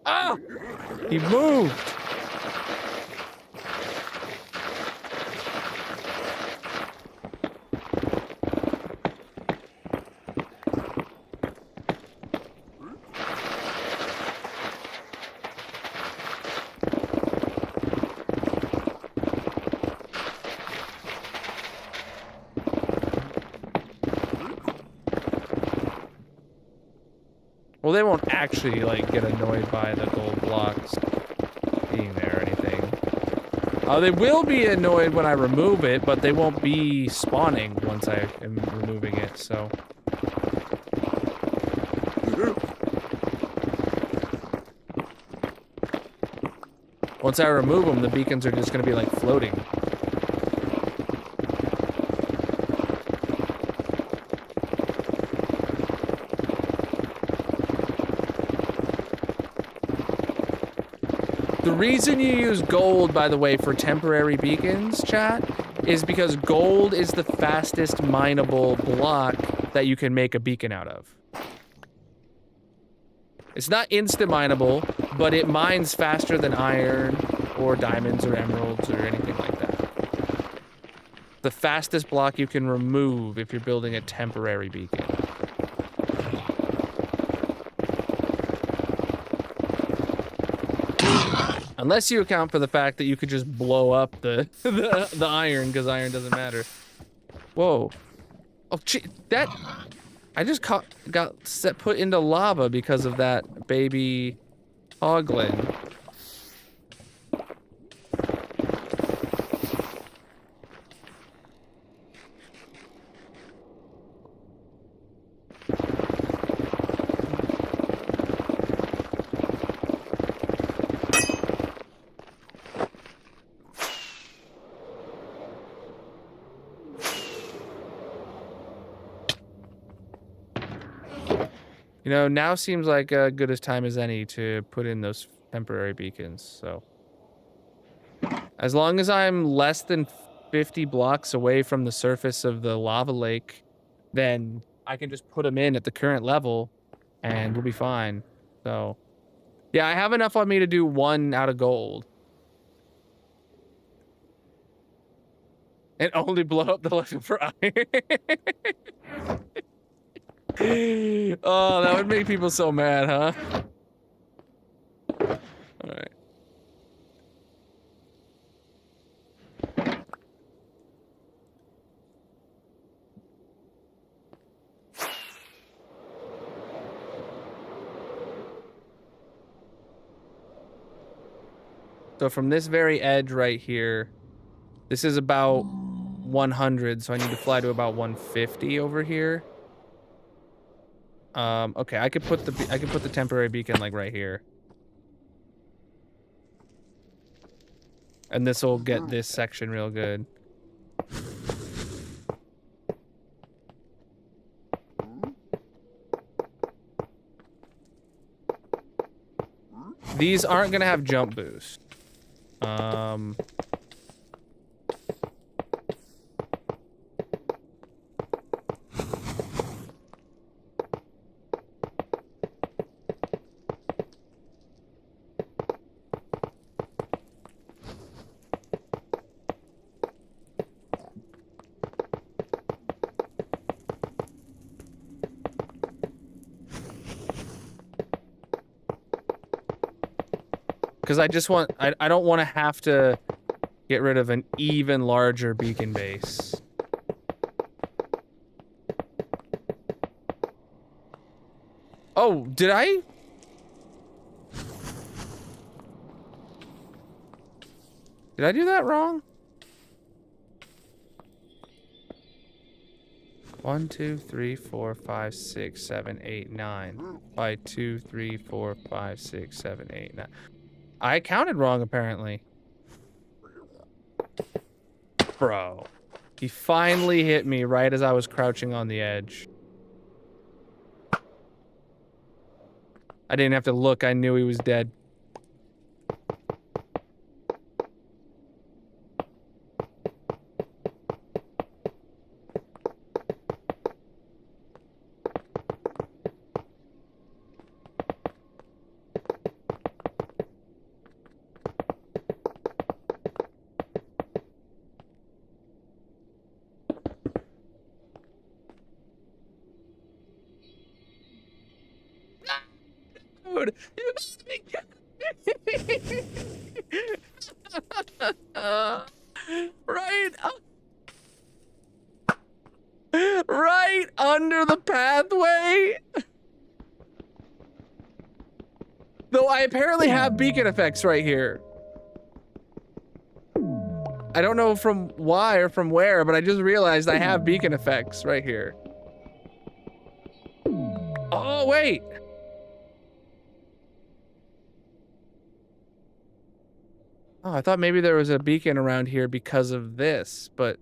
Ah! He moved! Well, they won't actually, like, get annoyed by the gold blocks being there or anything. They will be annoyed when I remove it, but they won't be spawning once I am removing it, so... Once I remove them, the beacons are just gonna be, like, floating. The reason you use gold, by the way, for temporary beacons, chat, is because gold is the fastest mineable block that you can make a beacon out of. It's not instant mineable, but it mines faster than iron or diamonds or emeralds or anything like that. The fastest block you can remove if you're building a temporary beacon. Unless you account for the fact that you could just blow up the the iron, because iron doesn't matter. Whoa. Oh, gee, that... I just got put into lava because of that baby hoglin. You know, now seems like a good as time as any to put in those temporary beacons, so. As long as I'm less than 50 blocks away from the surface of the lava lake, then I can just put them in at the current level and we'll be fine. So, yeah, I have enough on me to do 1 out of gold. And only blow up the leftover iron. Oh, that would make people so mad, huh? Alright. So from this very edge right here, this is about 100, so I need to fly to about 150 over here. Okay, I could put the temporary beacon like right here. And this will get this section real good. These aren't gonna have jump boost. Because I just want, I don't want to have to get rid of an even larger beacon base. Oh, did I? Did I do that wrong? 1, 2, 3, 4, 5, 6, 7, 8, 9. By 2, 3, 4, 5, 6, 7, 8, 9. I counted wrong, apparently. Bro. He finally hit me right as I was crouching on the edge. I didn't have to look, I knew he was dead. Dude, you right, right under the pathway. Though I apparently have beacon effects right here. I don't know from why or from where, but I just realized I have beacon effects right here. Oh, wait. Oh, I thought maybe there was a beacon around here because of this, but...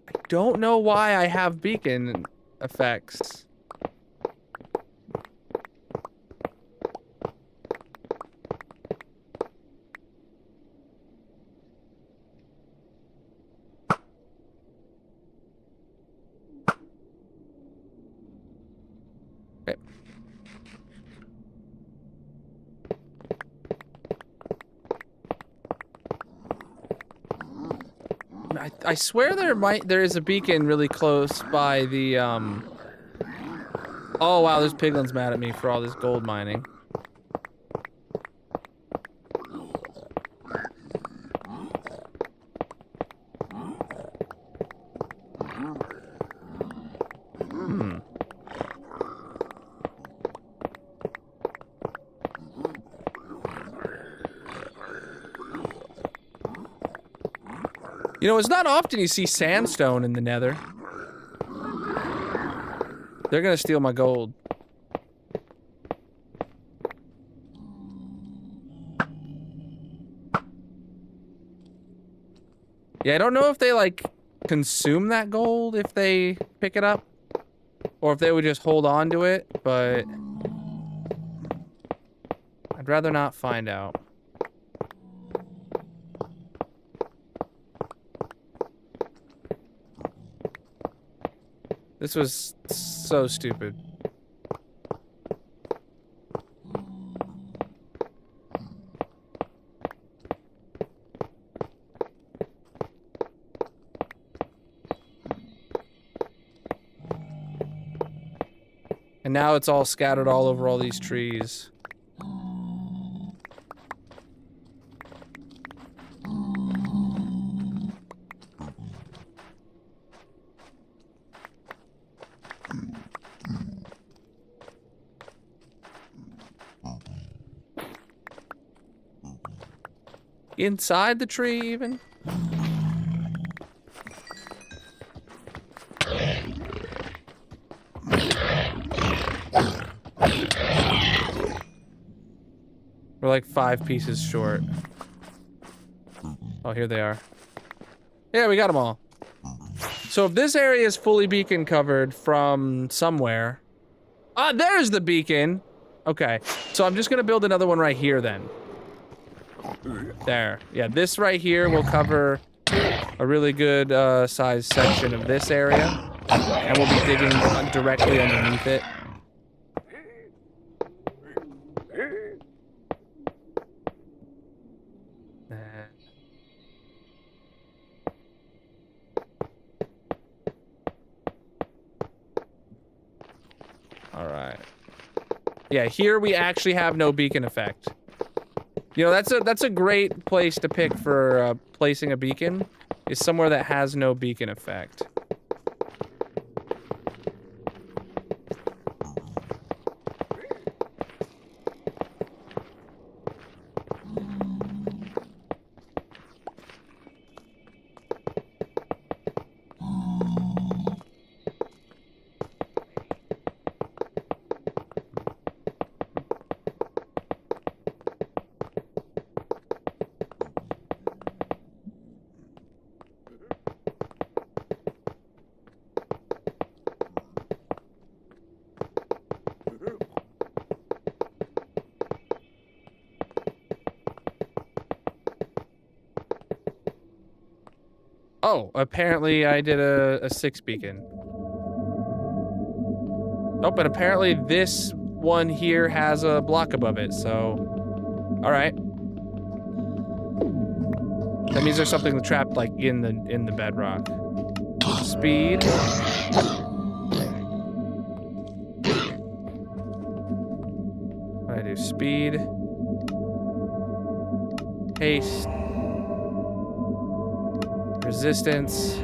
I don't know why I have beacon effects. Okay. I swear there is a beacon really close by the Oh wow, there's piglins mad at me for all this gold mining. You know, it's not often you see sandstone in the Nether. They're gonna steal my gold. Yeah, I don't know if they, like, consume that gold if they pick it up. Or if they would just hold on to it, but... I'd rather not find out. This was so stupid. And now it's all scattered all over all these trees. Inside the tree, even? We're like 5 pieces short. Oh, here they are. Yeah, we got them all. So if this area is fully beacon covered from somewhere... Ah, there's the beacon! Okay, so I'm just gonna build another one right here then. There. Yeah, this right here will cover a really good sized section of this area. And we'll be digging directly underneath it. Alright. Yeah, here we actually have no beacon effect. You know, that's a great place to pick for placing a beacon, is somewhere that has no beacon effect. Oh, apparently I did a 6 beacon. Oh, but apparently this one here has a block above it, so... Alright. That means there's something trapped, like, in the bedrock. Speed. What do I do? Speed. Haste. Resistance.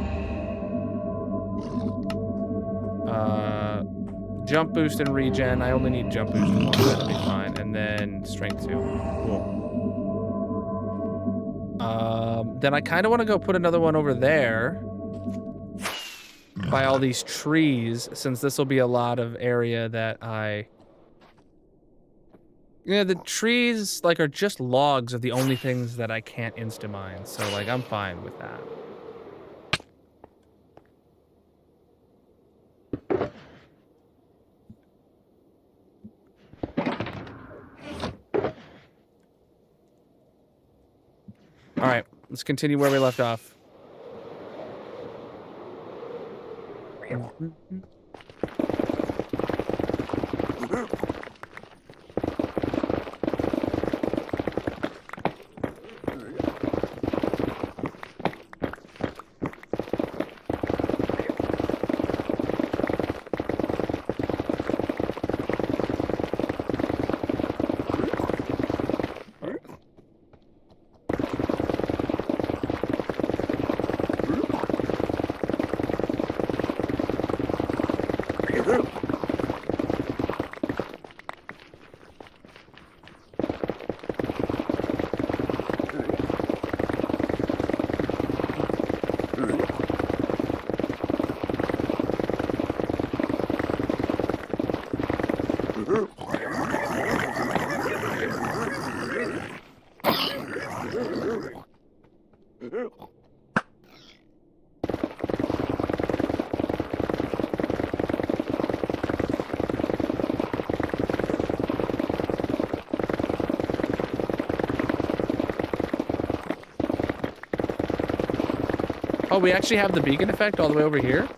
Jump boost and regen. I only need jump boost and one, that'll be fine. And then strength 2. Cool. Then I kind of want to go put another one over there by all these trees, since this will be a lot of area that I... Yeah, the trees, like, are just logs of the only things that I can't insta-mine, so, like, I'm fine with that. All right, let's continue where we left off. Oh, we actually have the beacon effect all the way over here?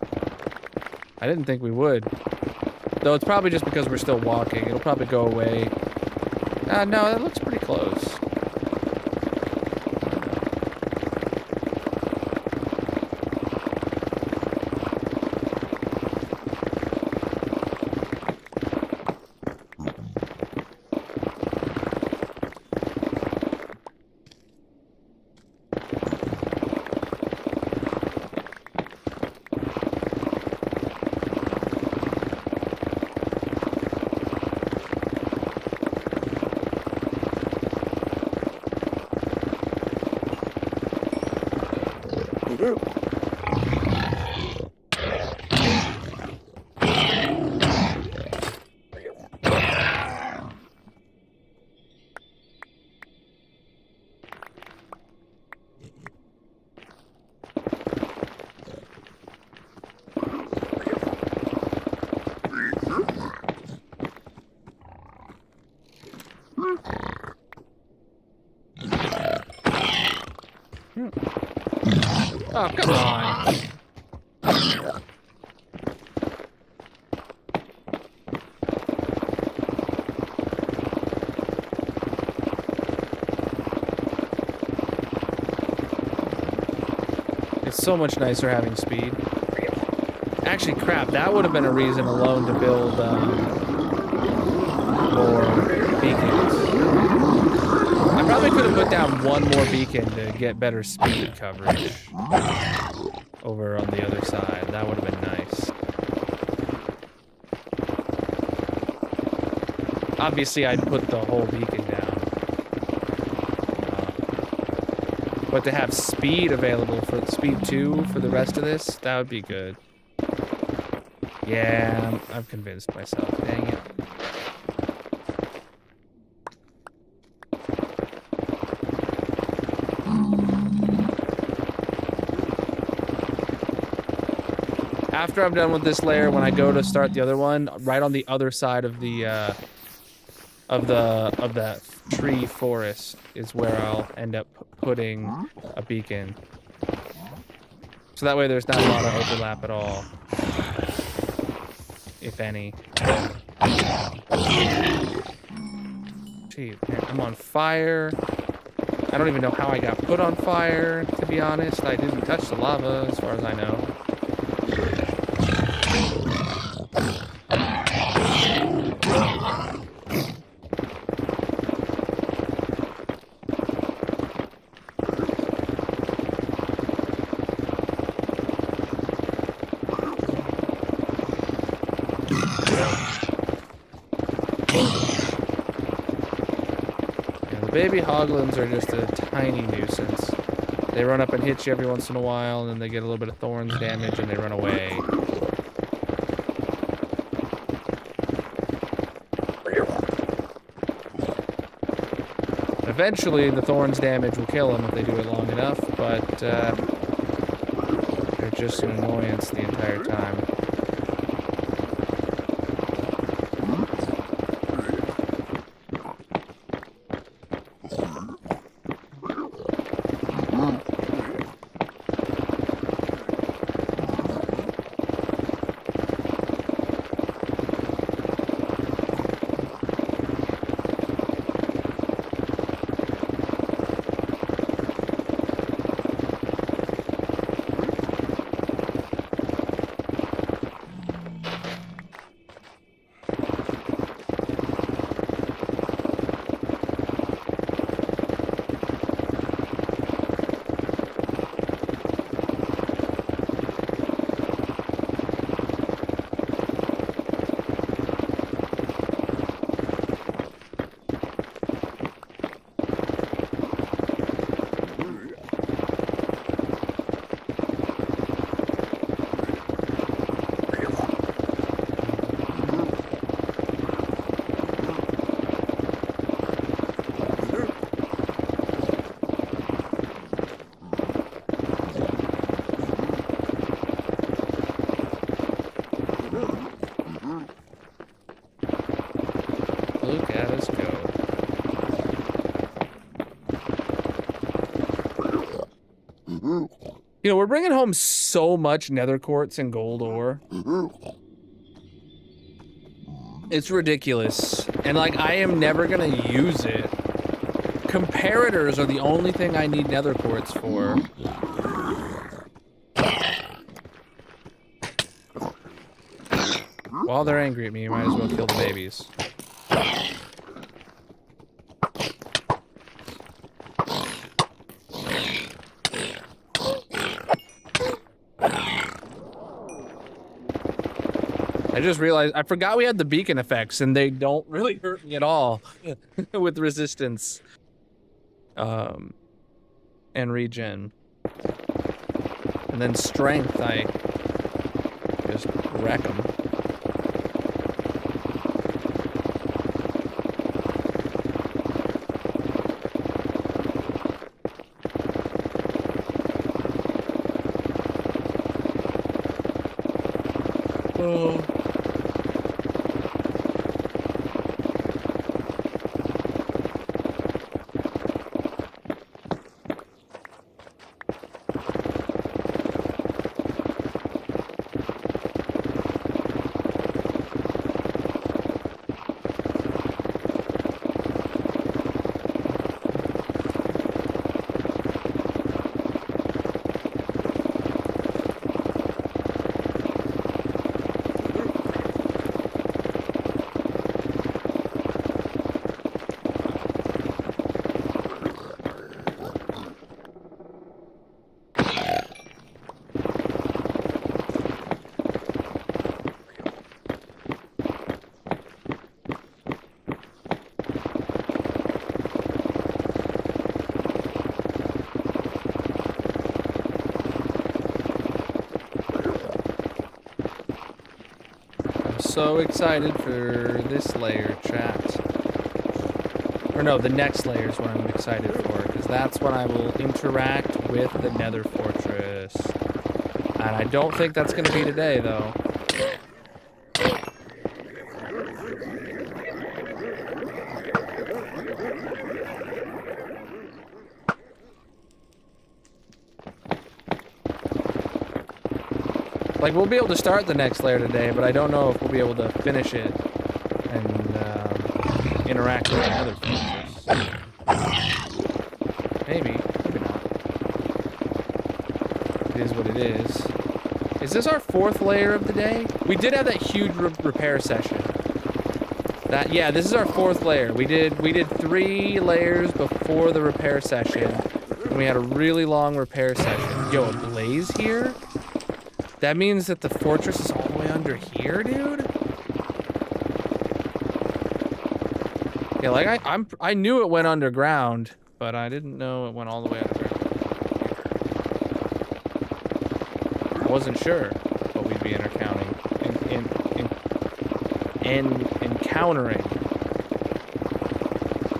I didn't think we would. Though it's probably just because we're still walking. It'll probably go away. No, that looks pretty close. Oh, come on. It's so much nicer having speed. Actually, crap, that would have been a reason alone to build more beacons. I probably could have put down one more beacon to get better speed coverage over on the other side. That would have been nice. Obviously, I'd put the whole beacon down. But to have speed available for speed 2 for the rest of this, that would be good. Yeah, I've convinced myself. Dang it. After I'm done with this layer, when I go to start the other one, right on the other side of the that tree forest is where I'll end up putting a beacon. So that way there's not a lot of overlap at all, if any. Gee, I'm on fire. I don't even know how I got put on fire, to be honest. I didn't touch the lava, as far as I know. Baby hoglins are just a tiny nuisance. They run up and hit you every once in a while, and then they get a little bit of thorns damage, and they run away. Eventually, the thorns damage will kill them if they do it long enough, but they're just an annoyance the entire time. Look at us go. You know, we're bringing home so much nether quartz and gold ore. It's ridiculous. And like, I am never gonna use it. Comparators are the only thing I need nether quartz for. While they're angry at me, you might as well kill the babies. I just realized, I forgot we had the beacon effects, and they don't really hurt me at all with resistance. And regen. And then strength, I just wreck them. Oh. so excited for this layer, chat. Or no, the next layer is what I'm excited for, because that's when I will interact with the Nether Fortress. And I don't think that's going to be today, though. Like, we'll be able to start the next layer today, but I don't know if we'll be able to finish it and interact with the Nether Fortress. Maybe, maybe not. It is what it is. Is this our 4th layer of the day? We did have that huge repair session. Yeah, this is our 4th layer. We did 3 layers before the repair session, and we had a really long repair session. Yo, a blaze here? That means that the fortress is all the way under here, dude? Yeah, like I knew it went underground, but I didn't know it went all the way underground. I wasn't sure what we'd be encountering. Encountering. I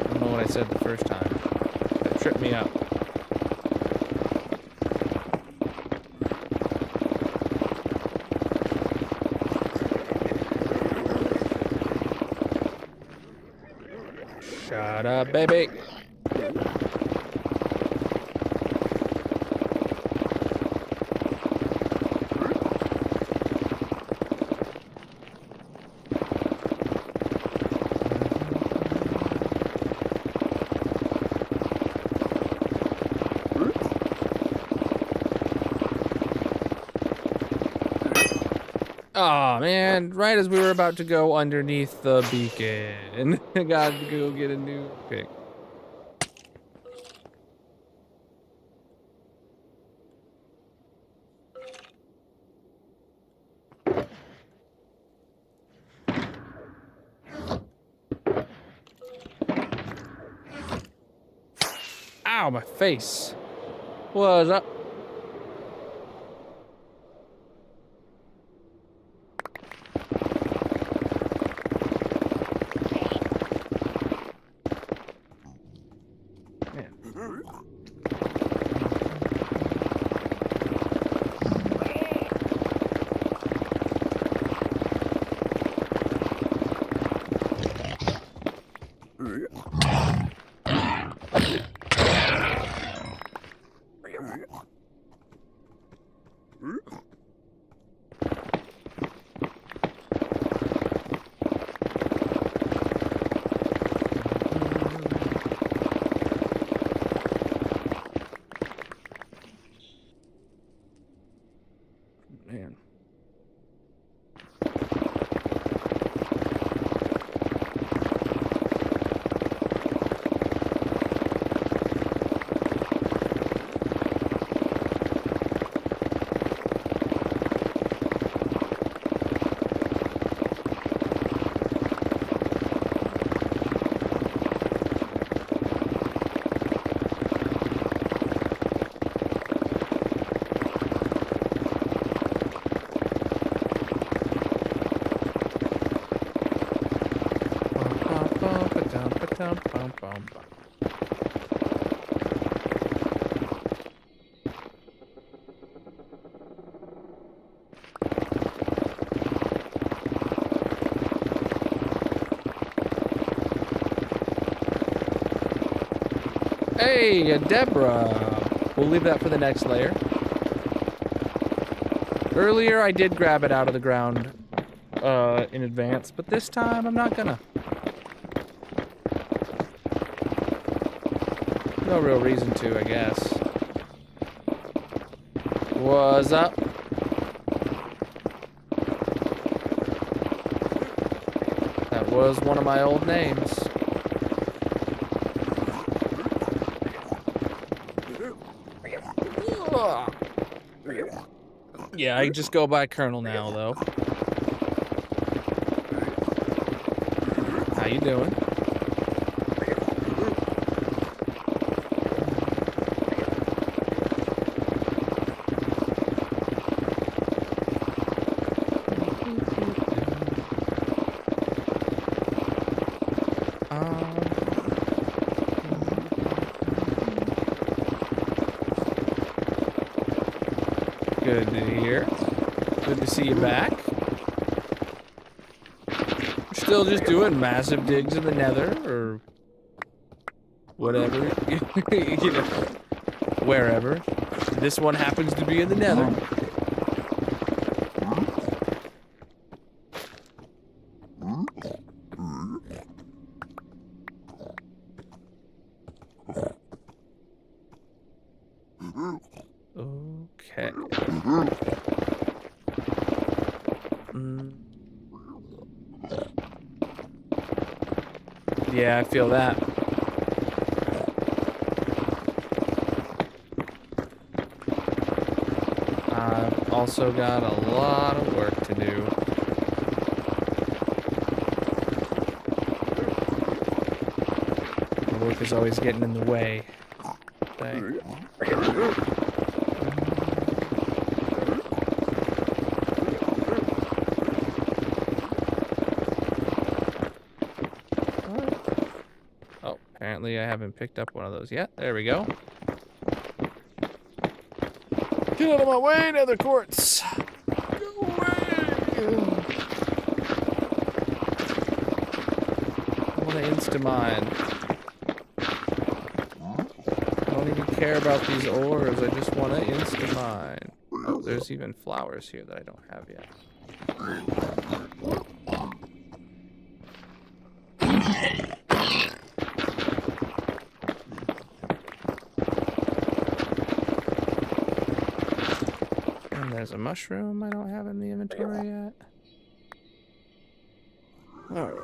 don't know what I said the first time. That tripped me up. Shut up, baby. Oh man, right as we were about to go underneath the beacon. I gotta go get a new pick. Ow, my face. What's up? Man. Hey, Deborah. We'll leave that for the next layer. Earlier, I did grab it out of the ground in advance, but this time I'm not gonna. No real reason to, I guess. What's up? That was one of my old names. Yeah, I just go by Colonel now, though. How you doing? good to hear. Good to see you back. Still just doing massive digs in the Nether, or whatever, you know, wherever. This one happens to be in the Nether. Okay. Yeah, I feel that. I've also got a lot of work to do. My work is always getting in the way. Oh, apparently I haven't picked up one of those yet. There we go. Get out of my way, Nether quartz! Go away! I want to insta-mine. I don't even care about these ores, I just want to insta-mine. Oh, there's even flowers here that I don't have yet. And there's a mushroom I don't have in the inventory yet. Alright.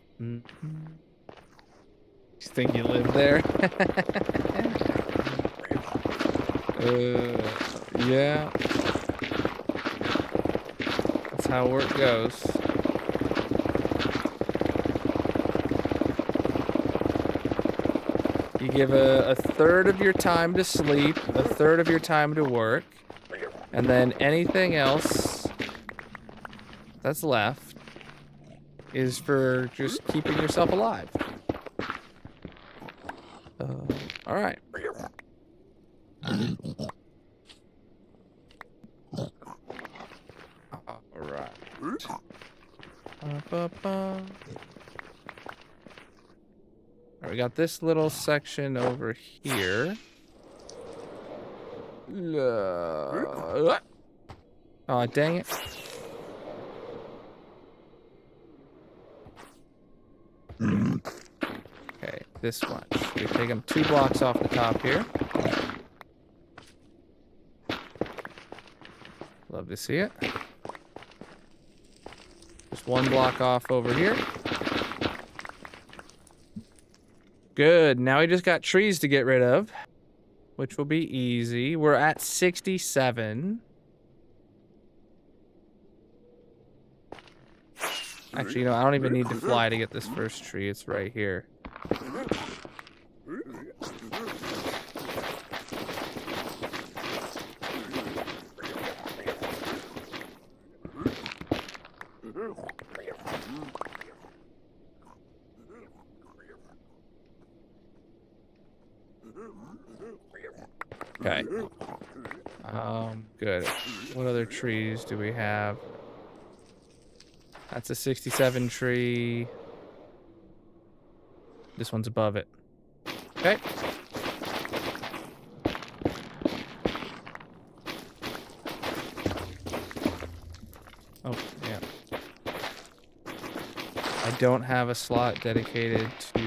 You think you live there? Yeah. That's how work goes. You give a third of your time to sleep, a third of your time to work, and then anything else that's left is for just keeping yourself alive. All right. All right. Alright, we got this little section over here. Oh, dang it. Okay, this one. We take them 2 blocks off the top here. Love to see it. Just 1 block off over here. Good. Now we just got trees to get rid of, which will be easy. We're at 67. Actually, you know, I don't even need to fly to get this first tree. It's right here. Okay. Good. What other trees do we have? That's a 67 tree. This one's above it. Okay. Oh, yeah. I don't have a slot dedicated to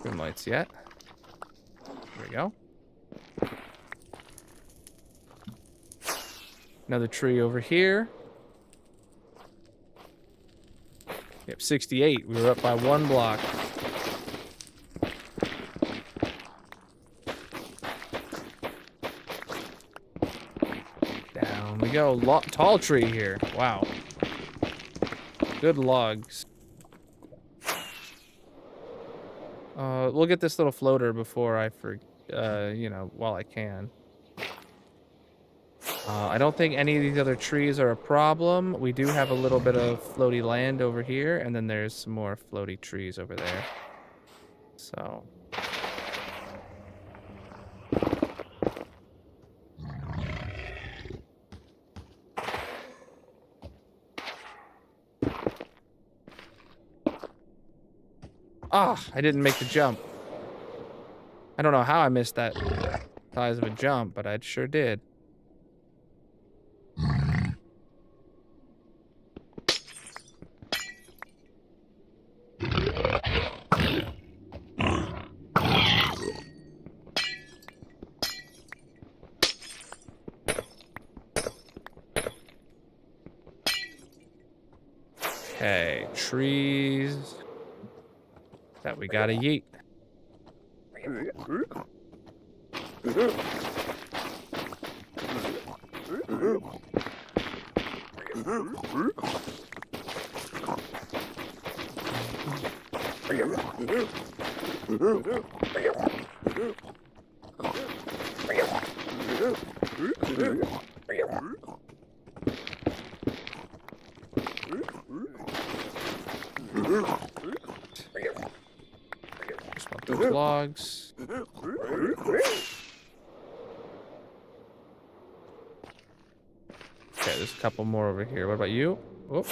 room lights yet. There we go. Another tree over here. Yep, 68. We were up by 1 block. Down we go. Tall tree here. Wow. Good logs. We'll get this little floater before I you know, while I can. I don't think any of these other trees are a problem. We do have a little bit of floaty land over here, and then there's some more floaty trees over there. So... Ah, I didn't make the jump. I don't know how I missed that size of a jump, but I sure did. Okay, trees that we gotta yeet. Just want those logs. Okay, there's a couple more over here. What about you? Oh.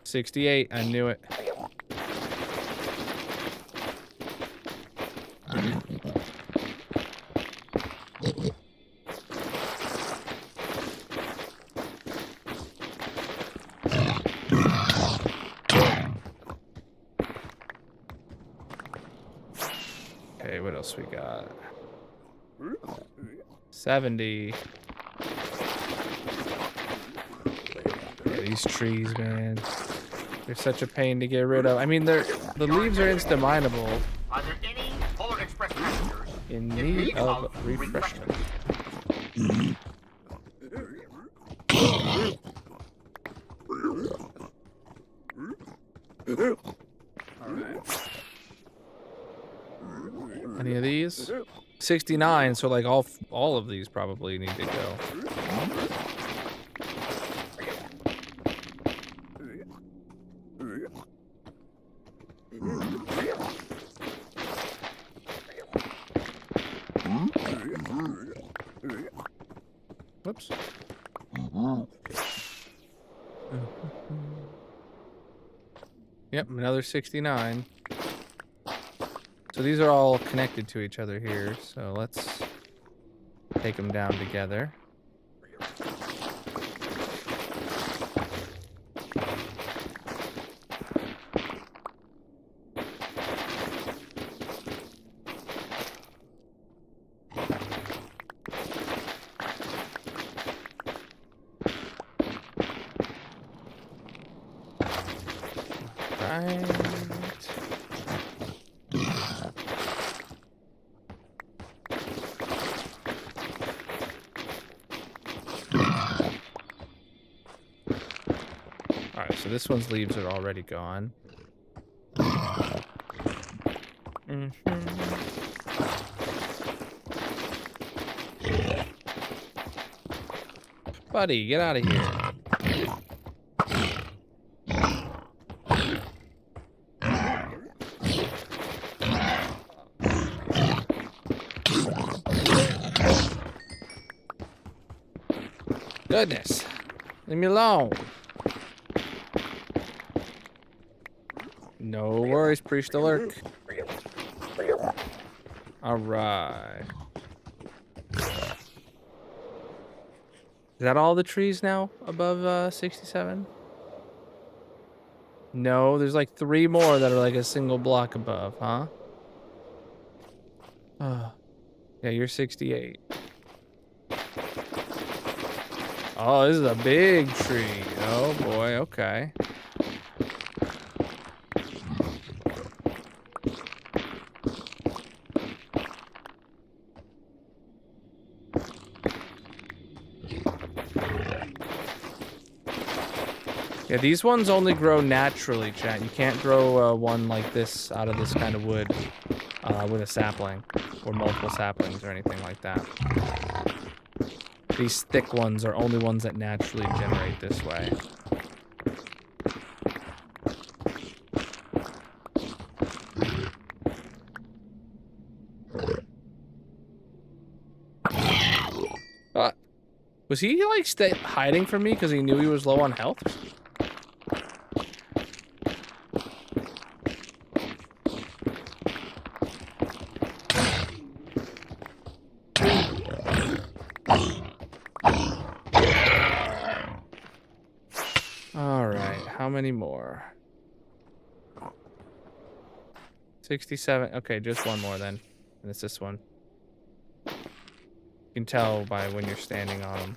68, I knew it. Okay, what else we got? 70. Yeah, these trees, man. They're such a pain to get rid of. I mean, the leaves are insta-mineable. Are there any Polar Express passengers In need of refreshment. Any of these? 69, so like all of these probably need to go. Whoops. Yep, another 69. So these are all connected to each other here, so let's take them down together. Right. Alright, so this one's leaves are already gone. Buddy, get out of here. Goodness. Leave me alone. No worries, priest alert. Alright. Is that all the trees now above 67? No, there's like 3 more that are like a single block above, huh? Yeah, you're 68. Oh, this is a big tree. Oh boy, okay. Yeah, these ones only grow naturally, chat. You can't grow one like this out of this kind of wood with a sapling or multiple saplings or anything like that. These thick ones are only ones that naturally generate this way. Was he like hiding from me because he knew he was low on health? All right, how many more? 67. Okay, just one more then. And it's this one. You can tell by when you're standing on them.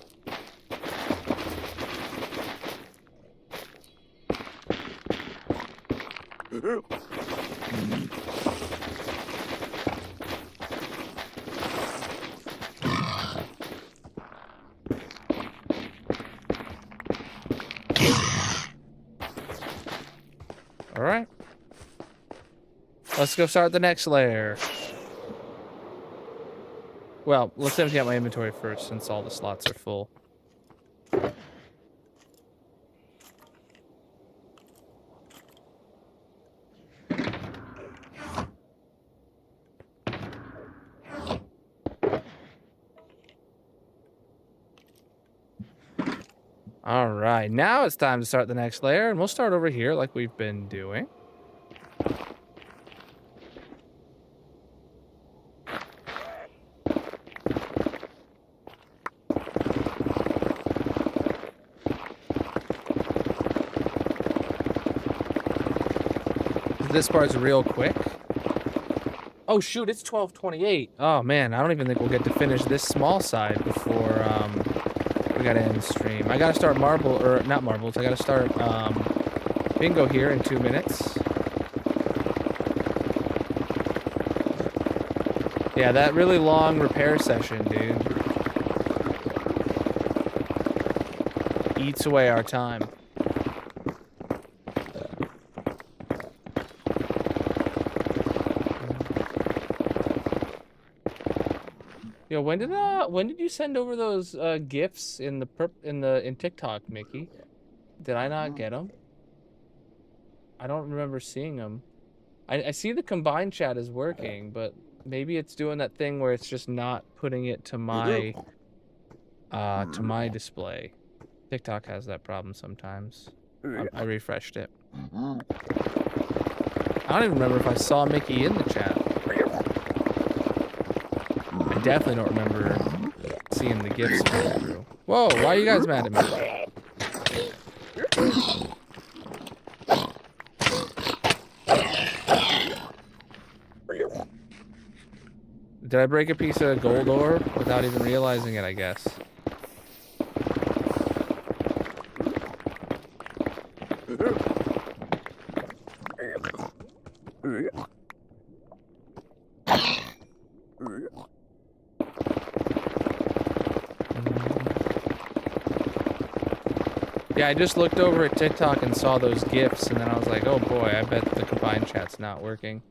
All right. Let's go start the next layer. Well, let's empty out my inventory first since all the slots are full. All right, now it's time to start the next layer, and we'll start over here like we've been doing. This part's real quick. Oh shoot, it's 12:28. Oh man, I don't even think we'll get to finish this small side before we gotta end the stream. I gotta start not marbles. I gotta start bingo here in 2 minutes. Yeah, that really long repair session, dude, eats away our time. Yo, when did you send over those gifts in TikTok, Mickey? Did I not get them? I don't remember seeing them. I see the combined chat is working, but maybe it's doing that thing where it's just not putting it to my display. TikTok has that problem sometimes. I refreshed it. I don't even remember if I saw Mickey in the chat. I definitely don't remember seeing the gifts come through. Whoa, why are you guys mad at me? Did I break a piece of gold ore without even realizing it, I guess? Yeah, I just looked over at TikTok and saw those gifts, and then I was like, oh boy, I bet the combined chat's not working.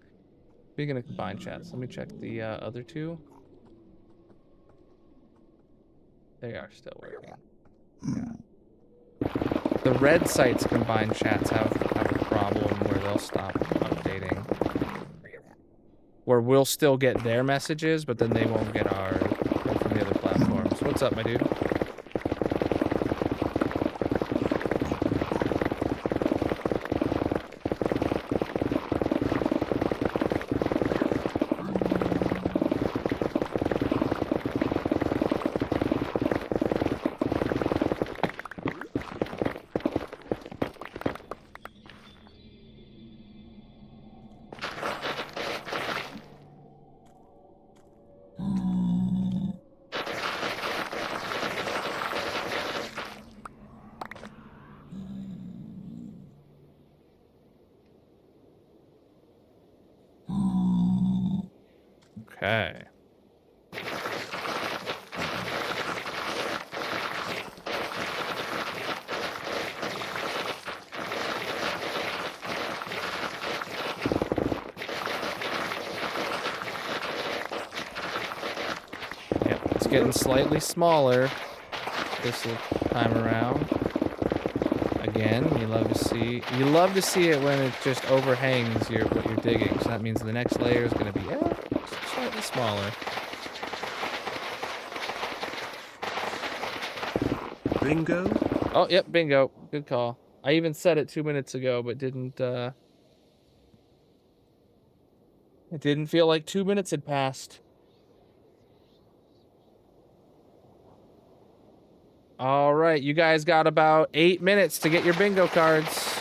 Speaking of combined chats, let me check the other two. They are still working. Yeah. The red site's combined chats have a problem where they'll stop updating. Where we'll still get their messages, but then they won't get ours from the other platforms. What's up, my dude? Okay. getting slightly smaller this time around. Again, you love to see it when it just overhangs what you're digging. So that means the next layer is going to be slightly smaller. Bingo? Oh, yep, bingo. Good call. I even said it 2 minutes ago, but didn't, it didn't feel like 2 minutes had passed. All right, you guys got about 8 minutes to get your bingo cards.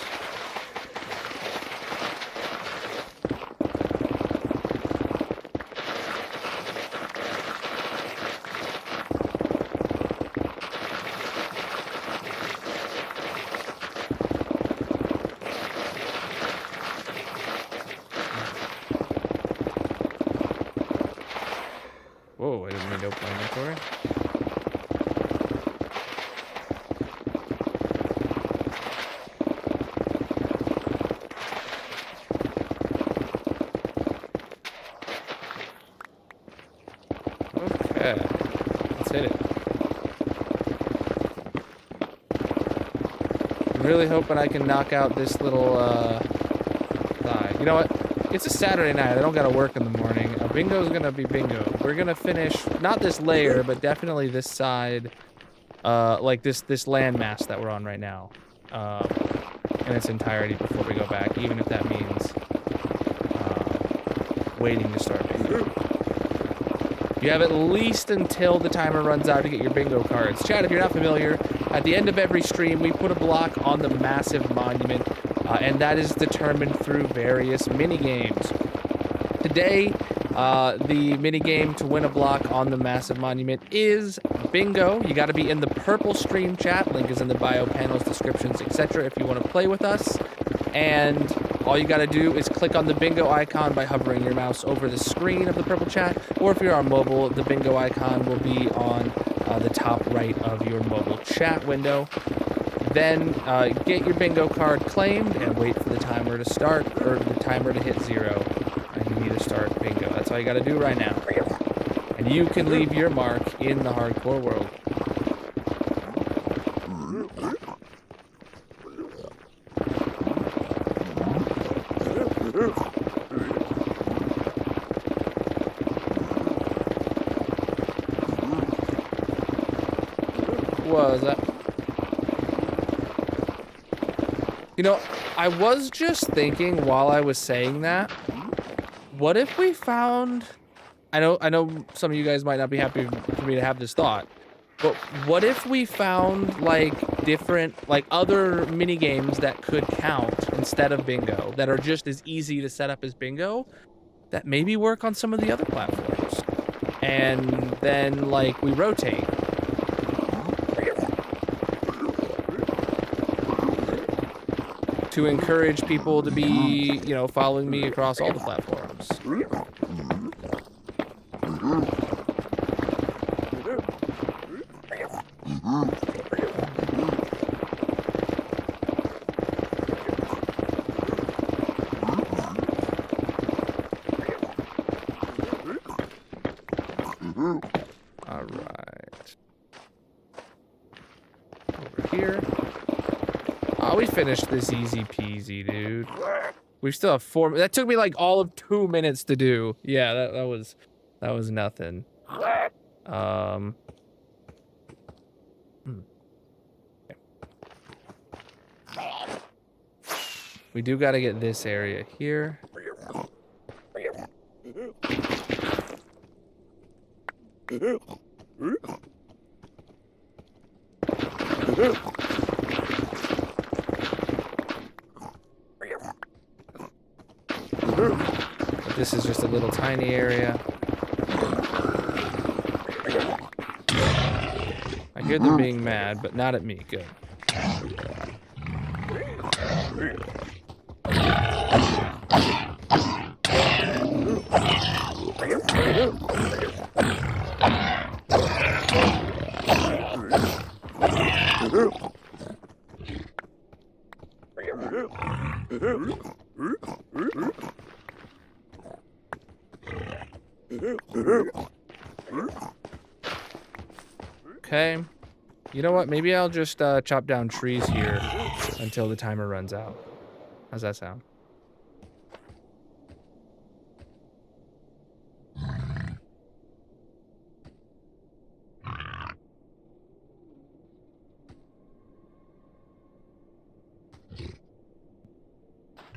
Whoa, I didn't mean to open my inventory. Okay, let's hit it. I'm really hoping I can knock out this little thigh. You know what? It's a Saturday night. I don't gotta work in the morning. Bingo's gonna be bingo. We're gonna finish not this layer, but definitely this side, like this landmass that we're on right now, in its entirety before we go back, even if that means waiting to start bingo. You have at least until the timer runs out to get your bingo cards. Chat, if you're not familiar, at the end of every stream, we put a block on the massive monument, and that is determined through various mini games. Today, the mini game to win a block on the massive monument is bingo. You got to be in the purple stream chat. Link is in the bio panels, descriptions, etc. if you want to play with us. And all you got to do is click on the bingo icon by hovering your mouse over the screen of the purple chat. Or if you're on mobile, the bingo icon will be on the top right of your mobile chat window. Then get your bingo card claimed and wait for the timer to start, or the timer to hit 0. And you need to start bingo. That's all you got to do right now. And you can leave your mark in the hardcore world. What was that? You know, I was just thinking while I was saying that, what if we found, I know some of you guys might not be happy for me to have this thought, but what if we found like different, like other mini games that could count instead of bingo, that are just as easy to set up as bingo, that maybe work on some of the other platforms, and then like we rotate. To encourage people to be, you know, following me across all the platforms. All right. Over here. Oh, we finished this easy peasy, dude. We still have 4. That took me like all of 2 minutes to do. Yeah, that was nothing. Okay. We do got to get this area here. But this is just a little tiny area. I hear them being mad, but not at me. Good. Okay. You know what? Maybe I'll just chop down trees here until the timer runs out. How's that sound?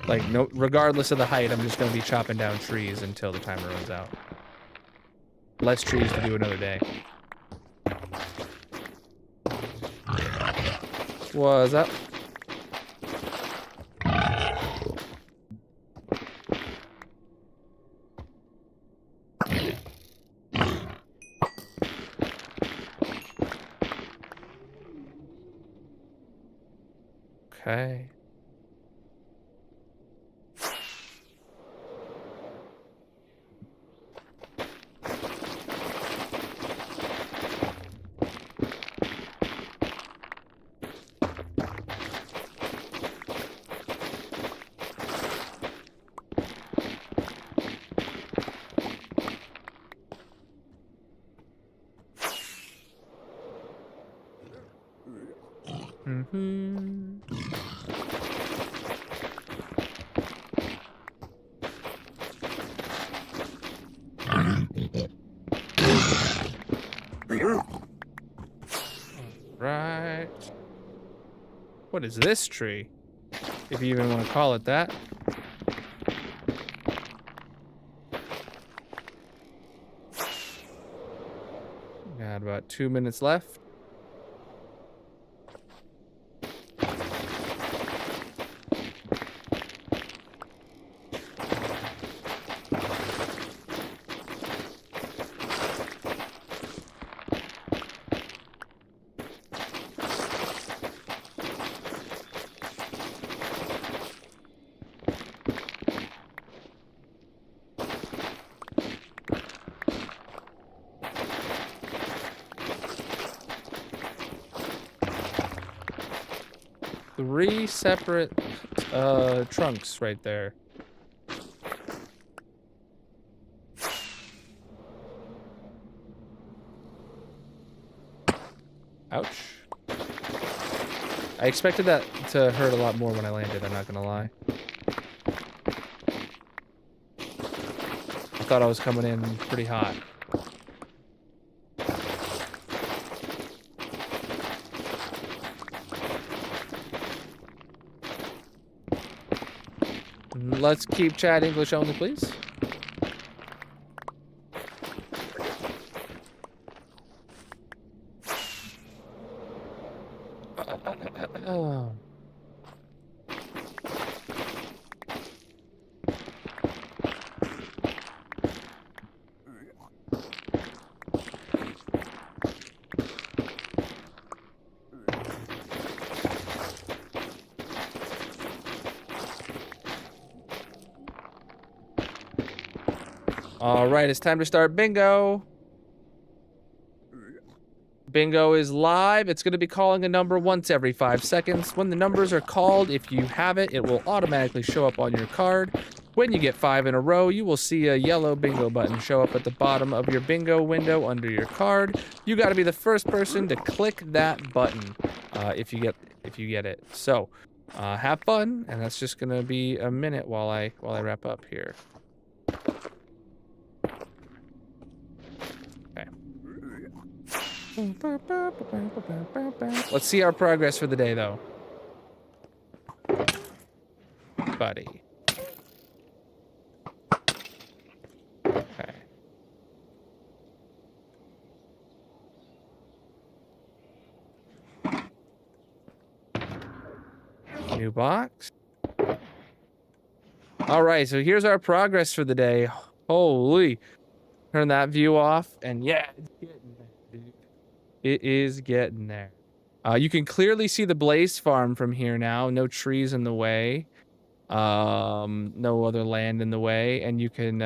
Like, no, regardless of the height, I'm just going to be chopping down trees until the timer runs out. Less trees to do another day. What's up? Okay. Mm-hmm. Right. What is this tree? If you even want to call it that. Got about 2 minutes left. Three separate trunks right there. Ouch. I expected that to hurt a lot more when I landed, I'm not gonna lie. I thought I was coming in pretty hot. Let's keep chat English only, please. All right, it's time to start bingo. Bingo is live. It's going to be calling a number once every 5 seconds. When the numbers are called, if you have it, it will automatically show up on your card. When you get 5 in a row, you will see a yellow bingo button show up at the bottom of your bingo window under your card. You got to be the first person to click that button if you get it. So, have fun, and that's just going to be a minute while I wrap up here. Let's see our progress for the day, though. Buddy. Okay. New box. All right, so here's our progress for the day. Holy. Turn that view off, and yeah, it's getting there, dude. It is getting there. You can clearly see the Blaze Farm from here now. No trees in the way. No other land in the way, and you can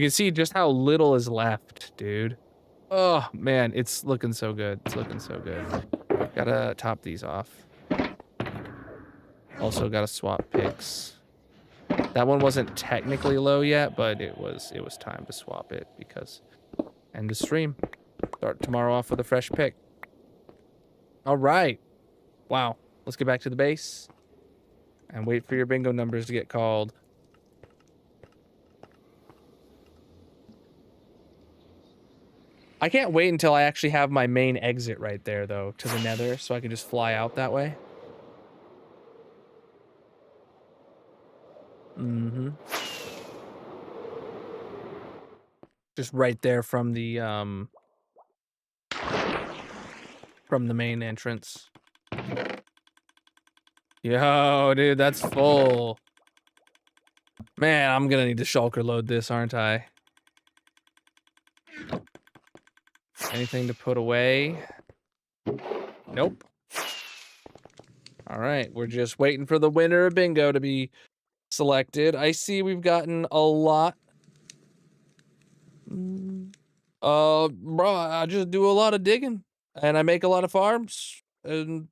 see just how little is left, dude. Oh man, it's looking so good. It's looking so good. Gotta top these off. Also gotta swap picks. That one wasn't technically low yet, but it was time to swap it because end of stream. Start tomorrow off with a fresh pick. All right. Wow. Let's get back to the base and wait for your bingo numbers to get called. I can't wait until I actually have my main exit right there, though, to the Nether, so I can just fly out that way. Mm-hmm. Just right there from the main entrance. Yo, dude, that's full. Man, I'm gonna need to shulker load this, aren't I? Anything to put away? Nope. All right, we're just waiting for the winner of bingo to be selected. I see we've gotten a lot. Bro, I just do a lot of digging and I make a lot of farms. And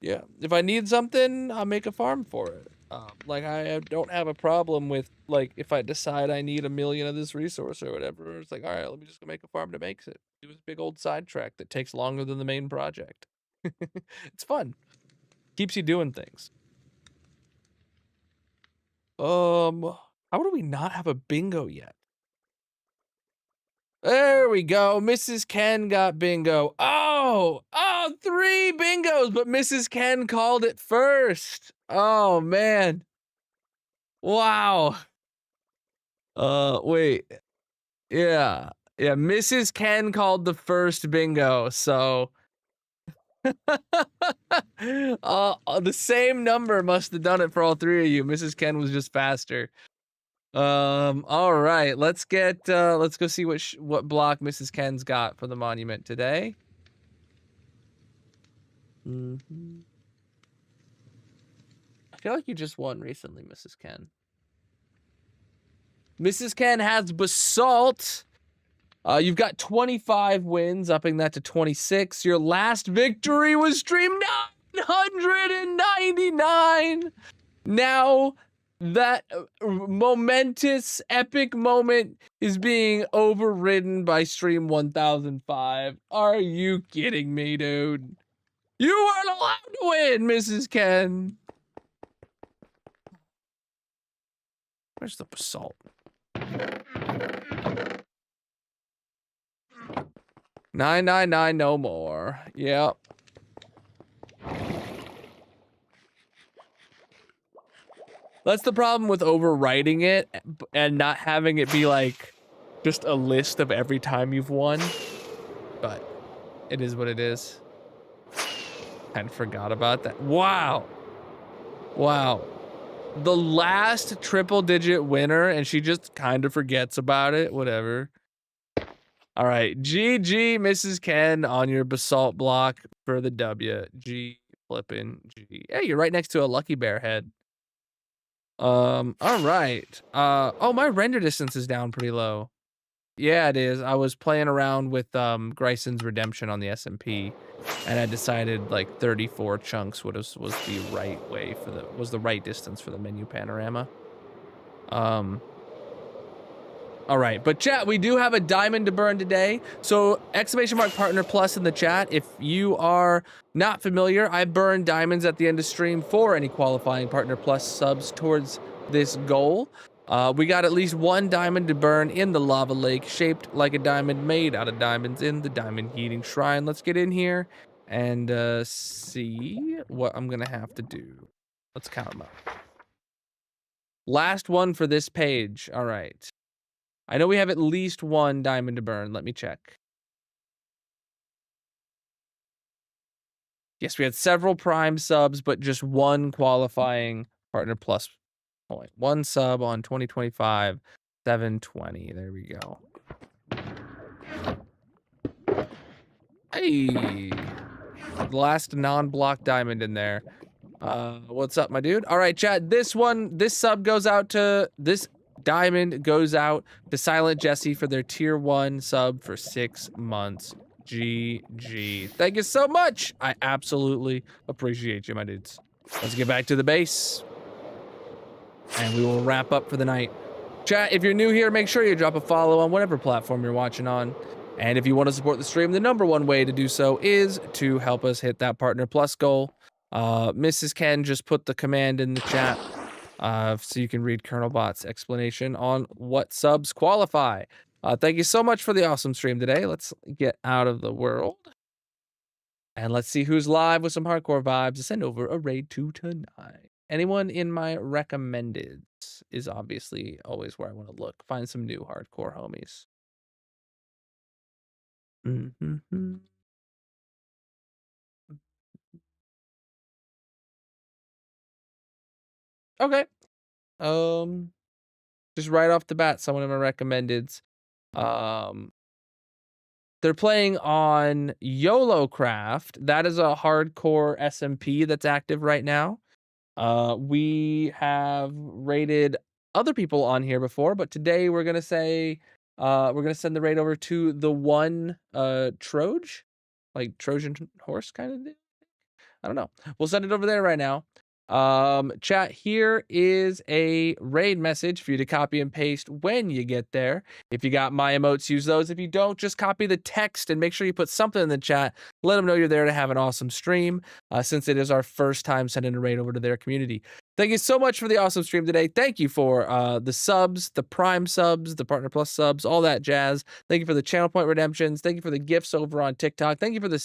yeah, if I need something, I'll make a farm for it. Like I don't have a problem with like if I decide I need 1 million of this resource or whatever. It's like, all right, let me just go make a farm that makes it. Do this big old sidetrack that takes longer than the main project. It's fun. Keeps you doing things. How do we not have a bingo yet? There we go. Mrs. Ken got bingo. Oh, 3 bingos, but Mrs. Ken called it first. Oh, man. Wow. Wait. Yeah. Yeah, Mrs. Ken called the first bingo, so... the same number must have done it for all 3 of you. Mrs. Ken was just faster. All right, let's go see what block Mrs. Ken's got for the monument today. I feel like you just won recently, Mrs. Ken. Mrs. Ken has basalt. You've got 25 wins, upping that to 26. Your last victory was stream 999. Now that momentous epic moment is being overridden by stream 1005. Are you kidding me, dude? You weren't allowed to win, Mrs. Ken. Where's the basalt? 999 no more. Yep. That's the problem with overwriting it and not having it be like just a list of every time you've won. But it is what it is. And forgot about that. Wow. Wow. The last triple digit winner and she just kind of forgets about it. Whatever. All right. GG, Mrs. Ken, on your basalt block for the W. G flipping G. Hey, you're right next to a lucky bear head. All right. Oh, my render distance is down pretty low. Yeah, it is. I was playing around with Greyson's Redemption on the SMP, and I decided like 34 chunks was the right way was the right distance for the menu panorama. All right, but chat, we do have a diamond to burn today. So !partner plus in the chat. If you are not familiar, I burn diamonds at the end of stream for any qualifying partner plus subs towards this goal. We got at least 1 diamond to burn in the lava lake shaped like a diamond made out of diamonds in the diamond heating shrine. Let's get in here and see what I'm gonna have to do. Let's count them up. Last one for this page. All right. I know we have at least 1 diamond to burn. Let me check. Yes, we had several prime subs, but just 1 qualifying partner plus point. 1 sub on 2025, 720. There we go. Hey, the last non-block diamond in there. What's up, my dude? All right, chat. This sub goes out to this. Diamond goes out to Silent Jesse for their tier 1 sub for 6 months. GG. Thank you so much. I absolutely appreciate you, my dudes. Let's get back to the base. And we will wrap up for the night. Chat, if you're new here, make sure you drop a follow on whatever platform you're watching on. And if you want to support the stream, the #1 way to do so is to help us hit that Partner Plus goal. Mrs. Ken just put the command in the chat so you can read Colonel Bot's explanation on what subs qualify. Thank you so much for the awesome stream today. Let's get out of the world. And let's see who's live with some hardcore vibes to send over a raid to tonight. Anyone in my recommended is obviously always where I want to look. Find some new hardcore homies. Mm-hmm. Okay. Just right off the bat, someone in my recommendeds. They're playing on YOLO Craft. That is a hardcore SMP that's active right now. We have rated other people on here before, but today we're gonna say we're gonna send the raid over to the one Troj, like Trojan horse kind of thing. I don't know. We'll send it over there right now. Chat, here is a raid message for you to copy and paste when you get there. If you got my emotes, use those. If you don't, just copy the text and make sure you put something in the chat. Let them know you're there to have an awesome stream, since it is our first time sending a raid over to their community. Thank you so much for the awesome stream today. Thank you for the subs, the Prime subs, the Partner Plus subs, all that jazz. Thank you for the channel point redemptions. Thank you for the gifts over on TikTok. Thank you for the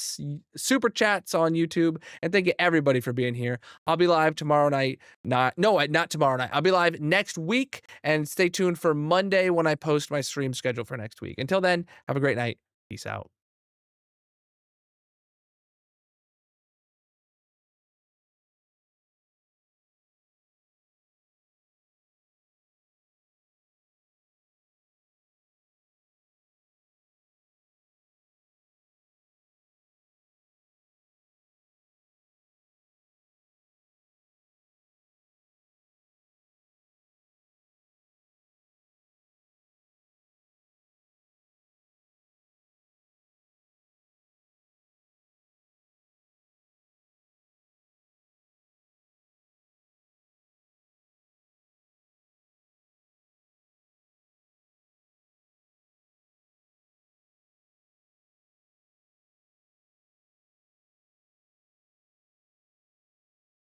super chats on YouTube. And thank you everybody for being here. I'll be live tomorrow night. Not tomorrow night. I'll be live next week. And stay tuned for Monday when I post my stream schedule for next week. Until then, have a great night. Peace out.